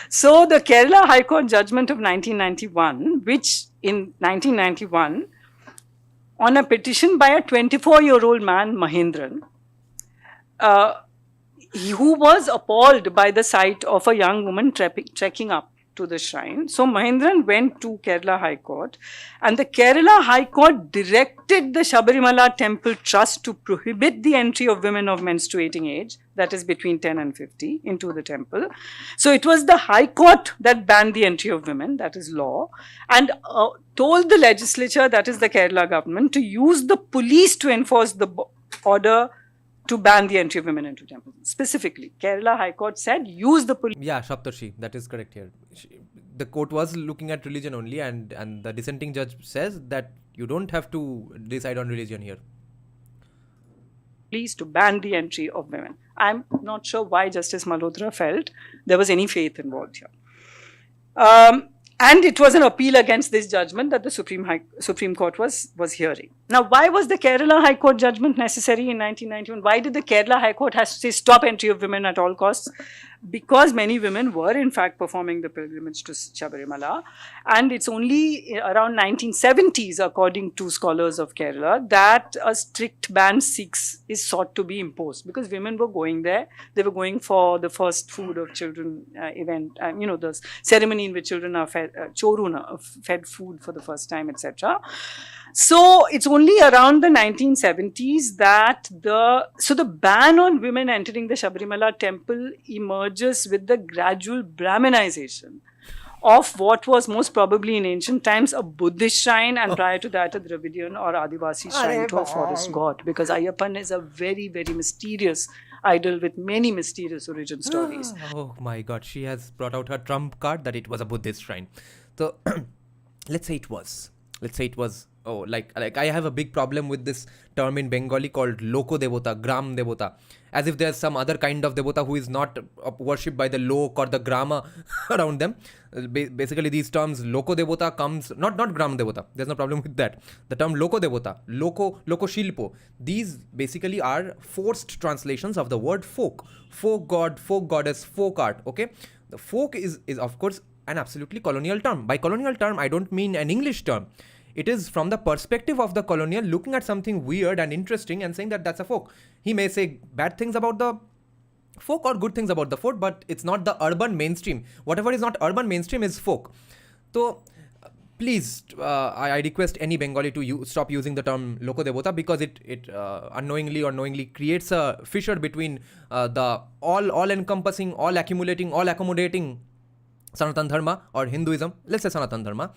So the Kerala High Court judgment of 1991, which in 1991, on a petition by a 24-year-old man, Mahindran, who was appalled by the sight of a young woman trekking up to the shrine. So Mahendran went to Kerala High Court, and the Kerala High Court directed the Sabarimala Temple Trust to prohibit the entry of women of menstruating age, that is between 10 and 50, into the temple. So it was the High Court that banned the entry of women, that is law, and told the legislature, that is the Kerala government, to use the police to enforce the order to ban the entry of women into temples. Specifically, Kerala High Court said use the police. Yeah, Shaptarshi, that is correct here. The court was looking at religion only, and the dissenting judge says that you don't have to decide on religion here. Police to ban the entry of women. I'm not sure why Justice Malhotra felt there was any faith involved here. And it was an appeal against this judgment that the Supreme Court was hearing. Now, why was the Kerala High Court judgment necessary in 1991? Why did the Kerala High Court have to say stop entry of women at all costs? Because many women were in fact performing the pilgrimage to Sabarimala, and it's only around 1970s, according to scholars of Kerala, that a strict ban is sought to be imposed, because women were going there. They were going for the first food of children event, the ceremony in which children are fed choruna, fed food for the first time, etc. So it's only around the 1970s that the ban on women entering the Sabarimala temple emerges with the gradual Brahminization of what was most probably in ancient times a Buddhist shrine, and prior to that a Dravidian or Adivasi shrine to a forest god, because Ayyappan is a very, very mysterious idol with many mysterious origin stories. Oh my god, she has brought out her trump card that it was a Buddhist shrine. So let's say it was. Oh, like I have a big problem with this term in Bengali called Loko Devota, Gram Devota. As if there's some other kind of Devota who is not worshipped by the Lok or the Grama around them. Basically, these terms, Loko Devota comes, not Gram Devota. There's no problem with that. The term Loko Devota, Loko Shilpo, these basically are forced translations of the word folk. Folk god, folk goddess, folk art, okay? The folk is of course an absolutely colonial term. By colonial term, I don't mean an English term. It is from the perspective of the colonial looking at something weird and interesting and saying that that's a folk. He may say bad things about the folk or good things about the folk, but it's not the urban mainstream. Whatever is not urban mainstream is folk. So please, I request any Bengali to stop using the term Loko Devota, because it unknowingly or knowingly creates a fissure between the all-encompassing, all-accumulating, all-accommodating Sanatan Dharma or Hinduism. Let's say Sanatan Dharma.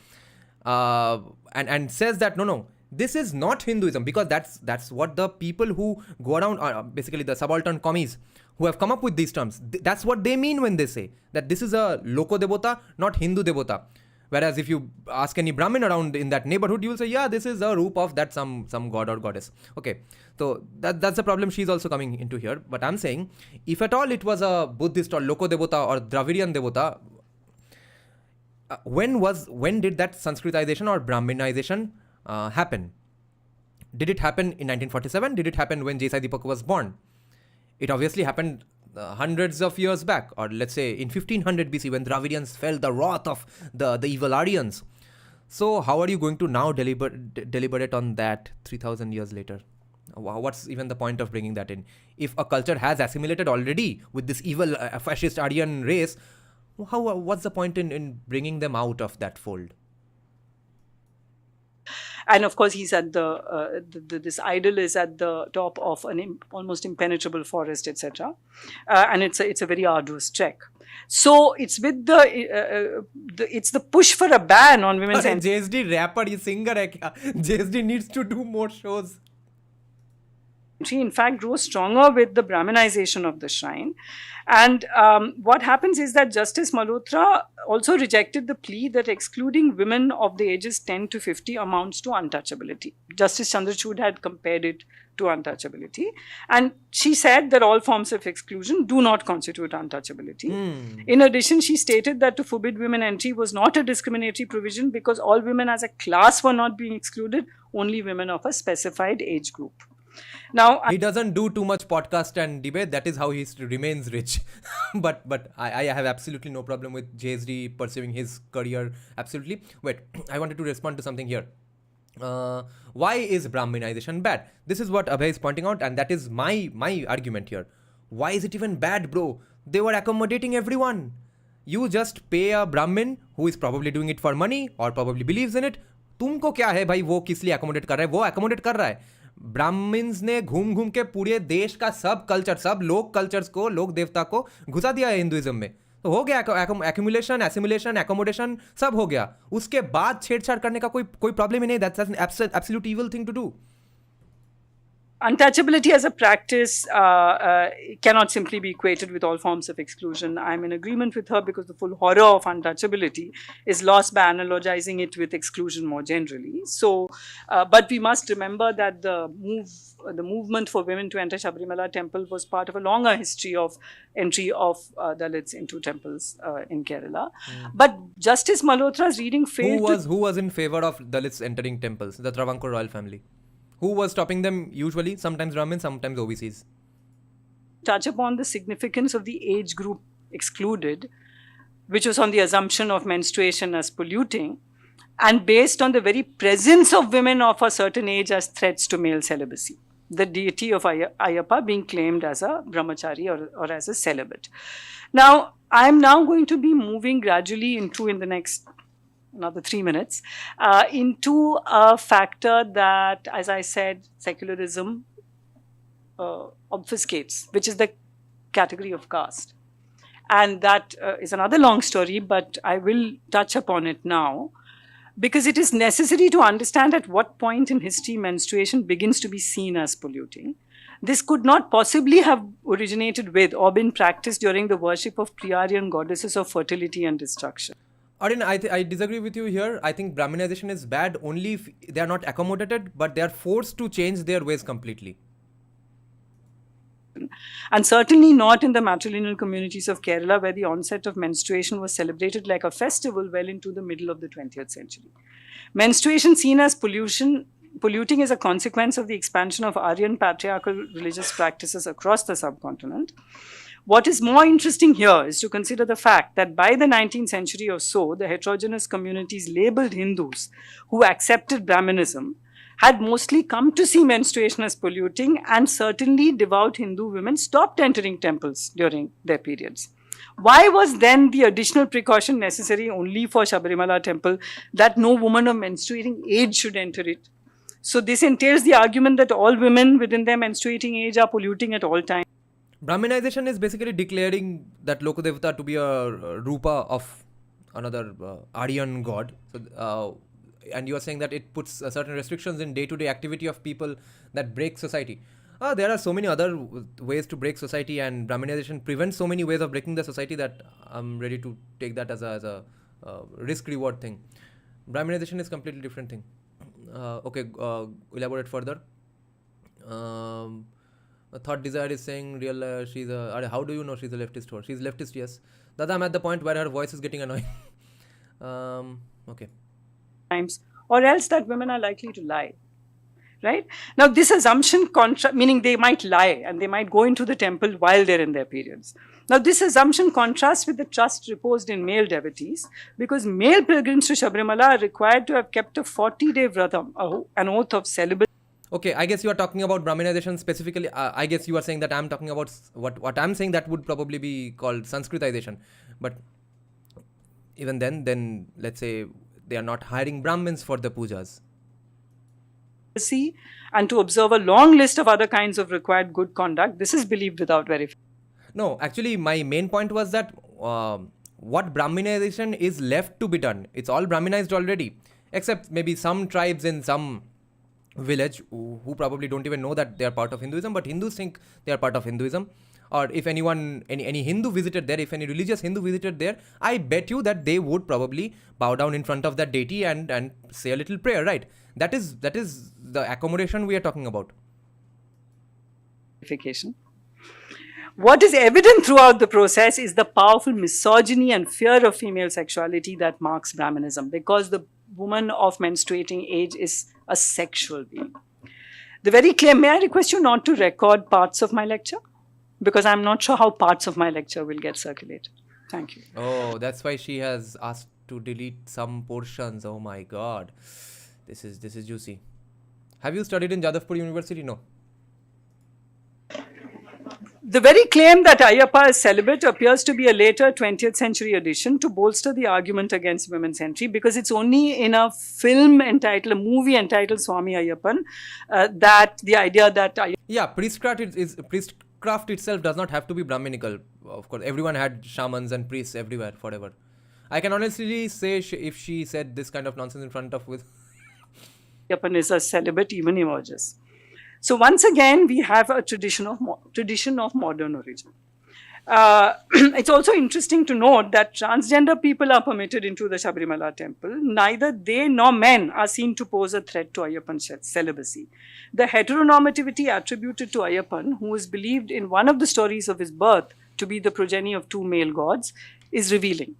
And says that no, this is not Hinduism, because that's what the people who go around, basically the subaltern commies who have come up with these terms, that's what they mean when they say that this is a Loko Devota, not Hindu Devota. Whereas if you ask any Brahmin around in that neighborhood, you will say, yeah, this is a roop of that some god or goddess. Okay, so that's the problem she's also coming into here. But I'm saying, if at all it was a Buddhist or Loko Devota or Dravidian Devota, when did that Sanskritization or Brahminization happen? Did it happen in 1947? Did it happen when J.S. Deepak was born? It obviously happened hundreds of years back, or let's say in 1500 BC when Dravidians felt the wrath of the evil Aryans. So how are you going to now deliberate on that 3000 years later? What's even the point of bringing that in? If a culture has assimilated already with this evil fascist Aryan race, what's the point in bringing them out of that fold? And of course, he's at this idol is at the top of an almost impenetrable forest, etc. And it's a very arduous trek. So it's with it's the push for a ban on women's. JSD rapper, ye singer hai kya? JSD needs to do more shows. In fact, grows stronger with the Brahminization of the shrine. And what happens is that Justice Malhotra also rejected the plea that excluding women of the ages 10 to 50 amounts to untouchability. Justice Chandrachud had compared it to untouchability. And she said that all forms of exclusion do not constitute untouchability. In addition, she stated that to forbid women entry was not a discriminatory provision because all women as a class were not being excluded, only women of a specified age group. Now, he doesn't do too much podcast and debate. That is how he remains rich. but I have absolutely no problem with JSD pursuing his career. Absolutely. Wait, I wanted to respond to something here. Why is Brahminization bad? This is what Abhay is pointing out, and that is my argument here. Why is it even bad, bro? They were accommodating everyone. You just pay a Brahmin who is probably doing it for money or probably believes in it. तुमको क्या है भाई वो किस लिए accommodate कर रहा है? वो accommodate कर रहा है. ब्राह्मण्स ने घूम घूम के पूरे देश का सब कल्चर, सब लोक कल्चर्स को, लोक देवता को घुसा दिया है हिंदुइज्म में. तो हो गया एक्यूमुलेशन, एसिमुलेशन, एकोमोडेशन, सब हो गया. उसके बाद छेड़छाड़ करने का कोई प्रॉब्लम ही नहीं. That's an absolute evil thing to do. Untouchability as a practice cannot simply be equated with all forms of exclusion. I'm in agreement with her because the full horror of untouchability is lost by analogizing it with exclusion more generally. So, but we must remember that the movement for women to enter Sabrimala temple was part of a longer history of entry of Dalits into temples in Kerala. But Justice Malhotra's reading failed Who was in favor of Dalits entering temples? The Travancore royal family. Who was stopping them usually? Sometimes Brahmins, sometimes OBCs. touch upon the significance of the age group excluded, which was on the assumption of menstruation as polluting, and based on the very presence of women of a certain age as threats to male celibacy. The deity of Ayyappa being claimed as a brahmachari or as a celibate. Now, I'm now going to be moving gradually into, in the next another 3 minutes, into a factor that, as I said, secularism obfuscates, which is the category of caste. And that is another long story, but I will touch upon it now, because it is necessary to understand at what point in history menstruation begins to be seen as polluting. This could not possibly have originated with or been practiced during the worship of pre-Aryan goddesses of fertility and destruction. Aryan, I disagree with you here. I think Brahminization is bad only if they are not accommodated, but they are forced to change their ways completely. And certainly not in the matrilineal communities of Kerala, where the onset of menstruation was celebrated like a festival well into the middle of the 20th century. Menstruation seen as polluting is a consequence of the expansion of Aryan patriarchal religious practices across the subcontinent. What is more interesting here is to consider the fact that by the 19th century or so, the heterogeneous communities labeled Hindus who accepted Brahminism had mostly come to see menstruation as polluting, and certainly devout Hindu women stopped entering temples during their periods. Why was then the additional precaution necessary only for Sabrimala temple that no woman of menstruating age should enter it? So this entails the argument that all women within their menstruating age are polluting at all times. Brahminization is basically declaring that Lokadevata to be a rupa of another Aryan god. So, and you are saying that it puts certain restrictions in day-to-day activity of people that break society. There are so many other ways to break society, and Brahminization prevents so many ways of breaking the society that I'm ready to take that as a risk-reward thing. Brahminization is completely different thing. Okay, elaborate further. Thought Desire is saying she's a. How do you know she's a leftist? Or she's leftist? Yes. Dada, I'm at the point where her voice is getting annoying. Okay. Times, or else that women are likely to lie. Right? Now, this assumption, meaning they might lie and they might go into the temple while they're in their periods. Now, this assumption contrasts with the trust reposed in male devotees, because male pilgrims to Sabrimala are required to have kept a 40-day vratam, an oath of celibacy. Okay, I guess you are talking about Brahminization specifically. I guess you are saying that I'm talking about what I'm saying that would probably be called Sanskritization. But even then let's say they are not hiring Brahmins for the pujas. And to observe a long list of other kinds of required good conduct. This is believed without verification. No, actually my main point was that what Brahminization is left to be done. It's all Brahminized already. Except maybe some tribes in some village who probably don't even know that they are part of Hinduism, but Hindus think they are part of Hinduism. Or if anyone, any Hindu visited there, if any religious Hindu visited there, I bet you that they would probably bow down in front of that deity and say a little prayer, right? That is the accommodation we are talking about. What is evident throughout the process is the powerful misogyny and fear of female sexuality that marks Brahminism, because the woman of menstruating age is a sexual being. The very clear, may I request you not to record parts of my lecture? Because I'm not sure how parts of my lecture will get circulated. Thank you. Oh, that's why she has asked to delete some portions. Oh my God. This is juicy. Have you studied in Jadavpur University? No. The very claim that Ayyappa is celibate appears to be a later 20th century addition to bolster the argument against women's entry, because it's only in a a movie entitled Swami Ayyappan, that the idea that Yeah, priestcraft itself does not have to be Brahminical. Of course, everyone had shamans and priests everywhere forever. I can honestly say if she said this kind of nonsense in front of with Ayyappan is a celibate even emerges. So once again, we have a tradition of modern origin. It's also interesting to note that transgender people are permitted into the Sabarimala temple. Neither they nor men are seen to pose a threat to Ayyappan's celibacy. The heteronormativity attributed to Ayyappan, who is believed in one of the stories of his birth to be the progeny of two male gods, is revealing,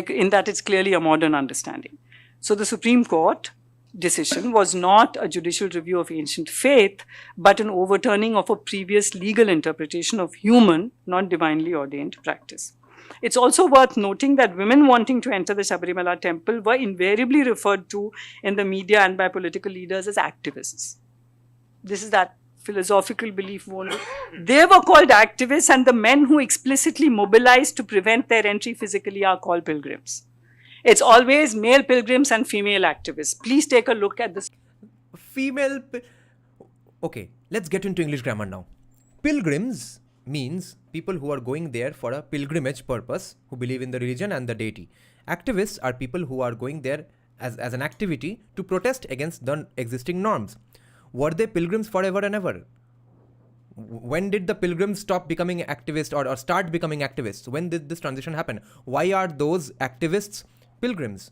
in that it's clearly a modern understanding. So the Supreme Court decision was not a judicial review of ancient faith, but an overturning of a previous legal interpretation of human, not divinely ordained practice. It's also worth noting that women wanting to enter the Sabarimala temple were invariably referred to in the media and by political leaders as activists. This is that philosophical belief only. They were called activists, and the men who explicitly mobilized to prevent their entry physically are called pilgrims. It's always male pilgrims and female activists. Please take a look at this. Okay, let's get into English grammar now. Pilgrims means people who are going there for a pilgrimage purpose, who believe in the religion and the deity. Activists are people who are going there as an activity to protest against the existing norms. Were they pilgrims forever and ever? When did the pilgrims stop becoming activists or start becoming activists? When did this transition happen? Why are those activists pilgrims?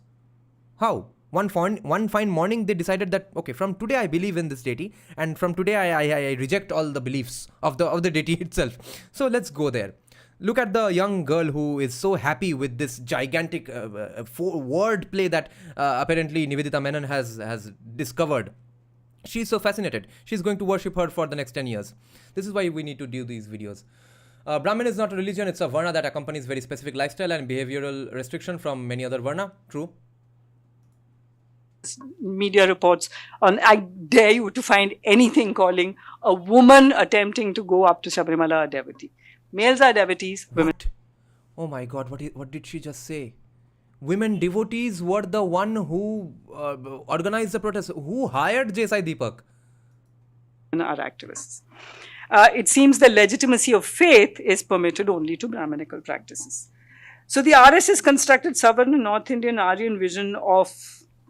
How? One fine morning they decided that, okay, from today I believe in this deity, and from today I reject all the beliefs of the deity itself. So let's go there. Look at the young girl who is so happy with this gigantic word play that apparently Nivedita Menon has discovered. She's so fascinated. She's going to worship her for the next 10 years. This is why we need to do these videos. Brahmin is not a religion, it's a varna that accompanies very specific lifestyle and behavioral restriction from many other varna. True. Media reports on, I dare you to find anything calling a woman attempting to go up to Sabarimala a devotee. Males are devotees, women. What? Oh my god, what did she just say? Women devotees were the one who organized the protest. Who hired J.S.I. Deepak? Are activists. It seems the legitimacy of faith is permitted only to Brahminical practices. So the RSS constructed Southern and North Indian Aryan vision of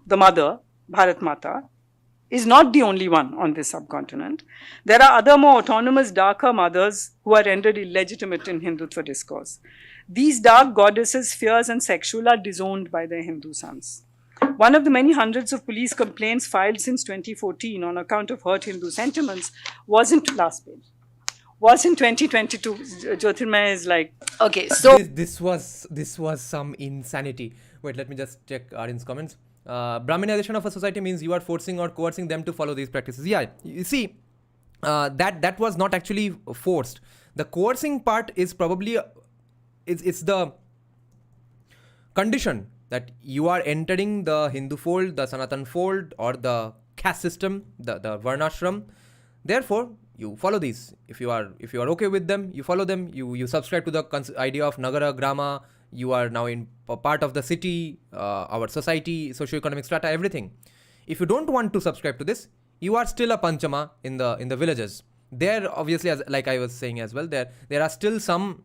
the mother, Bharat Mata, is not the only one on this subcontinent. There are other more autonomous, darker mothers who are rendered illegitimate in Hindutva discourse. These dark goddesses, fierce and sexual, are disowned by their Hindu sons. One of the many hundreds of police complaints filed since 2014 on account of hurt Hindu sentiments was in 2022. Jyotirmay is like, okay, so this was some insanity. Wait, let me just check Aryan's comments. Brahminization of a society means you are forcing or coercing them to follow these practices. Yeah, you see, that was not actually forced. The coercing part is probably it's the condition that you are entering the Hindu fold, the Sanatan fold, or the caste system, the Varnashram. Therefore, you follow these. If you are okay with them, you follow them. You subscribe to the idea of Nagara, Grama. You are now in part of the city, our society, socio-economic strata, everything. If you don't want to subscribe to this, you are still a Panchama in the villages. There, obviously, as like I was saying as well, there are still some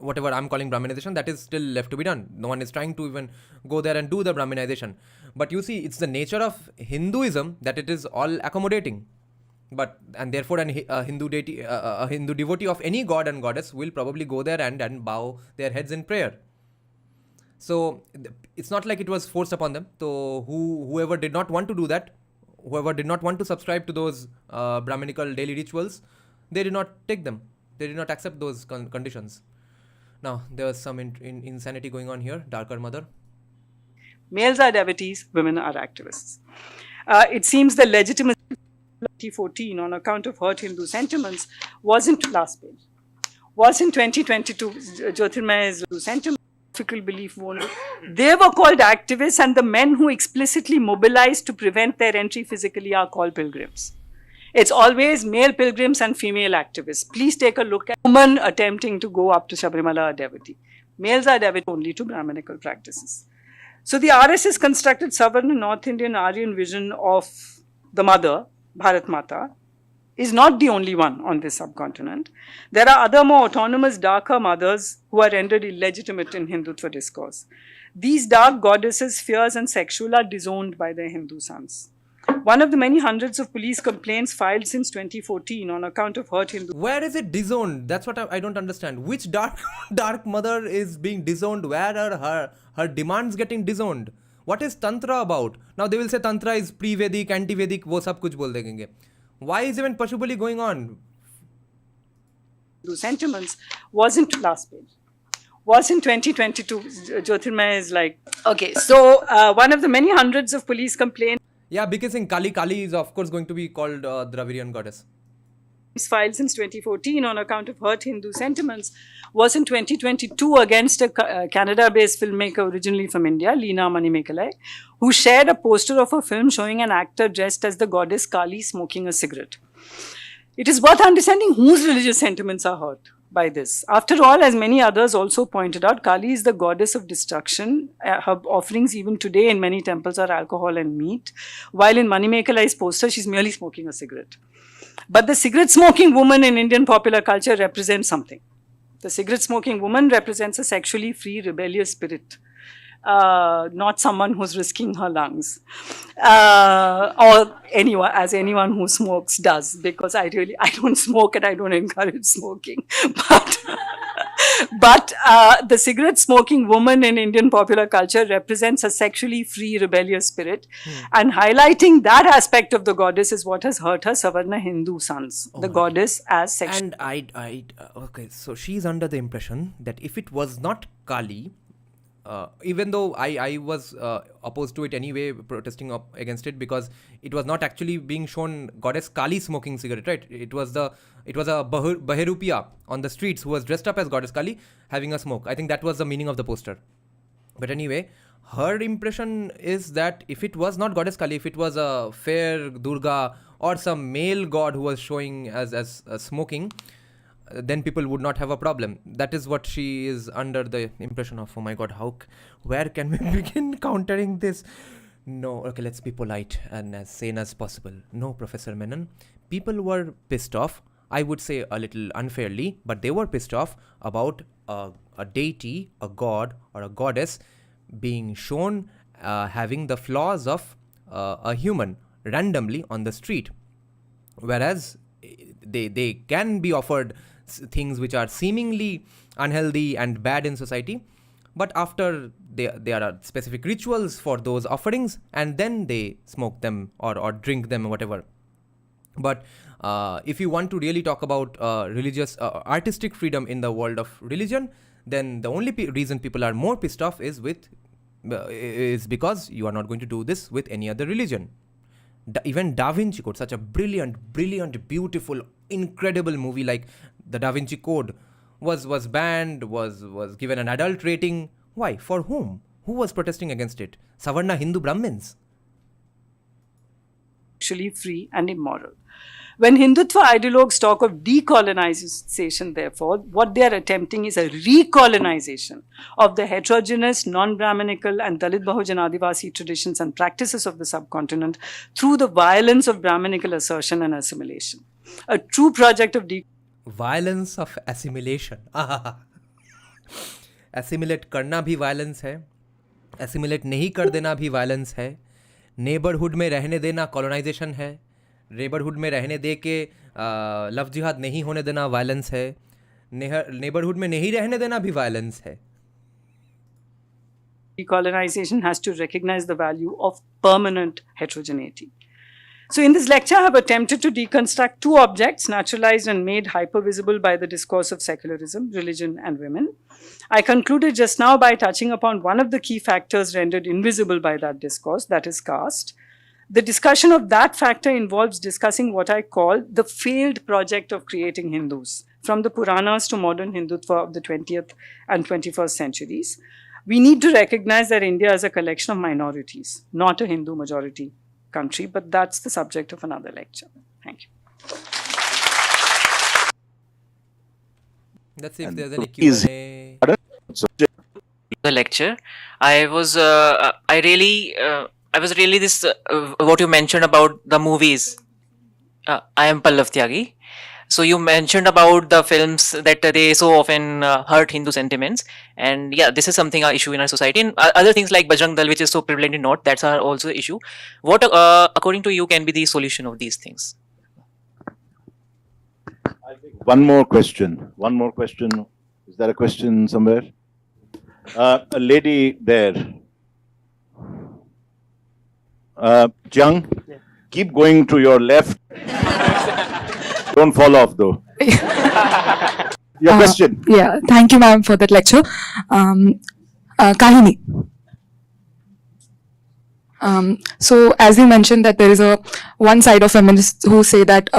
whatever I'm calling Brahminization that is still left to be done. No one is trying to even go there and do the Brahminization. But you see, it's the nature of Hinduism that it is all accommodating. And therefore a Hindu deity, a Hindu devotee of any god and goddess will probably go there and bow their heads in prayer. So it's not like it was forced upon them. So whoever did not want to do that, whoever did not want to subscribe to those Brahminical daily rituals, they did not take them. They did not accept those conditions. Now, there was some insanity going on here. Darker mother. Males are devotees, women are activists. It seems the legitimacy 2014 on account of hurt Hindu sentiments was in 2022. Jyotirmay is sentiment. Belief only. They were called activists, and the men who explicitly mobilized to prevent their entry physically are called pilgrims. It's always male pilgrims and female activists. Please take a look at women attempting to go up to Sabarimala are devotee. Males are devotee only to Brahminical practices. So the RSS constructed Savarna North Indian Aryan vision of the mother, Bharat Mata, is not the only one on this subcontinent. There are other more autonomous, darker mothers who are rendered illegitimate in Hindutva discourse. These dark goddesses, fierce and sexual, are disowned by their Hindu sons. One of the many hundreds of police complaints filed since 2014 on account of hurt Hindu. Where is it disowned? That's what I don't understand. Which dark mother is being disowned? Where are her demands getting disowned? What is Tantra about? Now they will say Tantra is pre-Vedic, anti-Vedic, wo sab kuch bol denge. Why is even Pashupali going on? Sentiments wasn't last page. Was in 2022. Jyotirmay is like, okay, so one of the many hundreds of police complaints. Yeah, because in Kali is of course going to be called Dravidian goddess. Filed since 2014 on account of hurt Hindu sentiments was in 2022 against a Canada-based filmmaker originally from India, Leena Manimekalai, who shared a poster of a film showing an actor dressed as the goddess Kali smoking a cigarette. It is worth understanding whose religious sentiments are hurt by this. After all, as many others also pointed out, Kali is the goddess of destruction. Her offerings even today in many temples are alcohol and meat, while in Manimekalai's poster, she's merely smoking a cigarette. But the cigarette smoking woman in Indian popular culture represents something. The cigarette smoking woman represents a sexually free, rebellious spirit, not someone who's risking her lungs, or anyone who smokes does, because I don't smoke and I don't encourage smoking. But the cigarette smoking woman in Indian popular culture represents a sexually free, rebellious spirit. And highlighting that aspect of the goddess is what has hurt her Savarna Hindu sons. The goddess as sexual. And okay, so she's under the impression that if it was not Kali, even though I was opposed to it anyway, protesting against it, because it was not actually being shown goddess Kali smoking cigarette, right? It was a Bahirupiya on the streets who was dressed up as goddess Kali having a smoke. I think that was the meaning of the poster. But anyway, her impression is that if it was not goddess Kali, if it was a fair Durga or some male god who was showing as smoking, then people would not have a problem. That is what she is under the impression of. Oh my god, where can we begin countering this? No, okay, let's be polite and as sane as possible. No, Professor Menon, people were pissed off, I would say a little unfairly, but they were pissed off about a deity, a god or a goddess being shown having the flaws of a human randomly on the street. Whereas they can be offered things which are seemingly unhealthy and bad in society, but after there are specific rituals for those offerings, and then they smoke them or drink them or whatever. But if you want to really talk about religious artistic freedom in the world of religion, then the only reason people are more pissed off is because you are not going to do this with any other religion. Even Da Vinci Code, such a brilliant, beautiful, incredible movie like the Da Vinci Code was banned, was given an adult rating. Why? For whom? Who was protesting against it? Savarna Hindu Brahmins. Actually free and immoral. When Hindutva ideologues talk of decolonization, therefore, what they are attempting is a recolonization of the heterogeneous, non-Brahminical and Dalit Bahujan Adivasi traditions and practices of the subcontinent through the violence of Brahminical assertion and assimilation. A true project of violence of assimilation. Assimilate करना भी violence है, assimilate नहीं कर देना भी violence है, neighborhood में रहने देना colonization है, नेबरहुड में रहने दे के लव जिहाद नहीं होने देना वायलेंस है, नेबरहुड में नहीं रहने देना भी वायलेंस है. Decolonization has to recognize the value of permanent heterogeneity. So in this lecture, I have attempted to deconstruct two objects naturalized and made hypervisible by the discourse of secularism, religion and women. I concluded just now by touching upon one of the key factors rendered invisible by that discourse, that is caste. The discussion of that factor involves discussing what I call the failed project of creating Hindus, from the Puranas to modern Hindutva of the 20th and 21st centuries. We need to recognize that India is a collection of minorities, not a Hindu majority country, but that's the subject of another lecture. Thank you. Let's see if there's any Is Q&A. The lecture, I was I was really this what you mentioned about the movies. I am Pallav Tyagi. So you mentioned about the films that they so often hurt Hindu sentiments, and yeah, this is something a issue in our society. And other things like Bajrang Dal, which is so prevalent in North, that's are also issue. What, according to you, can be the solution of these things? one more question. One more question. Is there a question somewhere? A lady there. Jiang, keep going to your left. Don't fall off though. Your question. Yeah, thank you, ma'am, for that lecture. Kahini. So, as you mentioned, that there is a one side of feminists who say that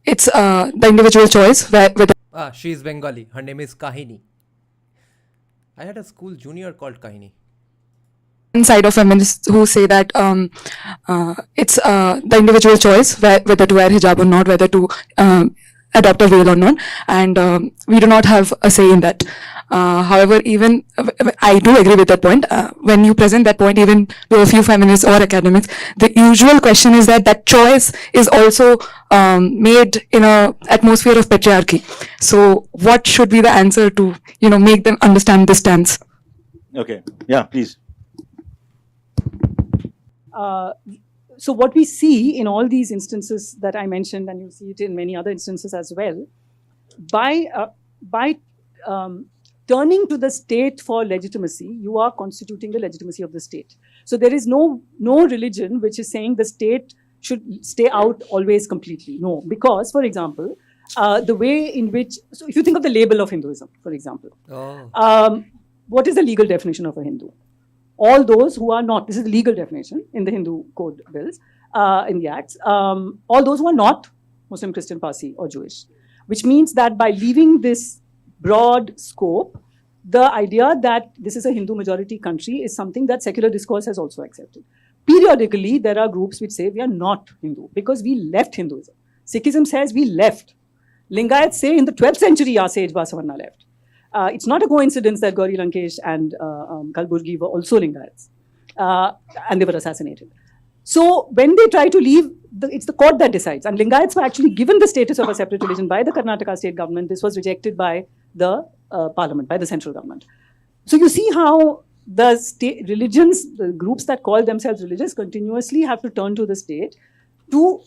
it's the individual choice whether She is Bengali. Her name is Kahini. I had a school junior called Kahini. one side of feminists who say that it's the individual choice whether to wear hijab or not, whether to adopt a veil or not, and we do not have a say in that. However, even I do agree with that point. When you present that point, even to a few feminists or academics, the usual question is that choice is also made in a atmosphere of patriarchy. So, what should be the answer to make them understand this stance? Okay. Yeah, please. So what we see in all these instances that I mentioned, and you see it in many other instances as well, by turning to the state for legitimacy, you are constituting the legitimacy of the state. So there is no religion which is saying the state should stay out always completely. No, because, for example, the way in which, so if you think of the label of Hinduism, for example, what is the legal definition of a Hindu? All those who are not, this is the legal definition in the Hindu code bills, in the acts, all those who are not Muslim, Christian, Parsi or Jewish, which means that by leaving this broad scope, the idea that this is a Hindu majority country is something that secular discourse has also accepted. Periodically, there are groups which say we are not Hindu because we left Hinduism. Sikhism says we left. Lingayats say in the 12th century, our sage Basavanna left. It's not a coincidence that Gauri Lankesh and Kalburgi were also Lingayats, and they were assassinated. So when they try to leave, it's the court that decides. And Lingayats were actually given the status of a separate religion by the Karnataka state government. This was rejected by the parliament, by the central government. So you see how the state religions, the groups that call themselves religious, continuously have to turn to the state to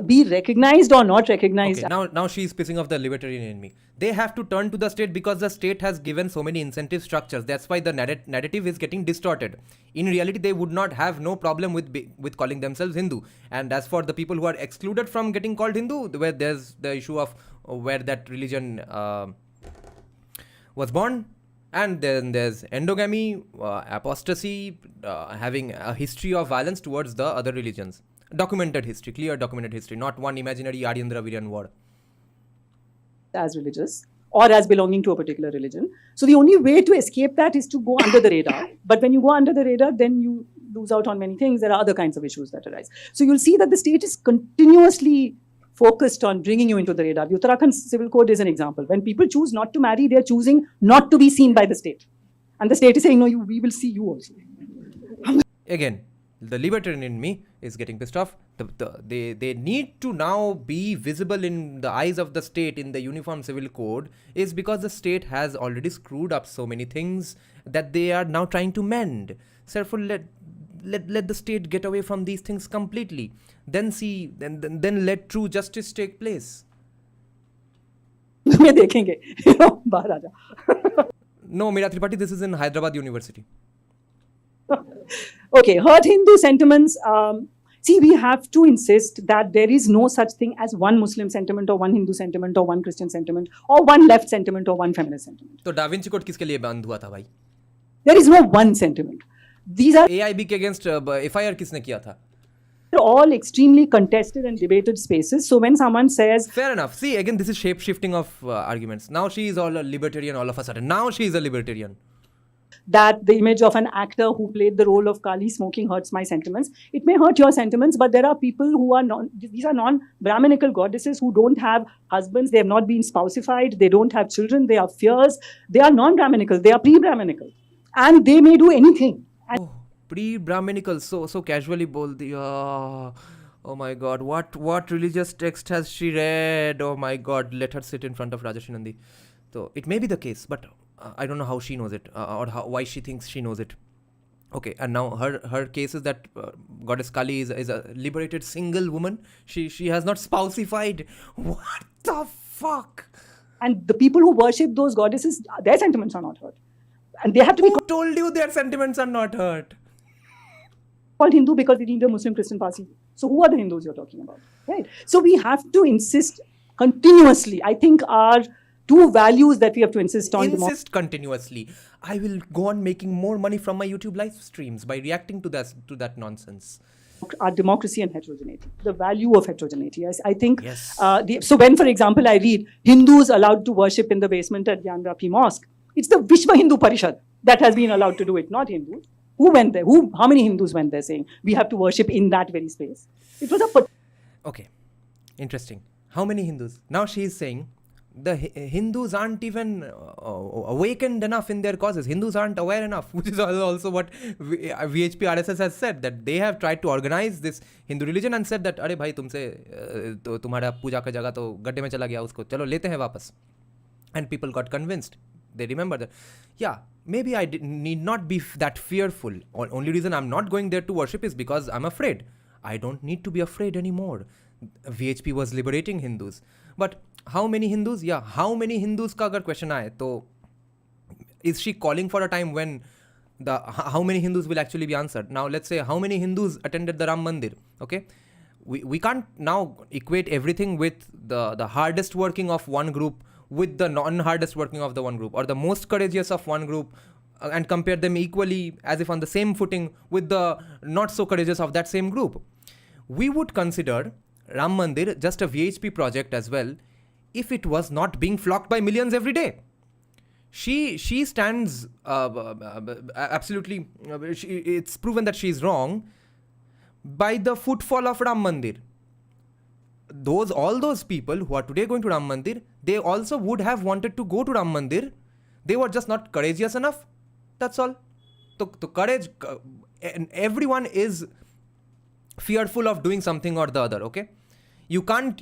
be recognized or not recognized. Okay, now she's pissing off the libertarian in me. They have to turn to the state because the state has given so many incentive structures. That's why the narrative is getting distorted. In reality, they would not have no problem with calling themselves Hindu. And as for the people who are excluded from getting called Hindu, where there's the issue of where that religion was born, and then there's endogamy, apostasy, having a history of violence towards the other religions. Documented history, clear documented history, not one imaginary Aryan Dravidian war. As religious or as belonging to a particular religion. So the only way to escape that is to go under the radar. But when you go under the radar, then you lose out on many things. There are other kinds of issues that arise. So you'll see that the state is continuously focused on bringing you into the radar. The Uttarakhand Civil Code is an example. When people choose not to marry, they're choosing not to be seen by the state. And the state is saying, no, we will see you also. Again, the libertarian in me is getting pissed off. They need to now be visible in the eyes of the state in the Uniform Civil Code is because the state has already screwed up so many things that they are now trying to mend. So therefore, let the state get away from these things completely. Then let true justice take place. तुम्हें देखेंगे बाहर आ जा. No, Meera Tripathi, this is in Hyderabad University. Okay, hurt Hindu sentiments. See, we have to insist that there is no such thing as one Muslim sentiment or one Hindu sentiment or one Christian sentiment or one left sentiment or one feminist sentiment. तो da Vinci code किसके लिए बंद हुआ था भाई? There is no one sentiment. These are AIB के against FIR किसने किया था? all extremely contested and debated spaces. So when someone says... Fair enough. See, again, this is shape-shifting of arguments. Now she is all a libertarian all of a sudden. Now she is a libertarian. that the image of an actor who played the role of Kali smoking hurts my sentiments. It may hurt your sentiments, but there are people who are these are non-Brahminical goddesses who don't have husbands, they have not been spousified, they don't have children, they are fierce, they are non-Brahminical, they are pre-Brahminical, and they may do anything. Oh, pre-Brahminical, so casually bol diya. Oh my God, what religious text has she read? Oh my God, let her sit in front of Rajarshi Nandi. So it may be the case, but I don't know how she knows it or why she thinks she knows it. Okay, and now her case is that Goddess Kali is a liberated single woman. She has not spousified. What the fuck? And the people who worship those goddesses, their sentiments are not hurt. And they have to be Who told you their sentiments are not hurt? called Hindu because they need a Muslim Christian party. So who are the Hindus you're talking about? Right? So we have to insist continuously. I think our two values that we have to insist on. Insist continuously. I will go on making more money from my YouTube live streams by reacting to that nonsense. Our democracy and heterogeneity, the value of heterogeneity. I think, Yes. So when, for example, I read Hindus allowed to worship in the basement at Gyanrapi Mosque, it's the Vishwa Hindu Parishad that has been allowed to do it, not Hindus. Who went there? How many Hindus went there saying we have to worship in that very space? It was a... Okay, interesting. How many Hindus? Now she is saying the Hindus aren't even awakened enough in their causes. Hindus aren't aware enough, which is also what VHP RSS has said, that they have tried to organize this Hindu religion and said that अरे भाई तुमसे तुम्हारा पूजा का जगह तो गड्ढे में चला गया, उसको चलो लेते हैं वापस. And people got convinced. They remember that, yeah, maybe I need not be that fearful. Only reason I'm not going there to worship is because I'm afraid. I don't need to be afraid anymore. VHP was liberating Hindus. But how many Hindus? Yeah, how many Hindus का अगर question आए तो is she calling for a time when how many Hindus will actually be answered? Now let's say how many Hindus attended the Ram Mandir, okay? We can't now equate everything with the hardest working of one group with the non-hardest working of the one group, or the most courageous of one group, and compare them equally as if on the same footing with the not so courageous of that same group. We would consider Ram Mandir just a VHP project as well if it was not being flocked by millions every day. She stands absolutely, it's proven that she is wrong by the footfall of Ram Mandir. All those people who are today going to Ram Mandir, they also would have wanted to go to Ram Mandir. They were just not courageous enough. That's all. So courage, and everyone is fearful of doing something or the other, okay? You can't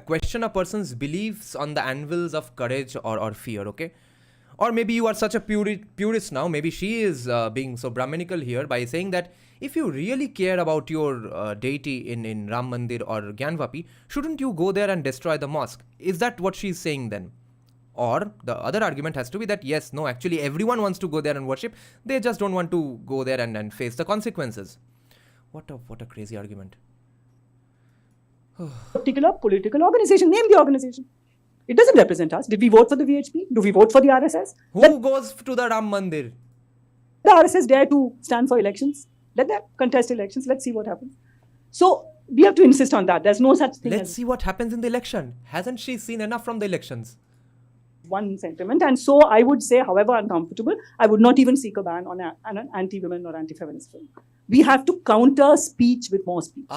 question a person's beliefs on the anvils of courage or fear, okay? Or maybe you are such a purist now. Maybe she is being so Brahminical here by saying that if you really care about your deity in Ram Mandir or Gyanvapi, shouldn't you go there and destroy the mosque? Is that what she's saying then? Or the other argument has to be that yes, no, actually everyone wants to go there and worship. They just don't want to go there and face the consequences. What a crazy argument. Particular political organization. Name the organization. It doesn't represent us. Did we vote for the VHP? Do we vote for the RSS? Who goes to the Ram Mandir? The RSS dare to stand for elections. Let them contest elections. Let's see what happens. So we have to insist on that. There's no such thing. Let's see what happens in the election. Hasn't she seen enough from the elections? One sentiment. And so I would say, however uncomfortable, I would not even seek a ban on an anti-women or anti-feminist film. We have to counter speech with more speech.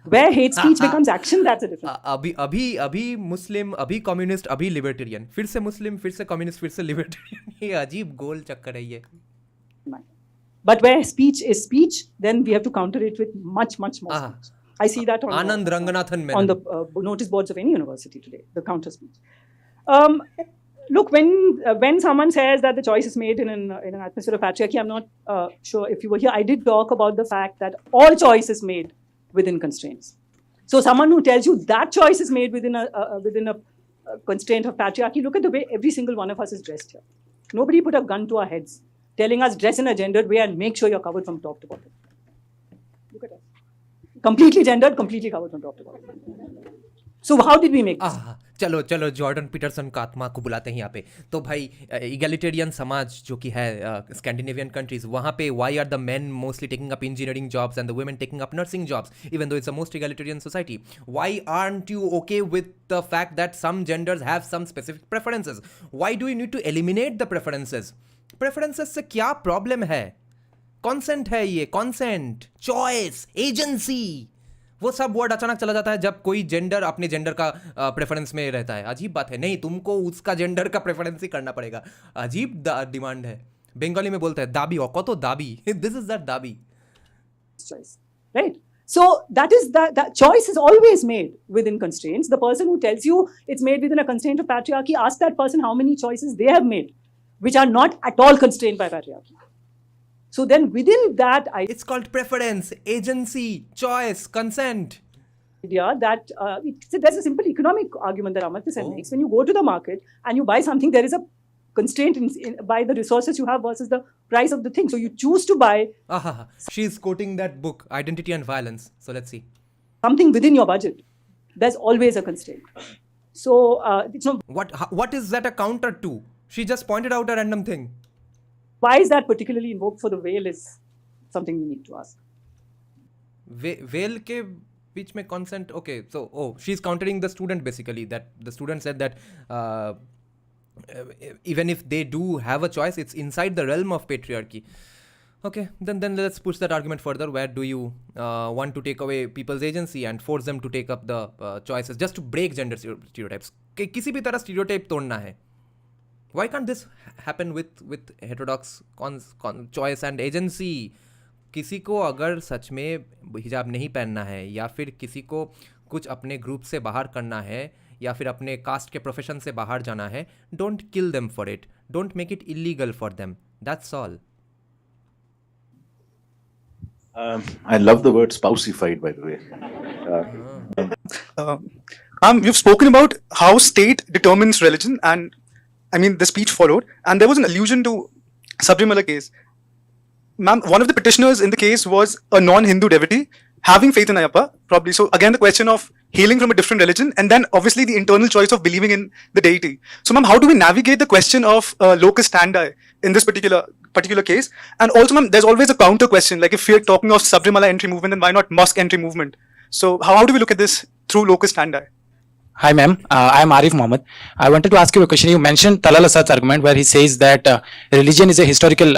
Where hate speech becomes action, that's a different. अभी Muslim, अभी communist, अभी libertarian. फिर से Muslim, फिर से communist, फिर से libertarian. ये अजीब गोल चक्कर है ये. But where speech is speech, then we have to counter it with much, much more speech. I see that on Anand Ranganathan Menon. On the notice boards of any university today, the counter speech. Look, when someone says that the choice is made in an atmosphere of patriarchy, I'm not sure if you were here. I did talk about the fact that all choice is made within constraints. So someone who tells you that choice is made within a constraint of patriarchy, look at the way every single one of us is dressed here. Nobody put a gun to our heads, telling us dress in a gendered way and make sure you're covered from top to bottom. Look at us. Completely gendered, completely covered from top to bottom. So how did we make this? चलो Jordan Peterson का आत्मा को बुलाते हैं यहाँ पे. तो भाई इगैलिटेरियन समाज जो कि है स्कैंडिनेवियन कंट्रीज, वहाँ पे why are the men mostly taking up engineering jobs and the women taking up nursing jobs, even though it's a most egalitarian society? Why aren't you okay with the fact that some genders have some specific preferences? Why do you need to eliminate the preferences? Preferences से क्या problem है? Consent है ये, consent, choice, agency, वो सब word अचानक चला जाता है जब कोई जेंडर अपने जेंडर का प्रेफरेंस में रहता है. अजीब बात है. नहीं, तुमको उसका जेंडर का प्रेफरेंस ही करना पड़ेगा. अजीब डिमांड है. बंगाली में बोलते हैं दाबी, कतो दाबी. दिस इज दैट दाबी. choice, right? So that is that choice is always made within constraints. The person who tells you it's made within a constraint of patriarchy, ask that person how many choices they have made, which are not at all constrained by patriarchy. So then within that It's called preference, agency, choice, consent. idea that there's a simple economic argument that Amartya Sen makes. When you go to the market and you buy something, there is a constraint by the resources you have versus the price of the thing. So you choose to buy She's quoting that book, Identity and Violence. So let's see. something within your budget. There's always a constraint. So it's not. What is that a counter to? She just pointed out a random thing. Why is that particularly invoked for the whale is something we need to ask. Whale ke beech mein consent. Okay, so she's countering the student basically. That the student said that even if they do have a choice, it's inside the realm of patriarchy. Okay, then let's push that argument further. Where do you want to take away people's agency and force them to take up the choices just to break gender stereotypes? किसी भी तरह stereotype तोड़ना है. Why can't this happen with heterodox choice and agency? किसी को अगर सच में हिजाब नहीं पहनना है या फिर किसी को कुछ अपने ग्रुप से बाहर करना है या फिर अपने कास्ट के प्रोफेशन से बाहर जाना है, don't kill them for it, don't make it illegal for them, that's all. I love the word spouseified, by the way. You've spoken about how state determines religion, and I mean the speech followed, and there was an allusion to Sabrimala case. Ma'am, one of the petitioners in the case was a non-Hindu devotee having faith in Ayappa, probably. So again, the question of hailing from a different religion, and then obviously the internal choice of believing in the deity. So ma'am, how do we navigate the question of locus standi in this particular case? And also ma'am, there's always a counter question, like if we're talking of Sabrimala entry movement, then why not mosque entry movement? So how do we look at this through locus standi? Hi, ma'am. I am Arif Mohammed. I wanted to ask you a question. You mentioned Talal Asad's argument where he says that religion is a historical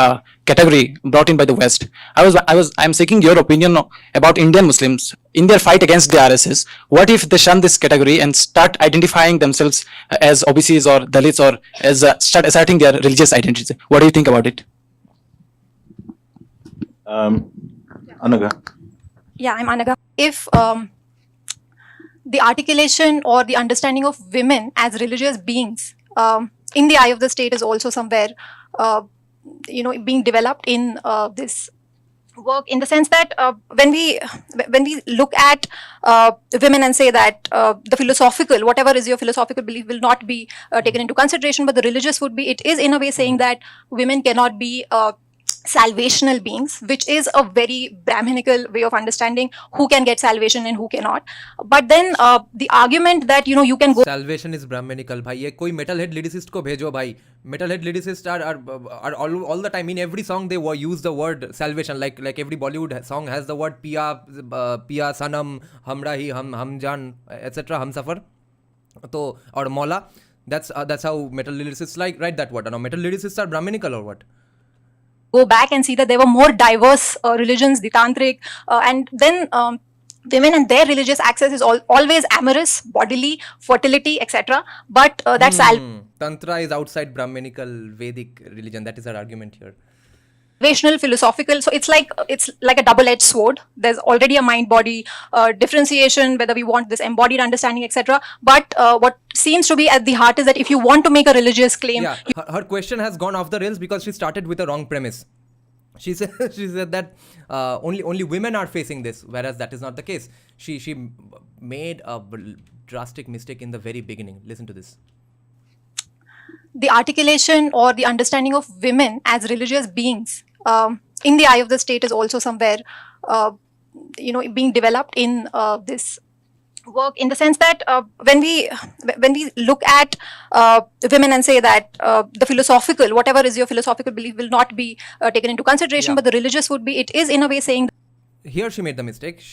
category brought in by the West. I'm seeking your opinion about Indian Muslims in their fight against the RSS. What if they shun this category and start identifying themselves as OBCs or Dalits or as start asserting their religious identities? What do you think about it? Anaga. Yeah, I'm Anaga. If the articulation or the understanding of women as religious beings in the eye of the state is also somewhere, being developed in this work, in the sense that when we look at women and say that the philosophical, whatever is your philosophical belief, will not be taken into consideration, but the religious would be. It is in a way saying that women cannot be salvational beings, which is a very Brahminical way of understanding who can get salvation and who cannot. But then the argument that you can go. Salvation is Brahminical. भाई ये कोई metal head lyricist को भेजो भाई. Metal head lyricists are all the time in every song they use the word salvation, like every Bollywood song has the word piya sanam, hamra hi हम जान, etc. हम सफर. तो और मौला, that's how metal lyricists write that word. Now metal lyricists are Brahminical or what? Go back and see that there were more diverse religions, the tantric, and then women and their religious access is always amorous, bodily, fertility, etc. But that's Tantra is outside Brahminical Vedic religion. That is our argument here. Salvational, philosophical. So it's like a double-edged sword. There's already a mind-body differentiation, whether we want this embodied understanding, etc. But what seems to be at the heart is that if you want to make a religious claim, yeah, her question has gone off the rails because she started with a wrong premise. She said that only women are facing this, whereas that is not the case. She made a drastic mistake in the very beginning. Listen to this. The articulation or the understanding of women as religious beings in the eye of the state is also somewhere, being developed in this work, in the sense that when we look at women and say that the philosophical, whatever is your philosophical belief, will not be taken into consideration, but the religious would be. It is in a way saying. Here she made the mistake.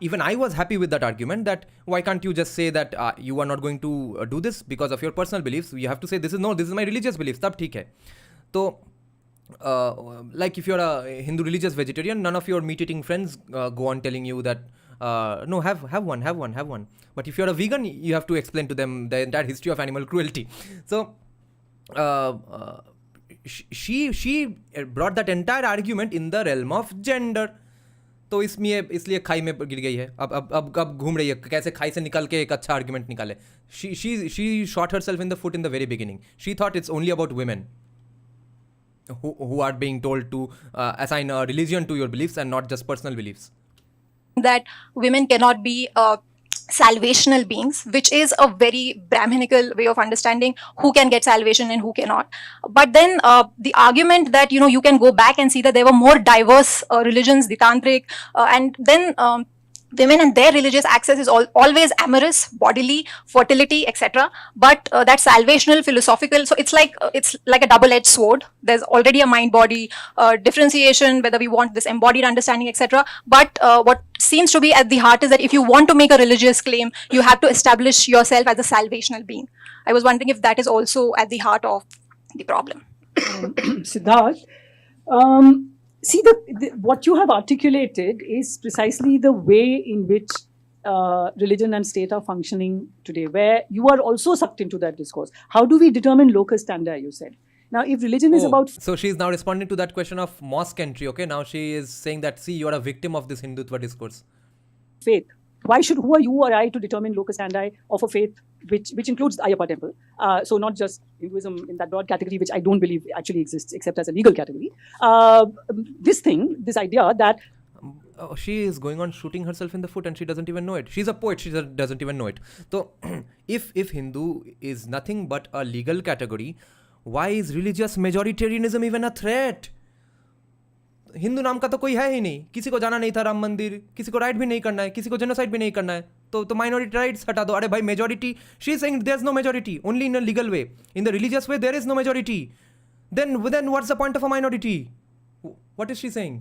Even I was happy with that argument, that why can't you just say that you are not going to do this because of your personal beliefs. You have to say this is my religious beliefs. Tab theek hai. So, like if you're a Hindu religious vegetarian, none of your meat-eating friends go on telling you that no, have one. But if you're a vegan, you have to explain to them the entire history of animal cruelty. So, she brought that entire argument in the realm of gender. तो इसलिए खाई में गिर गई है. अब घूम रही है कैसे खाई से निकल के एक अच्छा आर्ग्यूमेंट निकाले. She shot herself in the foot in the very beginning. She thought it's only about women who are being told to assign a religion to your beliefs and not just personal beliefs. That women cannot be salvational beings, which is a very Brahminical way of understanding who can get salvation and who cannot. But then the argument that, you can go back and see that there were more diverse religions, the Tantric, and then women and their religious access is always amorous, bodily, fertility, etc. But that's salvational, philosophical. So it's like a double-edged sword. There's already a mind-body differentiation, whether we want this embodied understanding, etc. But what seems to be at the heart is that if you want to make a religious claim, you have to establish yourself as a salvational being. I was wondering if that is also at the heart of the problem. Siddharth, see, what you have articulated is precisely the way in which religion and state are functioning today, where you are also sucked into that discourse. How do we determine locus standi, you said? Now, if religion is about... So she's now responding to that question of mosque entry, okay? Now she is saying that, see, you are a victim of this Hindutva discourse. Faith. Who are you or I to determine locus standi of a faith which includes the Ayyappa temple? So not just Hinduism in that broad category, which I don't believe actually exists except as a legal category. This idea that... she is going on shooting herself in the foot and she doesn't even know it. She's a poet, she doesn't even know it. So if Hindu is nothing but a legal category, why is religious majoritarianism even a threat? Hindu नाम का तो कोई है ही नहीं. किसी को जाना नहीं था राम मंदिर, किसी को राइट भी नहीं करना है, किसी को जेनोसाइड भी नहीं करना है, तो माइनॉरिटी राइट्स हटा दो. अरे भाई majority, she is saying there is no majority, only in a legal way. In the religious way there is no majority. Then what's the point of a minority? What is she saying?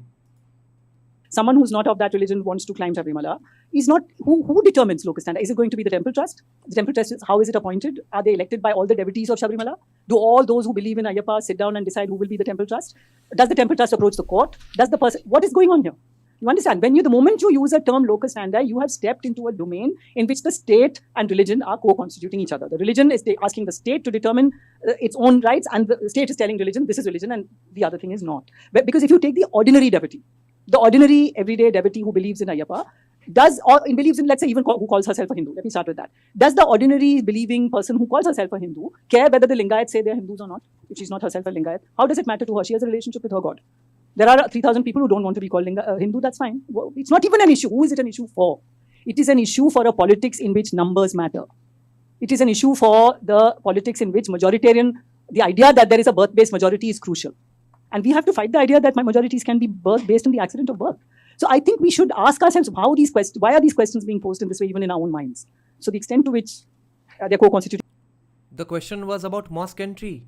Someone who's not of that religion wants to climb Sabrimala is not... Who determines locus standi? Is it going to be the temple trust? The temple trust, how is it appointed? Are they elected by all the devotees of Sabrimala? Do all those who believe in Ayyappa sit down and decide who will be the temple trust? Does the temple trust approach the court? Does the person... What is going on here? You understand? The moment you use a term locus standi, you have stepped into a domain in which the state and religion are co-constituting each other. The religion is asking the state to determine its own rights, and the state is telling religion, this is religion, and the other thing is not. But because if you take the ordinary devotee, the ordinary everyday devotee who believes in Ayyappa, believes in, let's say, even who calls herself a Hindu. Let me start with that. Does the ordinary believing person who calls herself a Hindu care whether the Lingayats say they're Hindus or not? If she's not herself a Lingayat, how does it matter to her? She has a relationship with her God. There are 3,000 people who don't want to be called Hindu, that's fine. Well, it's not even an issue. Who is it an issue for? It is an issue for a politics in which numbers matter. It is an issue for the politics in which the idea that there is a birth-based majority is crucial. And we have to fight the idea that majorities can be based on the accident of birth. So I think we should ask ourselves why are these questions being posed in this way, even in our own minds? So the extent to which they're co-constituting. The question was about mosque entry.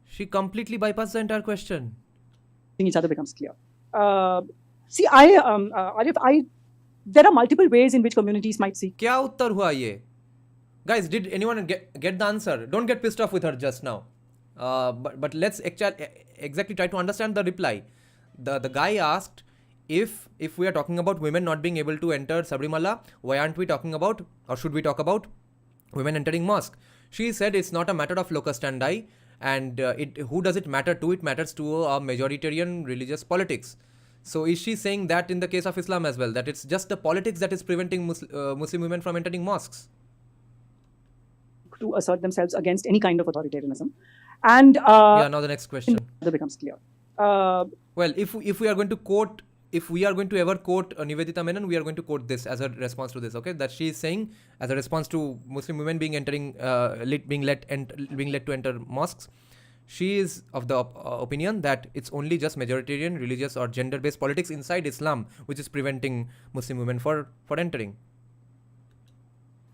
She completely bypassed the entire question. Each other becomes clear. Arif, there are multiple ways in which communities might seek. क्या उत्तर हुआ ये? Guys, did anyone get the answer? Don't get pissed off with her just now. But let's exactly try to understand the reply. The guy asked, if we are talking about women not being able to enter Sabrimala, why aren't we talking about, or should we talk about, women entering mosque? She said it's not a matter of locus standi, and who does it matter to? It matters to a majoritarian religious politics. So is she saying that in the case of Islam as well, that it's just the politics that is preventing Muslim women from entering mosques? To assert themselves against any kind of authoritarianism. And now the next question. That becomes clear. Well, if we are going to ever quote Nivedita Menon, we are going to quote this as a response to this. Okay, that she is saying as a response to Muslim women being led to enter mosques. She is of the opinion that it's only just majoritarian religious or gender-based politics inside Islam which is preventing Muslim women for entering.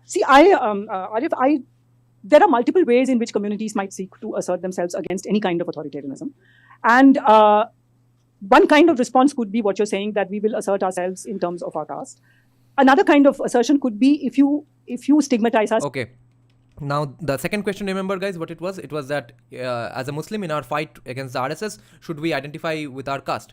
See, Arif, there are multiple ways in which communities might seek to assert themselves against any kind of authoritarianism. And one kind of response could be what you're saying, that we will assert ourselves in terms of our caste. Another kind of assertion could be if you stigmatize us. Okay. Now, the second question, remember guys, what it was? It was that as a Muslim in our fight against the RSS, should we identify with our caste?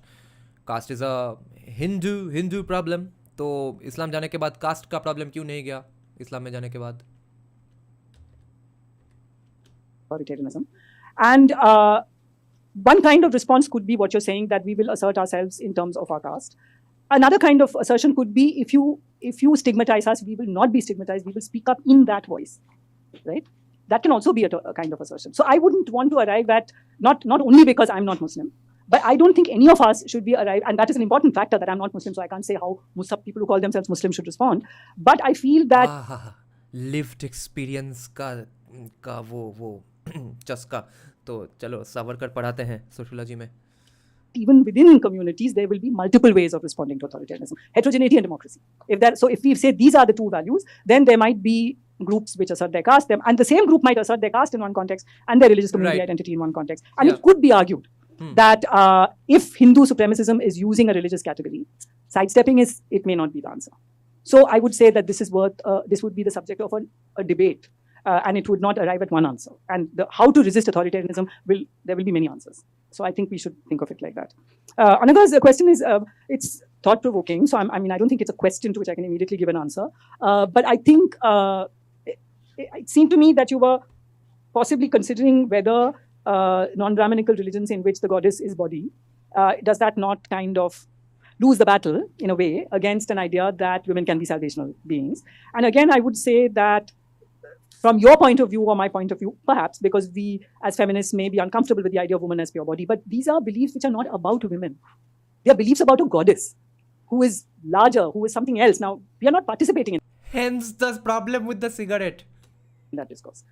Caste is a Hindu problem. तो इस्लाम जाने के बाद cast का problem क्यों नहीं गया इस्लाम में जाने के बाद? Authoritarianism. And one kind of response could be what you're saying, that we will assert ourselves in terms of our caste. Another kind of assertion could be, if you stigmatize us, we will not be stigmatized, we will speak up in that voice, right? That can also be a kind of assertion. So I wouldn't want to arrive at, not only because I'm not Muslim, but I don't think any of us should be arrived, and that is an important factor, that I'm not Muslim, so I can't say how people who call themselves Muslim should respond. But I feel that lived experience का वो चस्का. तो चलो सावरकर पढ़ाते हैं sociology में. even within communities, there will be multiple ways of responding to authoritarianism. Heterogeneity and democracy. If we say these are the two values, then there might be groups which assert their caste, and the same group might assert their caste in one context and their religious community identity in one context. And it could be argued that if Hindu supremacism is using a religious category, sidestepping it may not be the answer. So I would say that this would be the subject of a debate. And it would not arrive at one answer. And how to resist authoritarianism, there will be many answers. So I think we should think of it like that. Another question is, it's thought-provoking. So I don't think it's a question to which I can immediately give an answer. But I think it seemed to me that you were possibly considering whether non-Brahminical religions in which the goddess is body, does that not kind of lose the battle, in a way, against an idea that women can be salvational beings? And again, I would say that from your point of view or my point of view, perhaps, because we as feminists may be uncomfortable with the idea of woman as pure body, but these are beliefs which are not about women. They are beliefs about a goddess who is larger, who is something else. Now, we are not participating in Hence the problem with the cigarette. that discourse.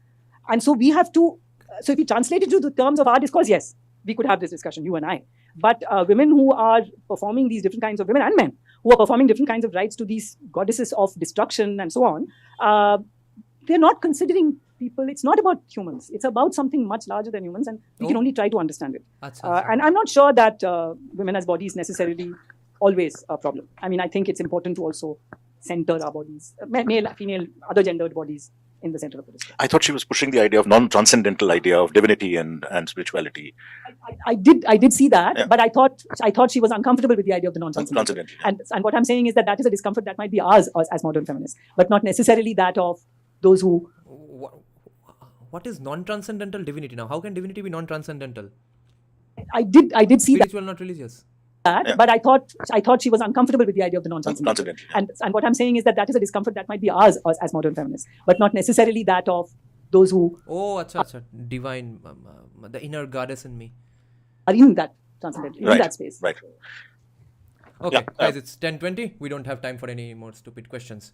And so we have to, so if we translate it to the terms of our discourse, yes, we could have this discussion, you and I. But women who are performing these different kinds of, women and men, who are performing different kinds of rites to these goddesses of destruction and so on, they're not considering people. It's not about humans. It's about something much larger than humans, and we can only try to understand it. And I'm not sure that women as bodies necessarily always a problem. I mean, I think it's important to also center our bodies, male, female, other gendered bodies, in the center of the discourse. I thought she was pushing the idea of non-transcendental idea of divinity and spirituality. I did see that, but I thought she was uncomfortable with the idea of the non-transcendental. And what I'm saying is that is a discomfort that might be ours as modern feminists, but not necessarily that of those who. What is non-transcendental divinity now? How can divinity be non-transcendental? I did see spiritual, not religious. But I thought she was uncomfortable with the idea of the non-transcendental. And what I'm saying is that is a discomfort that might be ours as modern feminists, but not necessarily that of those who. Oh, acha. Divine, the inner goddess in me. Are in that transcendental, in that space. Right. Okay, guys, it's 10:20. We don't have time for any more stupid questions.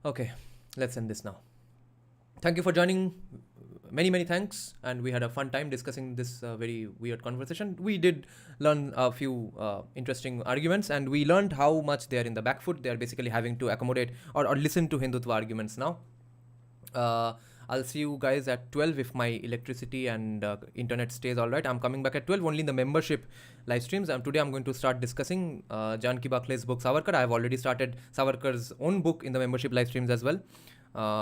Okay, let's end this now. Thank you for joining. Many thanks, and we had a fun time discussing this very weird conversation. We did learn a few interesting arguments, and we learned how much they are in the back foot. They are basically having to accommodate or listen to Hindutva arguments now. I'll see you guys at 12 if my electricity and internet stays all right. I'm coming back at 12 only in the membership live streams. Today I'm going to start discussing Janki Bakle's book Savarkar. I have already started Savarkar's own book in the membership live streams as well.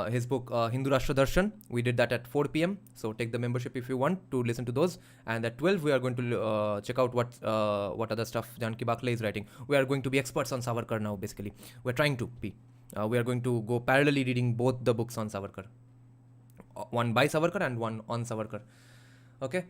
His book Hindu Rashtra Darshan, we did that at 4 p.m. So take the membership if you want to listen to those. And at 12 we are going to check out what other stuff Janki Bakle is writing. We are going to be experts on Savarkar now, basically. We're trying to be. We are going to go parallelly reading both the books on Savarkar. One by Savarkar and one on Savarkar. Okay.